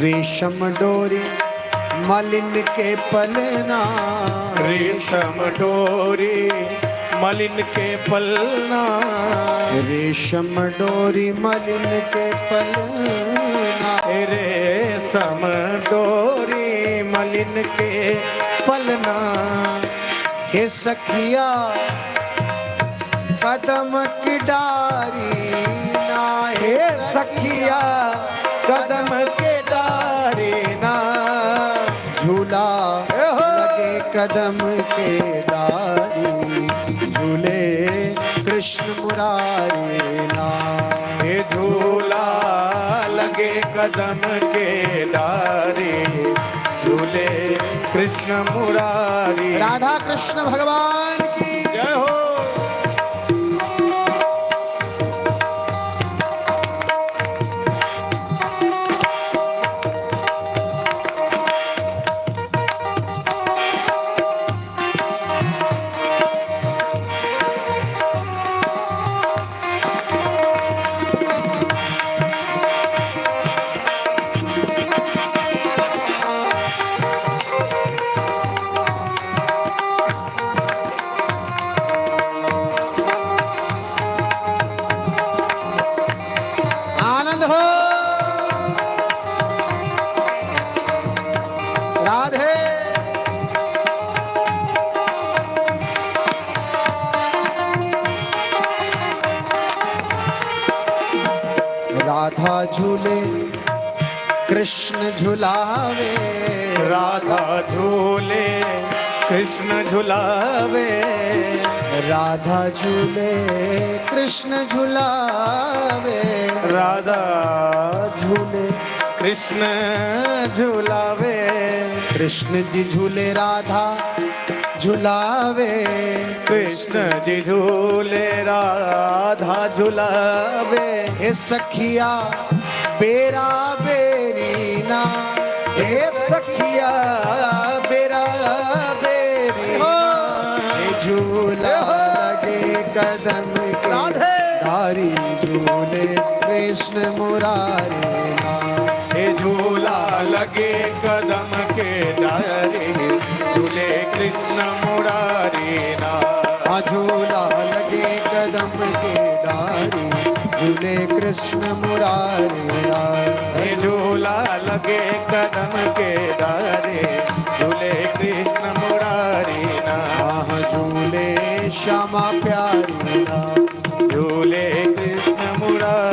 रेशम डोरी मलिन के पलना, रेशम डोरी मलिन के पलना। रेशम डोरी मलिन के पलना। रेशम डोरी मलिन के पलना। हे सखिया कदम की डारी ना, हे सखिया कदम के डारी ना। झूला लगे कदम के डारी, झूले कृष्ण मुरारी नाम। ये झूला लगे कदम के डारी, झूले कृष्ण मुरारी। राधा कृष्ण भगवान की जय हो। आनंद हो। राधे राधा झूले कृष्ण झुलावे, राधा झूले कृष्ण झुलावे। राधा झूले कृष्ण झुलावे। राधा झूले कृष्ण झुलावे। कृष्ण जी झूले राधा झुलावे। कृष्ण जी झूले राधा झुलावे। हे सखिया बेरा बेरी ना, हे सखिया बेरा बेरी हो। हे झूला लगे कदम के डारी, झूले कृष्ण मुरारी नाम। हे झूला लगे कदम के डारी, झूले कृष्ण मुरारी नाम। झूला लगे कदम के डारी, झूले कृष्ण मुरारी नाम। हे झूला लगे कदम के डारे, झूले कृष्ण मुरारी नाम। झूले श्यामा प्यारी नाम। झूले कृष्ण मुरारी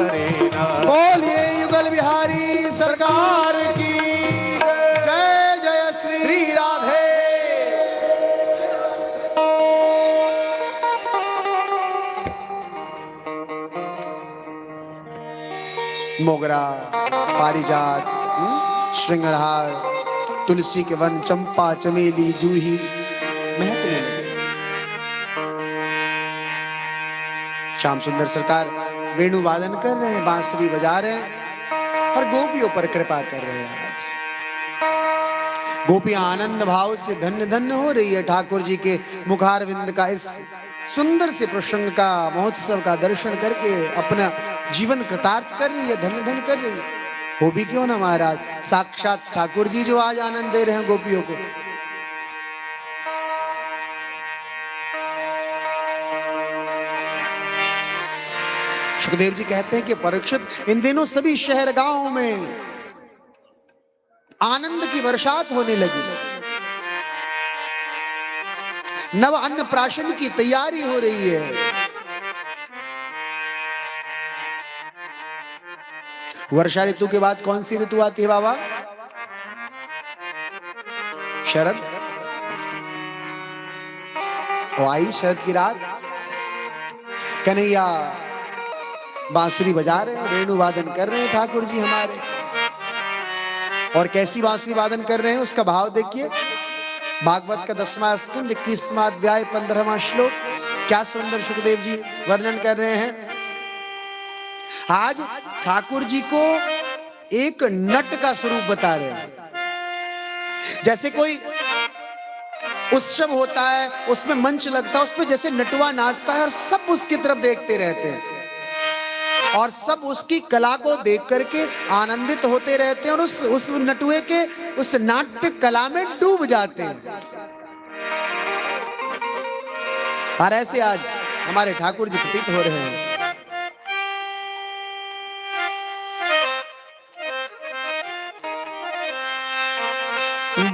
मोगरा, पारिजात, श्रृंगार, तुलसी के वन, चंपा, चमेली, जूही महकने लगे। श्याम सुंदर सरकार वेणु वादन कर रहे हैं, बांसुरी बजा रहे हैं और गोपियों पर कृपा कर रहे हैं। आज गोपियां आनंद भाव से धन्य धन्य हो रही है। ठाकुर जी के मुखारविंद का इस सुंदर से प्रसंग का, महोत्सव का दर्शन करके अपना जीवन कृतार्थ कर रही है, धन्य धन्य कर रही है। हो भी क्यों ना महाराज, साक्षात ठाकुर जी जो आज आनंद दे रहे हैं गोपियों को। सुखदेव जी कहते हैं कि परीक्षित, इन दिनों सभी शहर गांवों में आनंद की बरसात होने लगी। नव अन्नप्राशन की तैयारी हो रही है। वर्षा ऋतु के बाद कौन सी ऋतु आती है बाबा? शरद। वो आई शरद की रात, कन्हैया बांसुरी बजा रहे हैं, वेणु वादन कर रहे हैं ठाकुर जी हमारे। और कैसी बांसुरी वादन कर रहे हैं उसका भाव देखिए। भागवत का 10वां स्कंद 21वां अध्याय 15वां श्लोक, क्या सुंदर सुखदेव जी वर्णन कर रहे हैं। आज ठाकुर जी को एक नट का स्वरूप बता रहे हैं। जैसे कोई उत्सव होता है, उसमें मंच लगता है, उसमें जैसे नटुआ नाचता है और सब उसकी तरफ देखते रहते हैं और सब उसकी कला को देख करके आनंदित होते रहते हैं और उस नटुए के उस नाट्य कला में डूब जाते हैं। और ऐसे आज हमारे ठाकुर जी प्रतीत हो रहे हैं।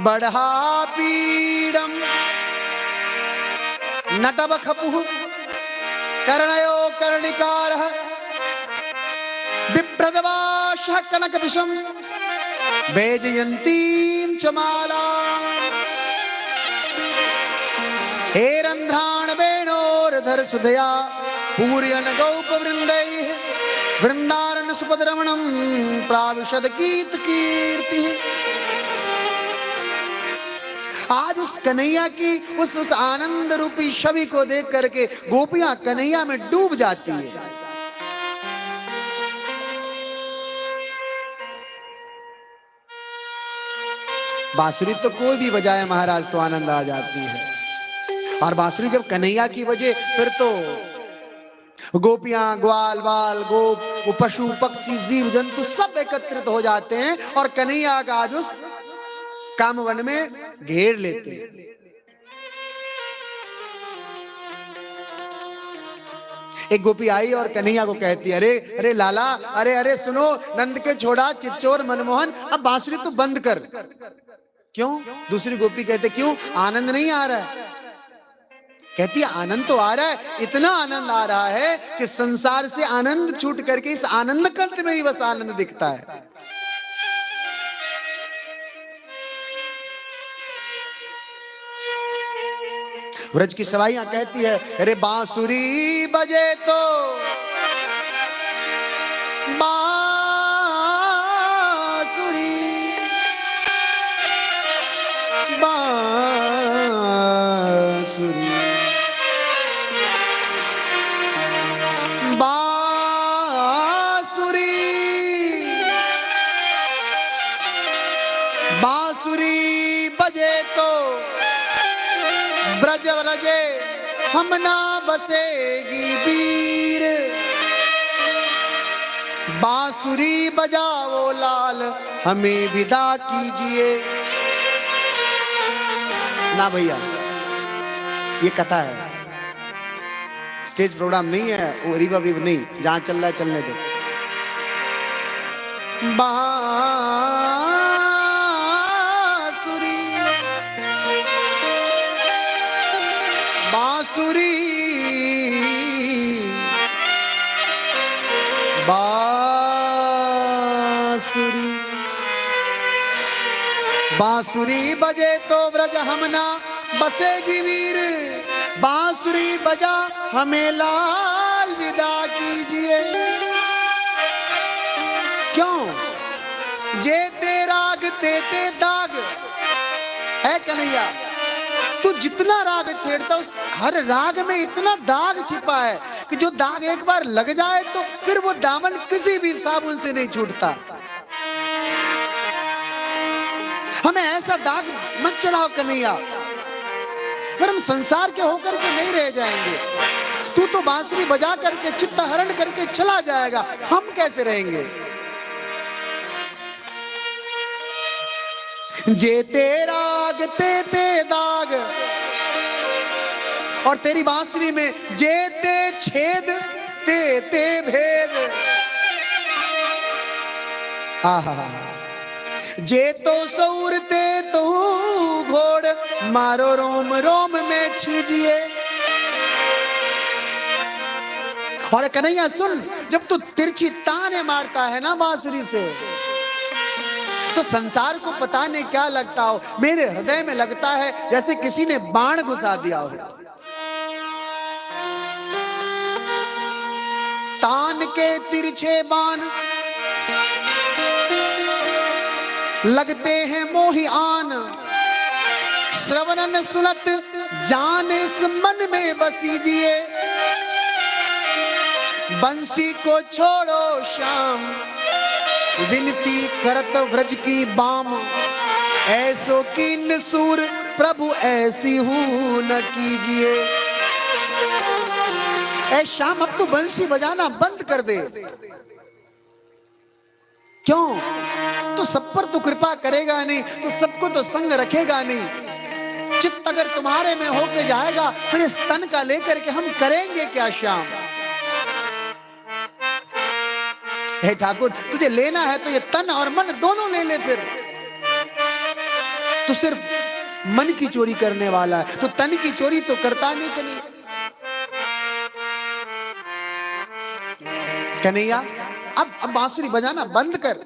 बढ़ा पीडम नटबखपुः कर्णयो कर्णिकारः विप्रदवाशः कनकपिशं वैजयन्तीं च मालाम् हेरन्ध्राण वेणोर्धर सुधया पूरयन् गौपवृन्दैः वृन्दारण्य सुपदरमणं प्राविशद गीत कीर्तिः। आज उस कन्हैया की उस आनंद रूपी छवि को देख करके गोपियां कन्हैया में डूब जाती है। बांसुरी तो कोई भी बजाए महाराज तो आनंद आ जाती है। और बांसुरी जब कन्हैया की बजे फिर तो गोपियां, ग्वाल बाल, गोप, पशु पक्षी, जीव जंतु सब एकत्रित हो जाते हैं और कन्हैया का आज उस कामवन में घेर लेते हैं। एक गोपी आई और कन्हैया को कहती है, अरे अरे लाला, अरे अरे सुनो, नंद के छोड़ा चिच्चोर मनमोहन, अब बांसुरी तो बंद कर। क्यों? दूसरी गोपी कहते, क्यों? आनंद नहीं आ रहा है? कहती है आनंद तो आ रहा है, इतना आनंद आ रहा है कि संसार से आनंद छूट करके इस आनंद कंठ में ही बस आनंद दिखता है। व्रज की सवाइयां कहती है, अरे बांसुरी बजे तो बांसुरी बांसुरी बांसुरी बांसुरी बजे तो ब्रज व्रजे हम ना बसेगी वीर। बांसुरी बजाओ लाल हमें विदा कीजिए। ना भैया, ये कथा है, स्टेज प्रोग्राम नहीं है, वो रिवा विव नहीं, जहां चल रहा है चलने दो। बांसुरी बांसुरी बांसुरी बजे तो व्रज हमना बसेगी वीर। बांसुरी बजा हमें लाल विदा कीजिए। ते ते दाग। है कन्हैया, तू जितना राग छेड़ता उस हर राग में इतना दाग छिपा है कि जो दाग एक बार लग जाए तो फिर वो दामन किसी भी साबुन से नहीं छूटता। हमें ऐसा दाग मत चढ़ाओ कन्हैया, फिर हम संसार के होकर के नहीं रह जाएंगे। तू तो बांसुरी बजा करके चित्त हरण करके चला जाएगा, हम कैसे रहेंगे। जेते राग ते दाग, और तेरी बांसुरी में जेते छेद ते भेद। आहा, जे तो सौर ते तो घोड़, मारो रोम रोम में छीजिए। और कन्हैया सुन, जब तू तिरछी ताने मारता है ना बांसुरी से, तो संसार को पता नहीं क्या लगता हो, मेरे हृदय में लगता है जैसे किसी ने बाण घुसा दिया हो। तान के तिरछे बाण लगते हैं मोहि आन, श्रवणन सुनत जान इस मन में बसीजिए। बंसी को छोड़ो श्याम, विनती करत व्रज की बाम। ऐसो की निसूर प्रभु ऐसी हूं न कीजिए। ऐ श्याम, अब तू बंसी बजाना बंद कर दे। क्यों? तो सब पर तो कृपा करेगा नहीं, तो सबको तो संग रखेगा नहीं। चित्त अगर तुम्हारे में होके जाएगा, फिर इस तन का लेकर के हम करेंगे क्या श्याम। हे ठाकुर, तुझे लेना है तो ये तन और मन दोनों ले ले। फिर तू सिर्फ मन की चोरी करने वाला है, तो तन की चोरी तो करता नहीं कन्हैया। अब बांसुरी बजाना बंद कर।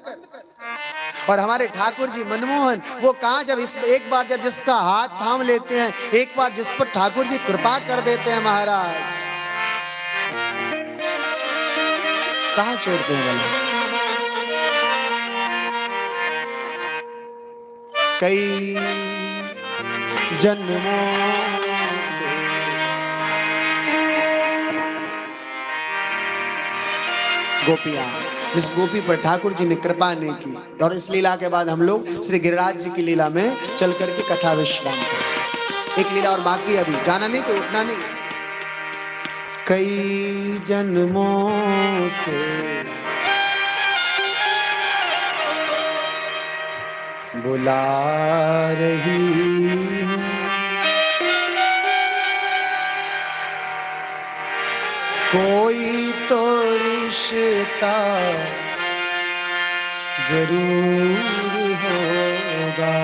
और हमारे ठाकुर जी मनमोहन, वो कहा जब एक बार जब जिसका हाथ थाम लेते हैं, एक बार जिस पर ठाकुर जी कृपा कर देते हैं महाराज, कहां छोड़ते हैं भला। कई जन्मों से गोपियां, जिस गोपी पर ठाकुर जी ने कृपा नहीं की, और इस लीला के बाद हम लोग श्री गिरिराज जी की लीला में चल करके कथा विश्राम करें। एक लीला और बाकी, अभी जाना नहीं, कोई उठना नहीं। कई जन्मों से बुला रही हूं, कोई तो रिश्ता जरूर होगा।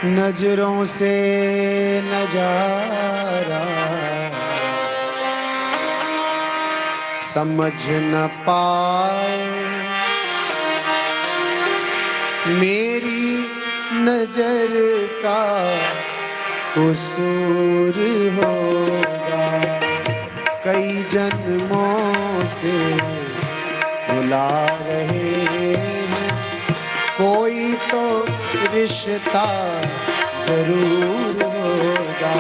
नजरों से नजारा समझ न पाए, मेरी नजर का कसूर होगा। कई जन्मों से बुला रहे हैं, कोई तो रिश्ता जरूर होगा।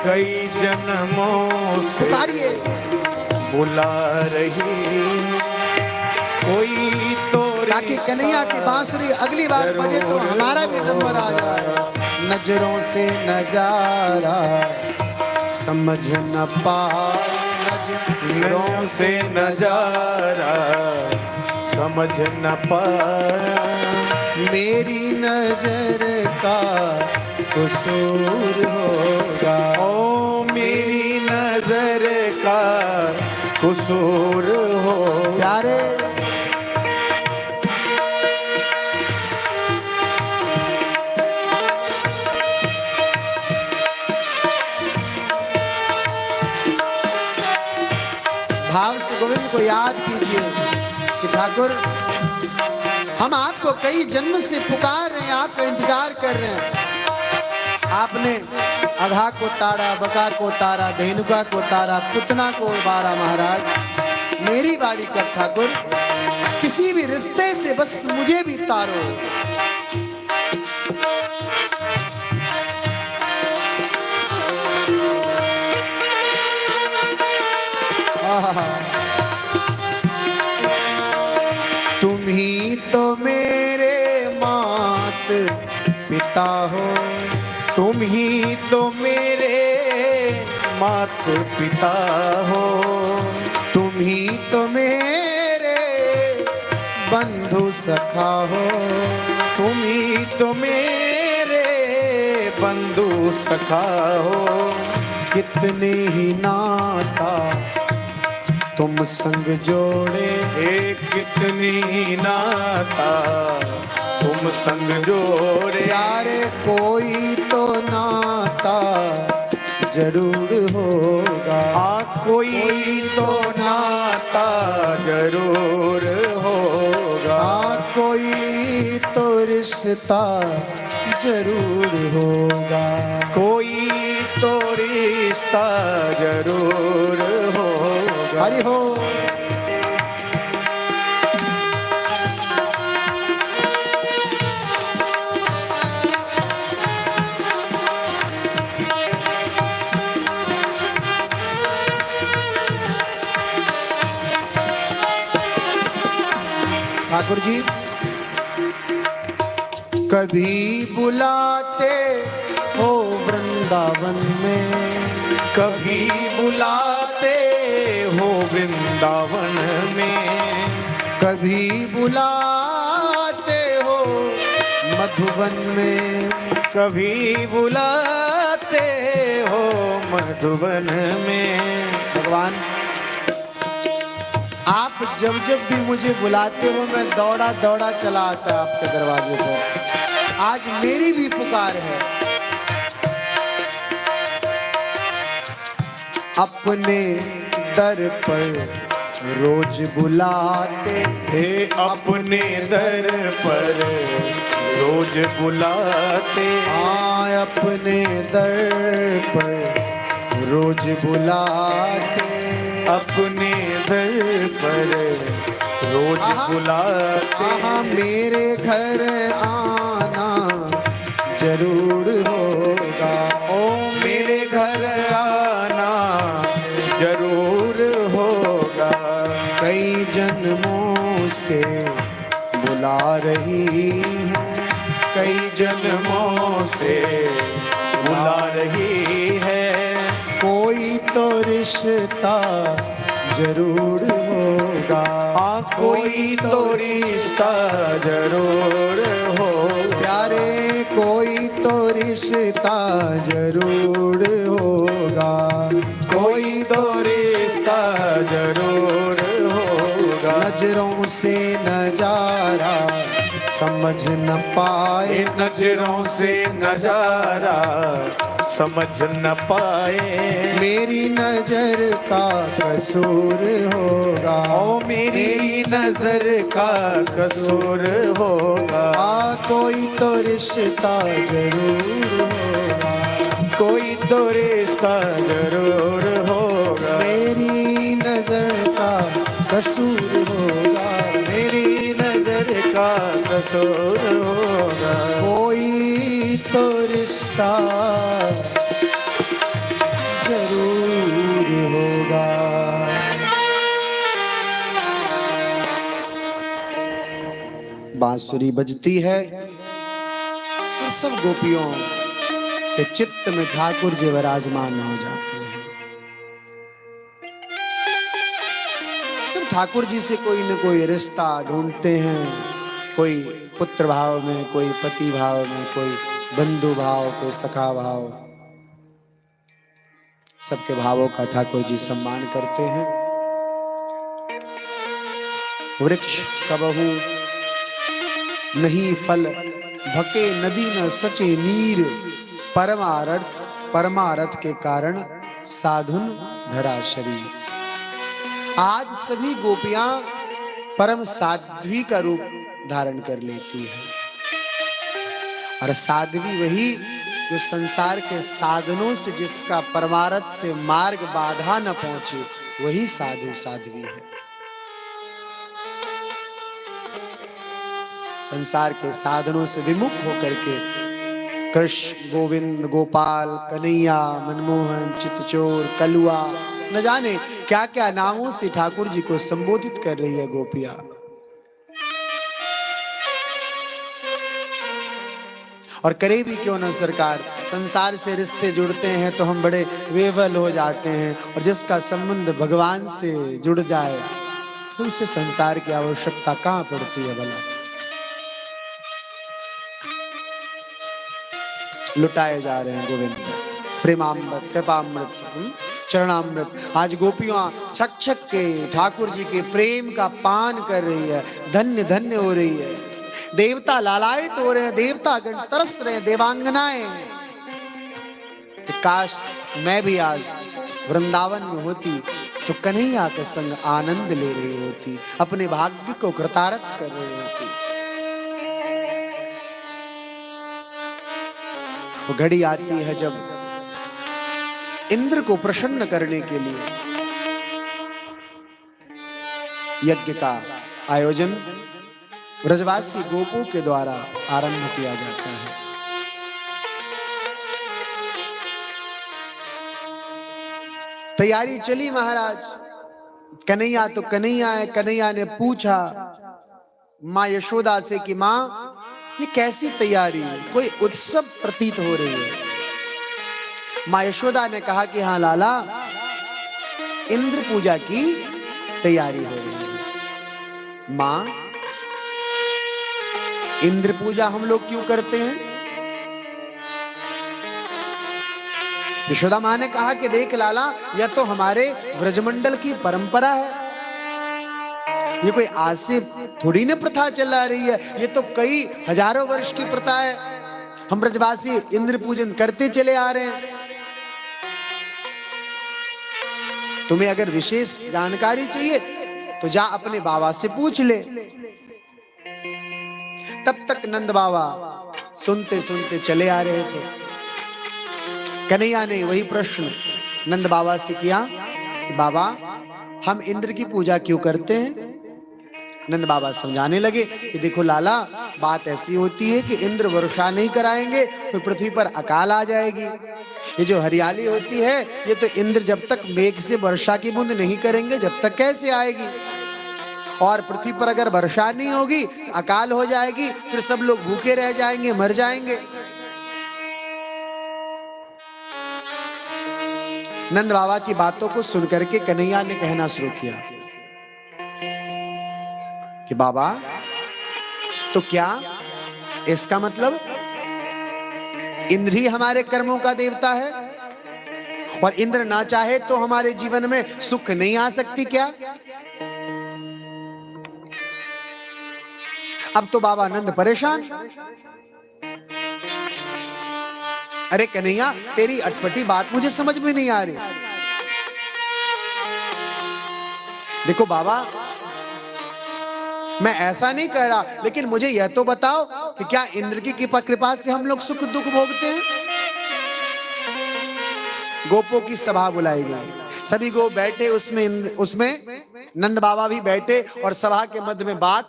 कई जन्मों से उतारिए, बुला रही कोई तो, ताकि कन्हैया की बांसुरी अगली बार बजे तो हमारा भी नंबर आ जाए। नजरों से नजारा समझ न पाए, नजरों से नजारा समझ न पाए, मेरी नजर का कसूर होगा। ओ मेरी नजर का कसूर हो। प्यारे भाव से गोविंद को याद कीजिए कि ठाकुर, हम आपको कई जन्म से पुकार रहे हैं, आपका इंतजार कर रहे हैं। आपने अघा को तारा, बका को तारा, धेनुका को तारा, पुतना को उबारा महाराज। मेरी बारी कब ठाकुर, किसी भी रिश्ते से बस मुझे भी तारो। तुम ही तो मेरे मात पिता हो, तुम ही तो मेरे मात पिता हो, तुम ही तो मेरे बंधु सखा हो, तुम ही तो मेरे बंधु सखा हो। कितने ही नाता तुम संग जोड़े, कितनी ही नाता तुम संग जोड़े। प्यारे कोई तो नाता जरूर होगा, कोई तो नाता जरूर होगा, कोई तो रिश्ता जरूर होगा, कोई तो रिश्ता जरूर होगा। हरि हो। ठाकुर जी कभी बुलाते हो वृंदावन में, कभी बुलाते हो वृंदावन में, कभी बुलाते हो मधुबन में, कभी बुलाते हो मधुबन में। भगवान आप जब जब भी मुझे बुलाते हो मैं दौड़ा दौड़ा चला आता आपके दरवाजे पर। आज मेरी भी पुकार है, अपने दर पर रोज बुलाते, हे अपने दर पर रोज बुलाते, हाँ अपने दर पर रोज बुलाते, अपने दर पर रोज बुलाते। हाँ मेरे घर आना जरूर होगा, ओ मेरे घर आना जरूर होगा। कई जन्मों से बुला रही हूँ, कई जन्मों से बुला रही है, कोई तो रिश्ता जरूर होगा, कोई तो रिश्ता जरूर हो। प्यारे कोई तो रिश्ता जरूर होगा, कोई तो रिश्ता जरूर होगा। नजरों से नजारा समझ न पाए, नजरों से नजारा समझ न पाए, मेरी नजर का कसूर होगा, ओ मेरी नजर का कसूर होगा। कोई तो रिश्ता जरूर होगा, कोई तो रिश्ता जरूर होगा। मेरी नजर का कसूर होगा, मेरी नजर का कसूर होगा। कोई तो रिश्ता जरूर होगा। बांसुरी बजती है और सब गोपियों के चित्त में ठाकुर जी विराजमान हो जाते हैं। सब ठाकुर जी से कोई न कोई रिश्ता ढूंढते हैं, कोई पुत्र भाव में, कोई पति भाव में, कोई बंधु भाव, कोई सखा भाव। सबके भावों का ठाकुर जी सम्मान करते हैं। वृक्ष कबहू नहीं फल, भके नदी न सचे नीर, परमारथ के कारण साधुन धरा शरीर। आज सभी गोपियां परम साध्वी का रूप धारण कर लेती है, और साध्वी वही जो संसार के साधनों से, जिसका परमारथ से मार्ग बाधा न पहुंचे, वही साधु साध्वी है। संसार के साधनों से विमुख होकर के कृष्ण, गोविंद, गोपाल, कन्हैया, मनमोहन, चितचोर, कलुआ, न जाने क्या क्या नामों से ठाकुर जी को संबोधित कर रही है गोपियां। और करे भी क्यों न सरकार, संसार से रिश्ते जुड़ते हैं तो हम बड़े वेवल हो जाते हैं, और जिसका संबंध भगवान से जुड़ जाए तो उसे संसार की आवश्यकता कहां पड़ती है भला। लुटाए जा रहे हैं गोविंद प्रेमामृत, कृपामृत, चरणामृत। आज गोपियां छक छक के ठाकुर जी के प्रेम का पान कर रही है, धन्य धन्य हो रही है। देवता लालायित हो रहे हैं, देवता गण तरस रहे हैं, देवांगनाएं। काश मैं भी आज वृंदावन में होती तो कन्हैया के संग आनंद ले रही होती, अपने भाग्य को कृतार्थ कर रही होती। वो घड़ी आती है जब इंद्र को प्रसन्न करने के लिए यज्ञ का आयोजन ब्रजवासी गोपों के द्वारा आरंभ किया जाता है। तैयारी चली महाराज। कन्हैया तो कन्हैया है। कन्हैया ने पूछा माँ यशोदा से कि माँ ये कैसी तैयारी है, कोई उत्सव प्रतीत हो रही है। माँ यशोदा ने कहा कि हाँ लाला, इंद्र पूजा की तैयारी हो रही है। माँ, इंद्र पूजा हम लोग क्यों करते हैं? यशोदा माँ ने कहा कि देख लाला, यह तो हमारे ब्रजमंडल की परंपरा है। ये कोई आज से थोड़ी ना प्रथा चला रही है, ये तो कई हजारों वर्ष की प्रथा है। हम ब्रजवासी इंद्र पूजन करते चले आ रहे हैं। तुम्हें अगर विशेष जानकारी चाहिए तो जा अपने बाबा से पूछ ले। तब तक नंद बाबा सुनते सुनते चले आ रहे थे। कन्हैया ने वही प्रश्न नंद बाबा से किया कि बाबा, हम इंद्र की पूजा क्यों करते हैं? नंद बाबा समझाने लगे कि देखो लाला, बात ऐसी होती है कि इंद्र वर्षा नहीं कराएंगे तो पृथ्वी पर अकाल आ जाएगी। ये जो हरियाली होती है, ये तो इंद्र जब तक मेघ से वर्षा की बूंद नहीं करेंगे जब तक कैसे आएगी। और पृथ्वी पर अगर वर्षा नहीं होगी तो अकाल हो जाएगी, फिर सब लोग भूखे रह जाएंगे, मर जाएंगे। नंद बाबा की बातों को सुनकर के कन्हैया ने कहना शुरू किया कि बाबा, तो क्या इसका मतलब इंद्र ही हमारे कर्मों का देवता है और इंद्र ना चाहे तो हमारे जीवन में सुख नहीं आ सकती क्या? अब तो बाबा नंद परेशान। अरे कन्हैया, तेरी अटपटी बात मुझे समझ में नहीं आ रही। देखो बाबा, मैं ऐसा नहीं कह रहा, लेकिन मुझे यह तो बताओ कि क्या इंद्र की कृपा से हम लोग सुख दुख भोगते हैं? गोपों की सभा बुलाई गई, सभी गोप बैठे, उसमें नंद बाबा भी बैठे और सभा के मध्य में बात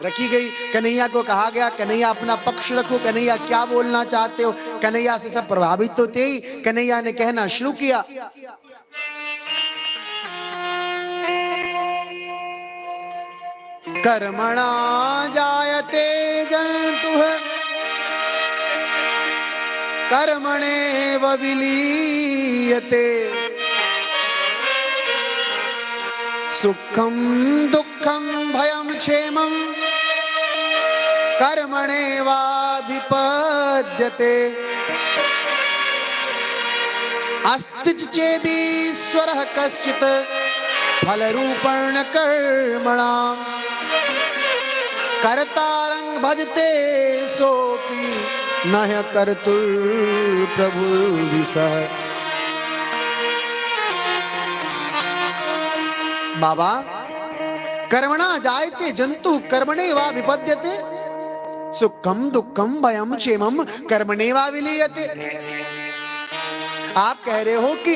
रखी गई। कन्हैया को कहा गया, कन्हैया अपना पक्ष रखो, कन्हैया क्या बोलना चाहते हो। कन्हैया से सब प्रभावित तो थे ही। कन्हैया ने कहना शुरू किया, कर्मणा जायते जन्तुः कर्मणेव विलीयते, सुखम दुःखम भयम क्षेमम कर्मणेवाभिपद्यते, अस्ति चेदीश्वरः कश्चित् फलरूपेण कर्मणाम् कर्तारं भजते सोऽपि न कर्तुर्प्रभुर्विशः। बाबा, कर्मणा जायते जंतु कर्मणेवा विपद्यते, सुखम दुखम भयम क्षेमम कर्मणेवा विलीयते। आप कह रहे हो कि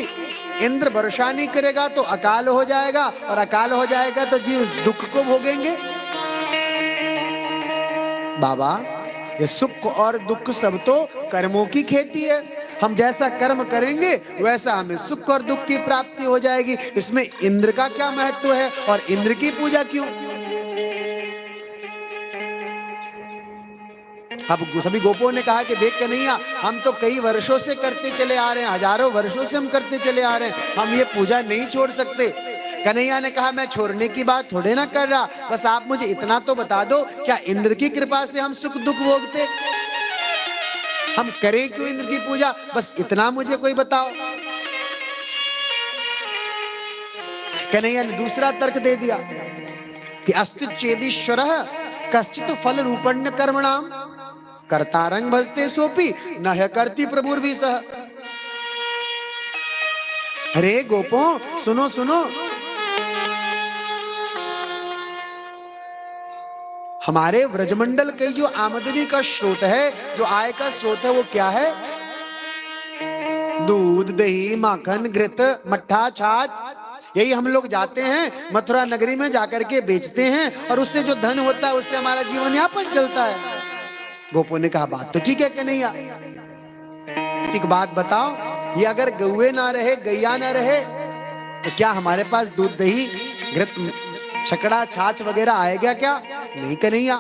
इंद्र वर्षा नहीं करेगा तो अकाल हो जाएगा, और अकाल हो जाएगा तो जीव दुख को भोगेंगे। बाबा ये सुख और दुख सब तो कर्मों की खेती है, हम जैसा कर्म करेंगे वैसा हमें सुख और दुख की प्राप्ति हो जाएगी, इसमें इंद्र का क्या महत्व है और इंद्र की पूजा क्यों? अब सभी गोपों ने कहा कि देख कन्हैया, हम तो कई वर्षों से करते चले आ रहे हैं, हजारों वर्षों से हम करते चले आ रहे हैं, हम ये पूजा नहीं छोड़ सकते। कन्हैया ने कहा मैं छोड़ने की बात थोड़े ना कर रहा, बस आप मुझे इतना तो बता दो, क्या इंद्र की कृपा से हम सुख दुख भोगते? हम करें क्यों इंद्र की पूजा, बस इतना मुझे कोई बताओ। कन्हैया ने दूसरा तर्क दे दिया कि अस्ति चेदीश्वरः कश्चित् फल रूपण्य कर्मणाम कर्तारं भजते सोपि न ह्य कर्ति प्रभुर्भि सह। अरे गोपों सुनो सुनो, हमारे व्रजमंडल की जो आमदनी का स्रोत है, जो आय का स्रोत है, वो क्या है? दूध दही माखन घृत मट्ठा छाछ, यही हम लोग जाते हैं मथुरा नगरी में जाकर के बेचते हैं और उससे जो धन होता है उससे हमारा जीवन यापन चलता है। गोपों ने कहा बात तो ठीक है कन्हैया, एक बात बताओ, ये अगर गौए ना रहे गैया ना रहे तो क्या हमारे पास दूध दही घृत छकड़ा छाछ वगैरह आएगा क्या? नहीं कन्हैया।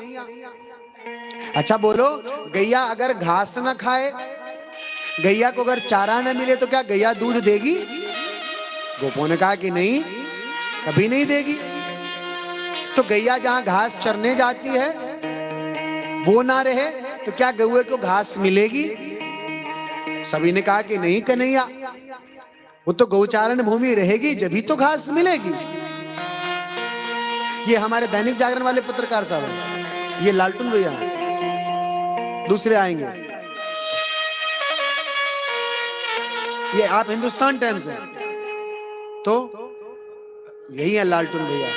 अच्छा बोलो, गैया अगर घास ना खाए, गैया को अगर चारा न मिले तो क्या गैया दूध देगी? गोपों ने कहा कि नहीं, कभी नहीं देगी। तो गैया जहां घास चरने जाती है वो ना रहे तो क्या गौए को घास मिलेगी? सभी ने कहा कि नहीं कन्हैया, वो तो गौचारण भूमि रहेगी जभी तो घास मिलेगी। ये हमारे दैनिक जागरण वाले पत्रकार साहब हैं, ये लालटून भैया, दूसरे आएंगे, ये आप हिंदुस्तान टाइम्स हैं तो यही है लालटून भैया।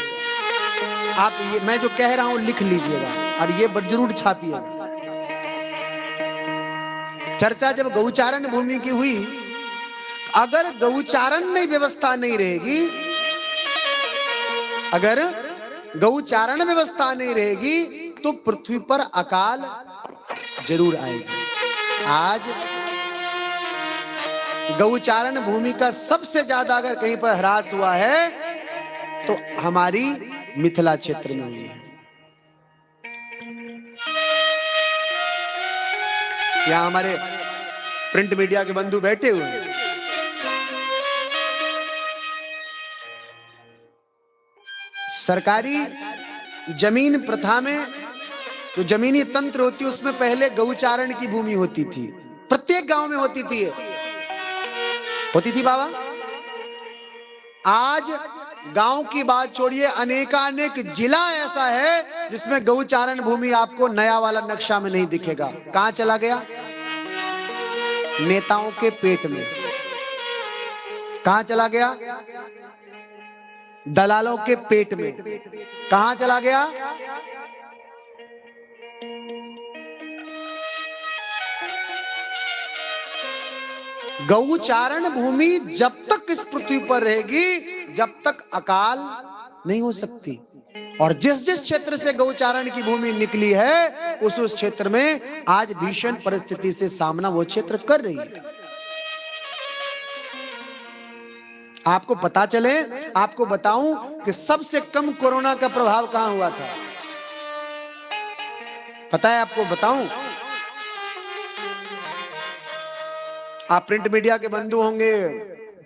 आप ये मैं जो कह रहा हूं लिख लीजिएगा और ये जरूर छापिएगा। चर्चा जब गौचारण भूमि की हुई, अगर गौचारण में व्यवस्था नहीं रहेगी, अगर गौचारण व्यवस्था नहीं रहेगी तो पृथ्वी पर अकाल जरूर आएगी। आज गौचारण भूमि का सबसे ज्यादा अगर कहीं पर ह्रास हुआ है तो हमारी मिथिला क्षेत्र में हुई है। यहां हमारे प्रिंट मीडिया के बंधु बैठे हुए हैं। सरकारी जमीन प्रथा में जो जमीनी तंत्र होती है उसमें पहले गौचारण की भूमि होती थी, प्रत्येक गांव में होती थी बाबा। आज गांव की बात छोड़िए, अनेकानेक जिला ऐसा है जिसमें गौचारण भूमि आपको नया वाला नक्शा में नहीं दिखेगा। कहां चला गया? नेताओं के पेट में। कहां चला गया? दलालों के पेट में। कहां चला गया? गौचारण भूमि जब तक इस पृथ्वी पर रहेगी जब तक अकाल नहीं हो सकती। और जिस जिस क्षेत्र से गौचारण की भूमि निकली है उस क्षेत्र में आज भीषण परिस्थिति से सामना वो क्षेत्र कर रही है। आपको पता चले, आपको बताऊं कि सबसे कम कोरोना का प्रभाव कहां हुआ था? पता है आपको? बताऊं? आप प्रिंट मीडिया के बंधु होंगे,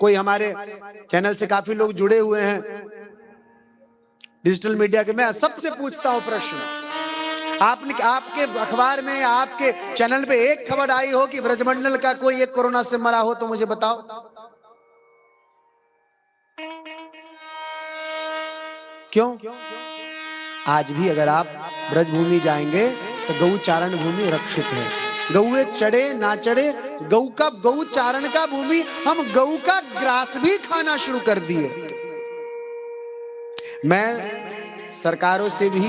कोई हमारे चैनल से काफी लोग जुड़े हुए हैं, डिजिटल मीडिया के। मैं सबसे पूछता हूं प्रश्न, आपने आपके अखबार में आपके चैनल पे एक खबर आई हो कि ब्रजमंडल का कोई एक कोरोना से मरा हो तो मुझे बताओ। क्यों? आज भी अगर आप ब्रजभूमि जाएंगे तो गौचारण भूमि रक्षित है। गौए चढ़े ना चढ़े, गौचारण का भूमि, हम गौ का ग्रास भी खाना शुरू कर दिए। मैं सरकारों से भी,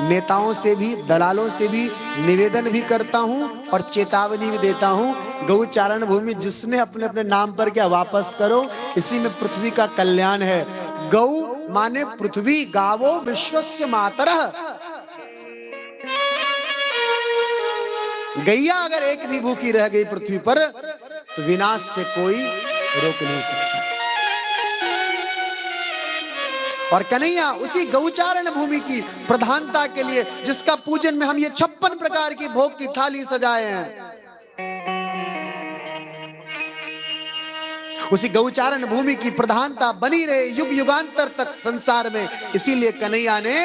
नेताओं से भी, दलालों से भी निवेदन भी करता हूं और चेतावनी भी देता हूं, गौचारण भूमि जिसने अपने अपने नाम पर क्या वापस करो, इसी में पृथ्वी का कल्याण है। गौ माने पृथ्वी, गावो विश्वस्य मातरः। गैया अगर एक भी भूखी रह गई पृथ्वी पर तो विनाश से कोई रोक नहीं सकता। और कन्हैया उसी गौचारण भूमि की प्रधानता के लिए, जिसका पूजन में हम ये 56 प्रकार की भोग की थाली सजाए हैं, उसी गौचारण भूमि की प्रधानता बनी रहे युग युगांतर तक संसार में। इसीलिए कन्हैया ने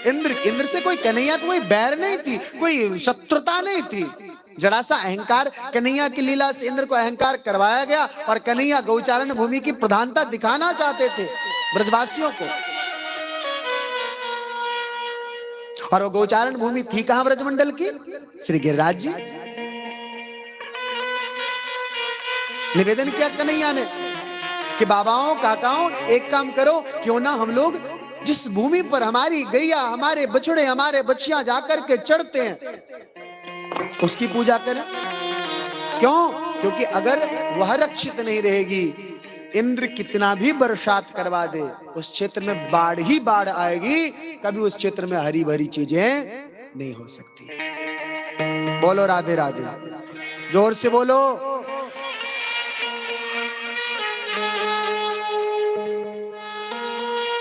इंद्र से कोई, कन्हैया को कोई बैर नहीं थी, कोई शत्रुता नहीं थी। जरा सा अहंकार, कन्हैया की लीला से इंद्र को अहंकार करवाया गया और कन्हैया गौचारण भूमि की प्रधानता दिखाना चाहते थे ब्रजवासियों को। और वो गौचारण भूमि थी कहां ब्रजमंडल की? श्री गिरिराज जी। निवेदन किया कन्हैया ने कि बाबाओं काकाओं एक काम करो, क्यों ना हम लोग जिस भूमि पर हमारी गैया, हमारे बछड़े, हमारे बच्चियां जाकर के चढ़ते हैं उसकी पूजा करें। क्यों? क्योंकि अगर वह रक्षित नहीं रहेगी, इंद्र कितना भी बरसात करवा दे, उस क्षेत्र में बाढ़ ही बाढ़ आएगी, कभी उस क्षेत्र में हरी भरी चीजें नहीं हो सकती। बोलो राधे राधे, जोर से बोलो।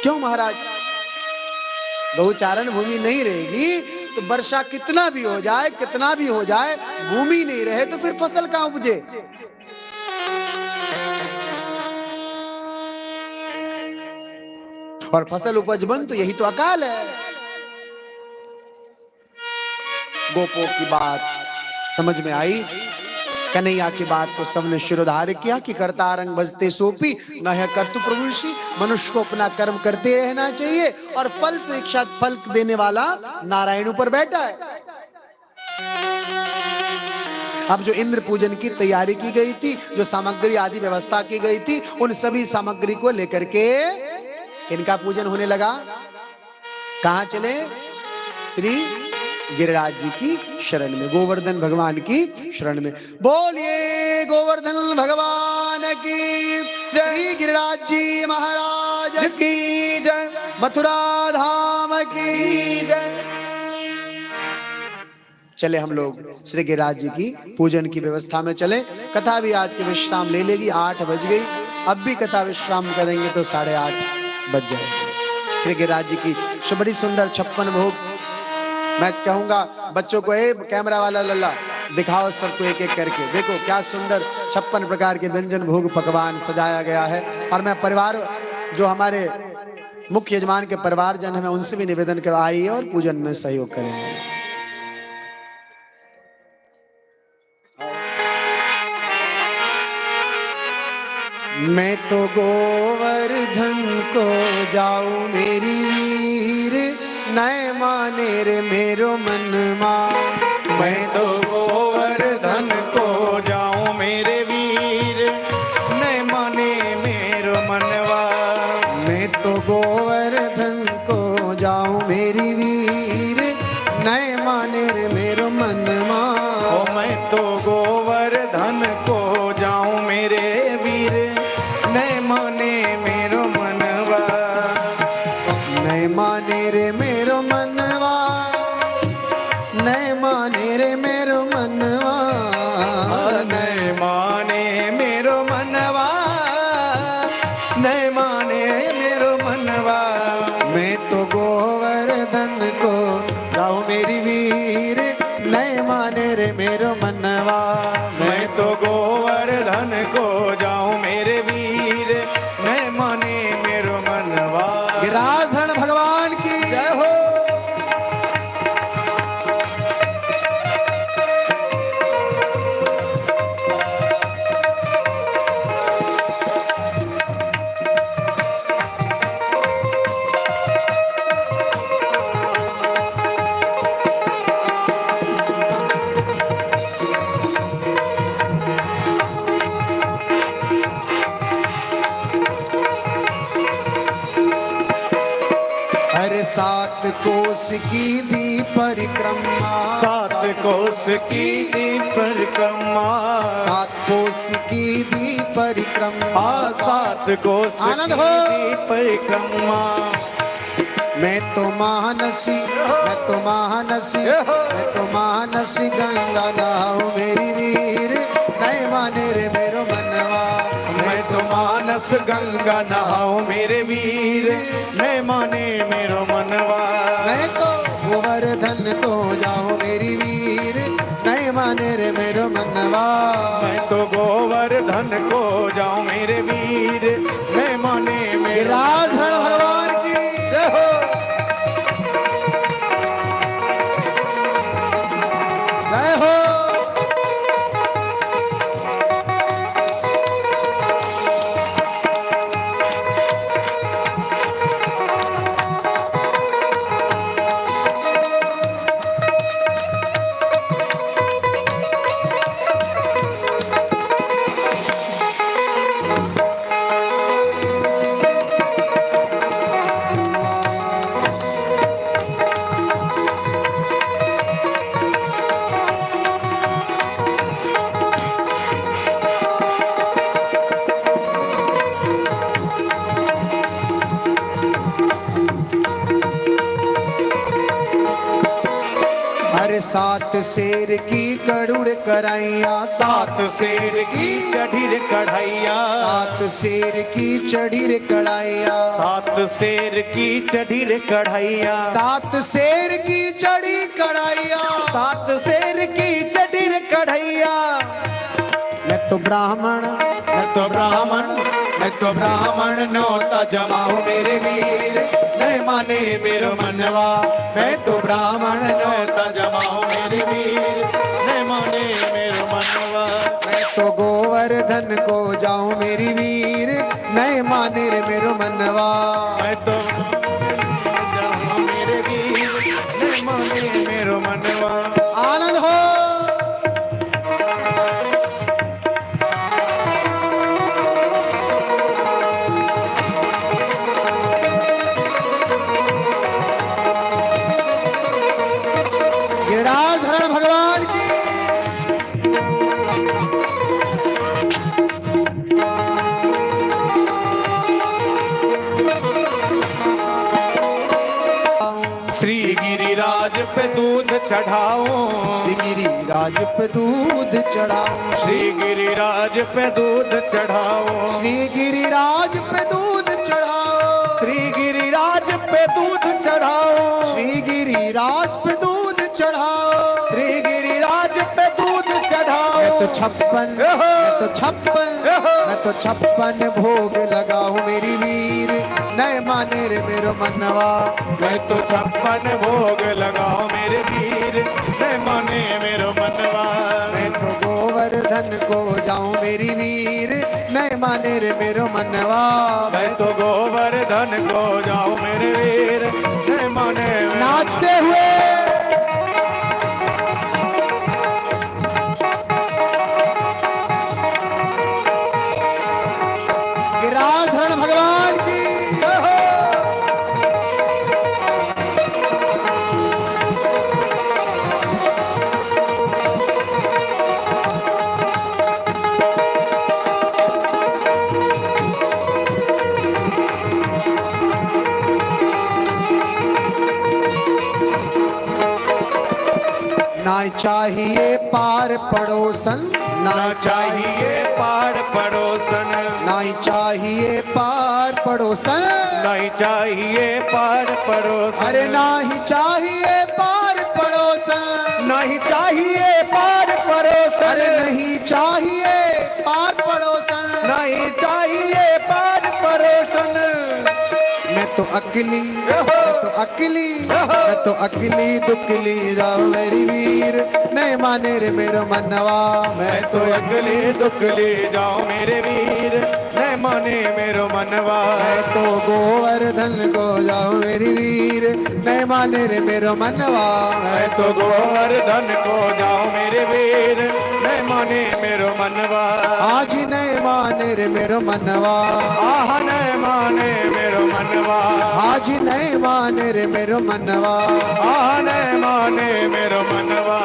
क्यों महाराज? गौचारण भूमि नहीं रहेगी तो वर्षा कितना भी हो जाए, कितना भी हो जाए, भूमि नहीं रहे तो फिर फसल कहां उपजे? और फसल उपज बन तो यही तो अकाल है। गोपों की बात समझ में आई, कन्हैया की बात को सबने शिरोधार्य किया कि कर्ता रंग बजते सोपी न है कर्तु प्रभुषी। मनुष्य को अपना कर्म करते रहना चाहिए और फल तो एक साथ फल देने वाला नारायण ऊपर बैठा है। अब जो इंद्र पूजन की तैयारी की गई थी, जो सामग्री आदि व्यवस्था की गई थी, उन सभी सामग्री को लेकर के किनका पूजन होने लगा? कहां चले? श्री गिरिराज जी की शरण में, गोवर्धन भगवान की शरण में। बोलिए गोवर्धन भगवान की, श्री गिरिराज जी महाराज की जय, मथुरा धाम की जय। चले हम लोग श्री गिरिराज जी की पूजन की व्यवस्था में चले। कथा भी आज के विश्राम ले लेगी, 8 बज गई। अब भी कथा विश्राम करेंगे तो 8:30 बज जाएंगे। श्री गिरिराज जी की बड़ी सुंदर 56 भोग। मैं कहूंगा बच्चों को, ए कैमरा वाला लल्ला दिखाओ सबको एक एक करके, देखो क्या सुंदर 56 प्रकार के व्यंजन भोग पकवान सजाया गया है। और मैं परिवार, जो हमारे मुख्य यजमान के परिवारजन है, मैं उनसे भी निवेदन कर आइए और पूजन में सहयोग करें। मैं तो गोवर्धन को जाऊं मेरी वीर, नय माने रे मेरो मनमा। मैं तो गोवर्धन को जाऊं मेरे वीर, नय माने मेरो मनवा। मैं तो गोवर्धन को जाऊं मेरी वीर, नय माने रे मेरो मनमा। ओ मैं तो गोवर्धन को जाऊं मेरे वीर, नय माने मेरो मनवा। नय माने रे मेरो मनवा, नय माने रे मेरो मनवा, नय माने मेरो मनवा, नय माने मेरो मनवा। मैं तो गोवर्धन को जाऊं मेरी वीर, नय माने रे मेरो मनवा। मैं तो गोवर्धन को जाऊं मेरे वीर, नय माने मेरो मनवा। गिरिराज भगवान की जय हो। सात कोस की दी परिक्रमा, 7 कोस की दी परिक्रमा, 7 कोस की दी परिक्रमा, 7 कोस आनंद की हो। दी परिक्रमा। मैं तो महानसी, मैं तो महानसी, मैं तो महानसी गंगा नहाऊं मेरी वीर, नहीं माने रे मेरो मनवा। मैं तो मानस गंगा नहाओ मेरे वीर, नहीं माने मेरो मनवा। मैं तो गोवर्धन को जाऊं मेरी वीर, नहीं माने रे मेरो मनवा। मैं तो गोवर्धन को जाऊं मेरे वीर, नहीं माने मेरो गिरिराजधरण भगवान की जय हो। जय हो। अरे सात शेर की करुड़ कराइया, सात शेर की चढ़ी कढ़ाइया, सात शेर की चढ़ी रे कढ़ाइया, सात शेर की चढ़ी कढ़ाइया, सात शेर की चढ़ी कढ़ाइया। सात शेर की चढ़ी कढ़ाइया। मैं तो ब्राह्मण, मैं तो ब्राह्मण, मैं तो ब्राह्मण नौता जमाओ मेरे वीर, नहीं माने रे मेरो मनवा। मैं तो ब्राह्मण नौता जमाओ मेरे वीर, नहीं माने मेरो मनवा। मैं तो गोवर्धन को जाऊं मेरी वीर, नहीं माने रे मेरो मनवा। मैं तो जाऊं मेरे वीर, नहीं माने मेरो मनवा। आनंद हो। गिरिराजधरण भगवान की श्री गिरिराज पे दूध चढ़ाओ, श्री गिरिराज पे दूध चढ़ाऊं, श्री गिरिराज पे दूध चढ़ाओ, श्री गिरिराज पे दूध चढ़ाओ, श्री गिरिराज पे दूध चढ़ाओ, श्री गिरिराज पे दूध चढ़ाओ, श्री गिरिराज पे दूध चढ़ाओ। मैं तो छप्पन, मैं तो छप्पन, मैं तो छप्पन भोग लगाऊं मेरी वीर, नहीं माने रे मेरो मनवा। मैं तो छप्पन भोग लगाओ मेरे वीर, नहीं माने मेरो मनवा। मैं तो गोवर्धन को जाऊं मेरी वीर, नहीं माने रे मेरो मनवा। मैं तो गोवर्धन को जाऊं मेरे वीर, नहीं माने मेरो नाचते हुए गिरिराजधरण भगवान की जय हो। ना चाहिए पार पड़ोसन, ना चाहिए पार पड़ोसन, नहीं चाहिए पार पड़ोसन, नहीं चाहिए पार पड़ोसन। अरे नहीं चाहिए पार पड़ोसन, नहीं चाहिए पार पड़ोसन, अरे नहीं चाहिए पार पड़ोसन। नहीं चाहिए पार पड़ोसन। मैं तो अकेली, मैं तो अकेली, मैं तो अकेली दुकली जाओ मेरी वीर, नहीं माने रे मेरो मनवा। मैं तो अगली दुखली जाऊं मेरे वीर, नहीं माने मेरो मनवा। मैं तो गोवर्धन को जाऊं मेरी वीर, नहीं माने रे मेरो मनवा। मैं तो गोवर्धन को जाऊं मेरे वीर, नहीं माने मेरो मनवा। आज नहीं माने रे मेरो मनवा, आह नहीं माने मेरो मनवा, आज नहीं माने रे मेरो मनवा। आह नहीं माने मेरो मनवा।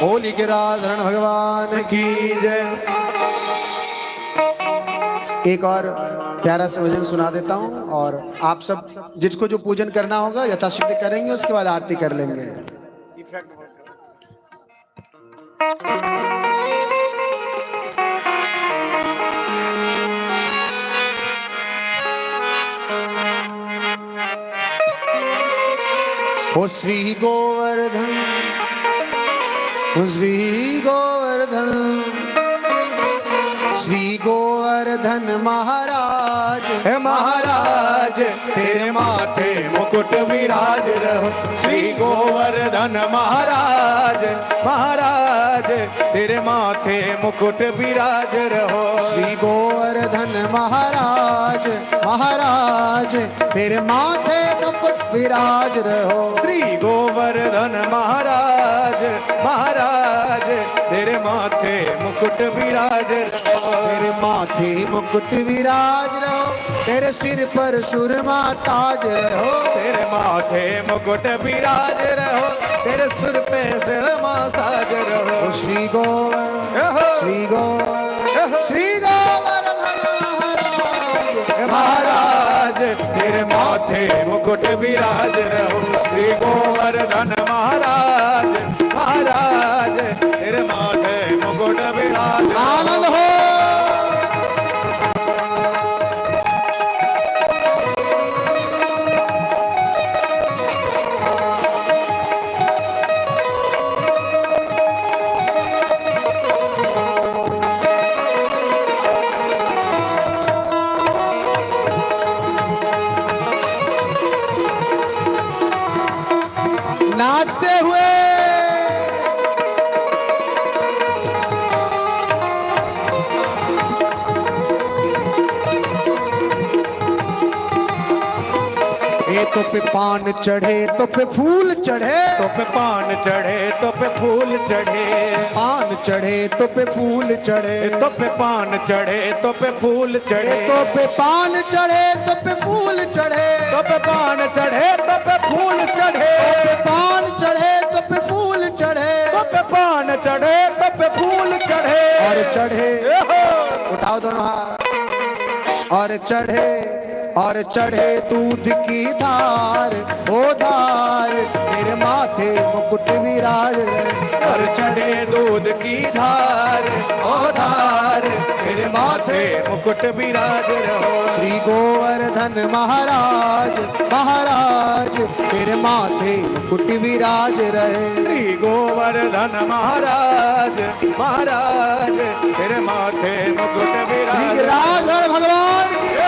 बोली गिरिराजधरण भगवान की की जय। एक और प्यारा सा भजन सुना देता हूँ और आप सब जिसको जो पूजन करना होगा यथाशीघ्र करेंगे, उसके बाद आरती कर लेंगे। हो श्री गोवर्धन, हो श्री गोवर्धन, श्री गोवर्धन महाराज, हे महाराज तेरे माथे मुकुट विराज रहो। श्री गोवर्धन महाराज, महाराज तेरे माथे मुकुट विराज रहो। श्री गोवर्धन महाराज, महाराज तेरे माथे मुकुट विराज रहो। श्री गोवर्धन महाराज, महाराज तेरे माथे मुकुट विराज रहो। तेरे माथे मुकुट विराज रहो, तेरे सिर पर सुरमा ताज रहो। तेरे माथे मुकुट विराज रहो, तेरे सिर पे सुरमा ताज रहो। श्री गोवर्धन, श्री गोवर्धन, श्री गोवर्धन महाराज, महाराज तेरे माथे मुकुट विराज रहो। श्री गोवर्धन महाराज, महाराज तेरे माथे मुकुट विराज। आनंद हो। नाचते हुए तो पे पान चढ़े तो पे फूल चढ़े, तो पे पान चढ़े तो पे फूल चढ़े। पान चढ़े तो पे फूल चढ़े, तो पे पान चढ़े तो पे फूल चढ़े। तो पे पान चढ़े तो पे फूल चढ़े, तो पे पान चढ़े तो पे फूल चढ़े। तो पे पान चढ़े तो पे फूल चढ़े, तो पे पान चढ़े तो पे फूल चढ़े। और चढ़े, उठाओ दोनों हाथ, और चढ़े, और चढ़े दूध की धार, ओ धार तेरे माथे मुकुट विराज रहे। और चढ़े दूध की धार, ओ धार तेरे माथे मुकुट विराज रहो। श्री गोवर्धन महाराज, महाराज तेरे माथे मुकुट विराज रहे। श्री गोवर्धन महाराज, महाराज तेरे माथे मुकुट विराज। श्री गिरिराधर भगवान की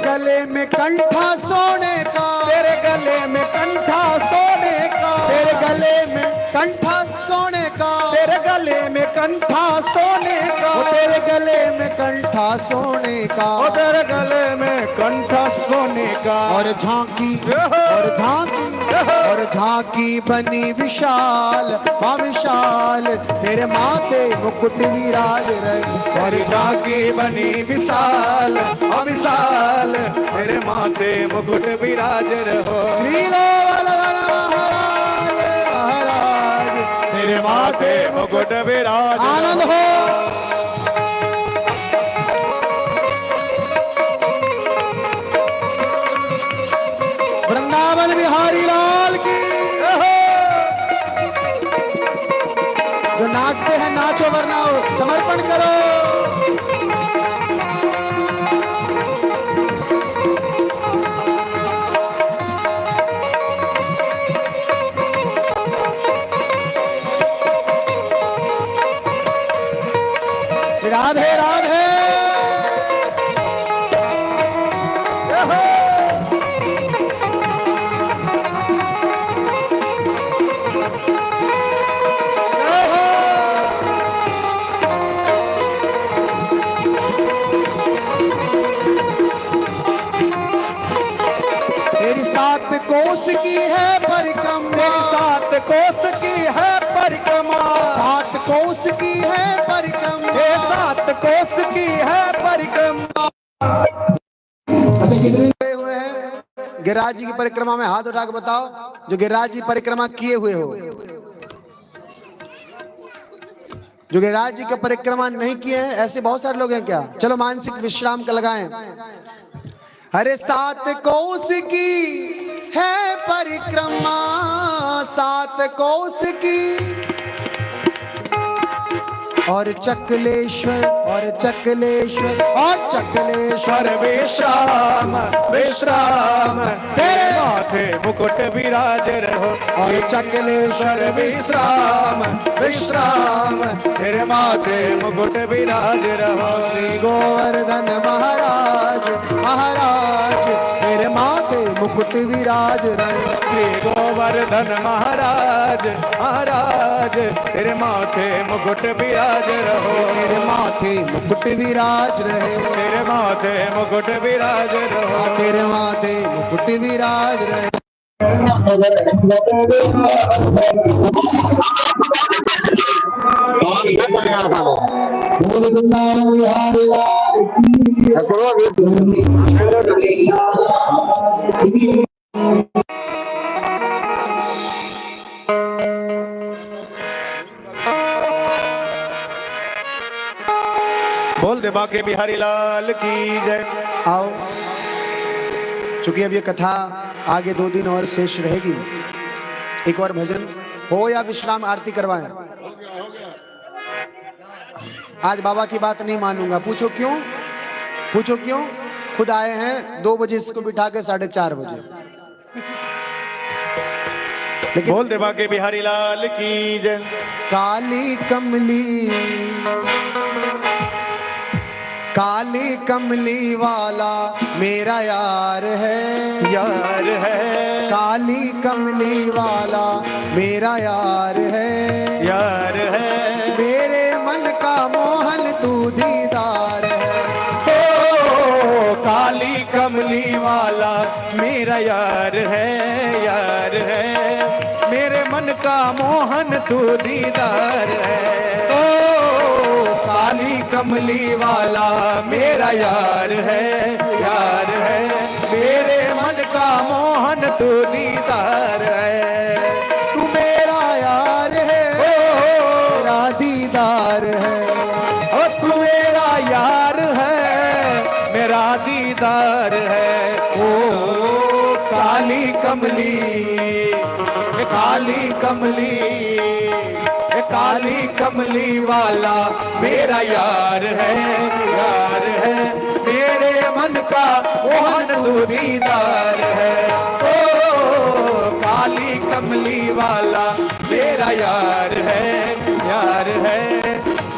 गले में कंठा सोने का, तेरे गले में कंठा सोने का। तेरे गले में कंठा सोने का, तेरे गले में कंठा सोने का। तेरे गले में कंठा सोने का, तेरे गले में कंठा सोने का। और झांकी, और झांकी, और झांकी बनी विशाल, विशाल तेरे माथे मुकुट विराज रहे। और झांकी बनी विशाल, विशाल तेरे माथे मुकुट विराज रहो। श्री गोवर्धन महाराज तेरे माथे मुकुट विराज। आनंद हो। वृंदावन बिहारी लाल की। जो नाचते हैं नाचो, वरना समर्पण करो। राधे राधे। मेरी 7 कोस की है परिक्रमा, 7 कोस की है परिक्रमा, 7 कोस की है परिक्रमा, 7 कोस की है परिक्रमा। अच्छा कितने हुए हैं गिरिराज जी की परिक्रमा में? हाथ उठा के बताओ जो गिरिराज जी परिक्रमा किए हुए हो। जो गिरिराज जी की परिक्रमा नहीं किए हैं ऐसे बहुत सारे लोग हैं क्या? चलो मानसिक विश्राम का लगाएं। अरे 7 कोस की है परिक्रमा, 7 कोस की, और चकलेश्वर और चकलेश्वर और चकलेश्वर विश्राम विश्राम तेरे माथे मुकुट विराज रहो। और चकलेश्वर विश्राम विश्राम तेरे माथे मुकुट विराज रहो। श्री गोवर्धन महाराज महाराज तेरे माथे मुकुट विराज रहे। श्री गोवर्धन महाराज महाराज तेरे माथे मुकुट विराज रहो। तेरे माथे मुकुट विराज रहे। तेरे माथे मुकुट विराज रहो। तेरे माथे मुकुट विराज रहे। बोल दे बाके बिहारी लाल की जय। आओ, चूंकि अब ये कथा आगे 2 दिन और शेष रहेगी, एक और भजन हो या विश्राम आरती करवाएं। आज बाबा की बात नहीं मानूंगा। पूछो क्यों? पूछो क्यों? खुद आए हैं 2 बजे इसको बिठा के 4:30 बजे। लेकिन बोल दे बाके बिहारी लाल की जय। काली कमली, काली कमली वाला मेरा यार है, यार है काली कमली वाला मेरा यार है, यार है मेरे मन का मोहन तू दीदार है। ओ काली कमली वाला मेरा यार है, यार है मेरे मन का मोहन तू दीदार है। ओ काली कमली वाला मेरा यार है, यार है मेरे मन का मोहन तू दीदार है। तू मेरा यार है, मेरा दीदार है। ओ तू मेरा यार है, मेरा दीदार है। ओ काली कमली, काली कमली, काली कमली वाला मेरा यार है, यार है मेरे मन का मोहन तू दीदार है। ओ काली कमली वाला मेरा यार है, यार है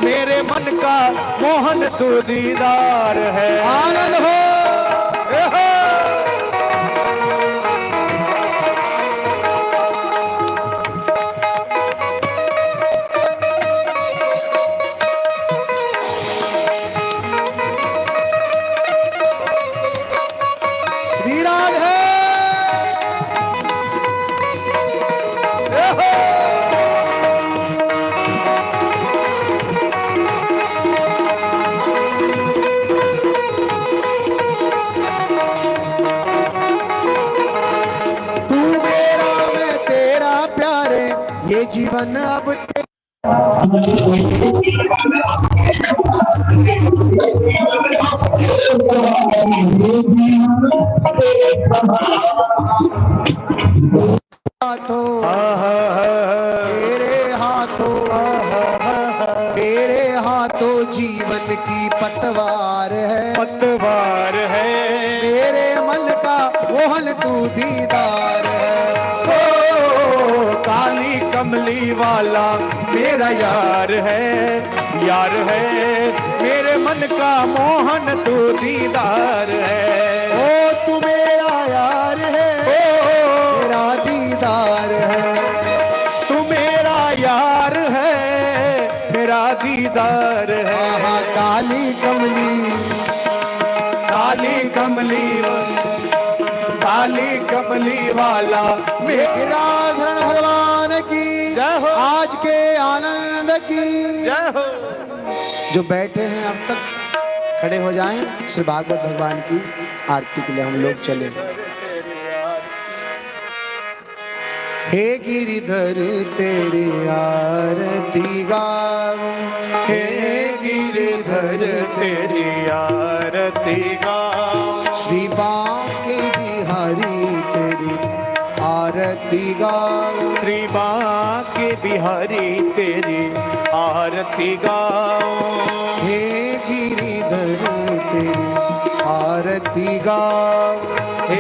मेरे मन का मोहन तू दीदार है। आनंद हो। श्री राधे। तू मेरा मैं तेरा प्यारे, ये जीवन अब हाथों, तेरे हाथों, तेरे हाथों जीवन की पतवार है, पतवार है मेरे मन का मोहन तू दीदार है। ओ काली कमली कमली वाला मेरा यार है मेरे मन का मोहन तू दीदार है। ओ तू मेरा यार है, मेरा दीदार है। तू मेरा यार है, मेरा दीदार है। आहा काली कमली, काली कमली वाला मेरा राधारमण भगवान की जय हो। आज के आनंद की जय हो। जो बैठे हैं अब तक खड़े हो जाएं, श्री भागवत भगवान की आरती के लिए हम लोग चले। हे गिरिधर तेरी आरती गाऊं, हे गिरिधर तेरी आरती गाऊं, श्री बांके बिहारी तेरी आरती गाऊं, श्री बांके बिहारी तेरी आरती गाऊं। हे गिरिधर तेरी आरती गाऊं, हे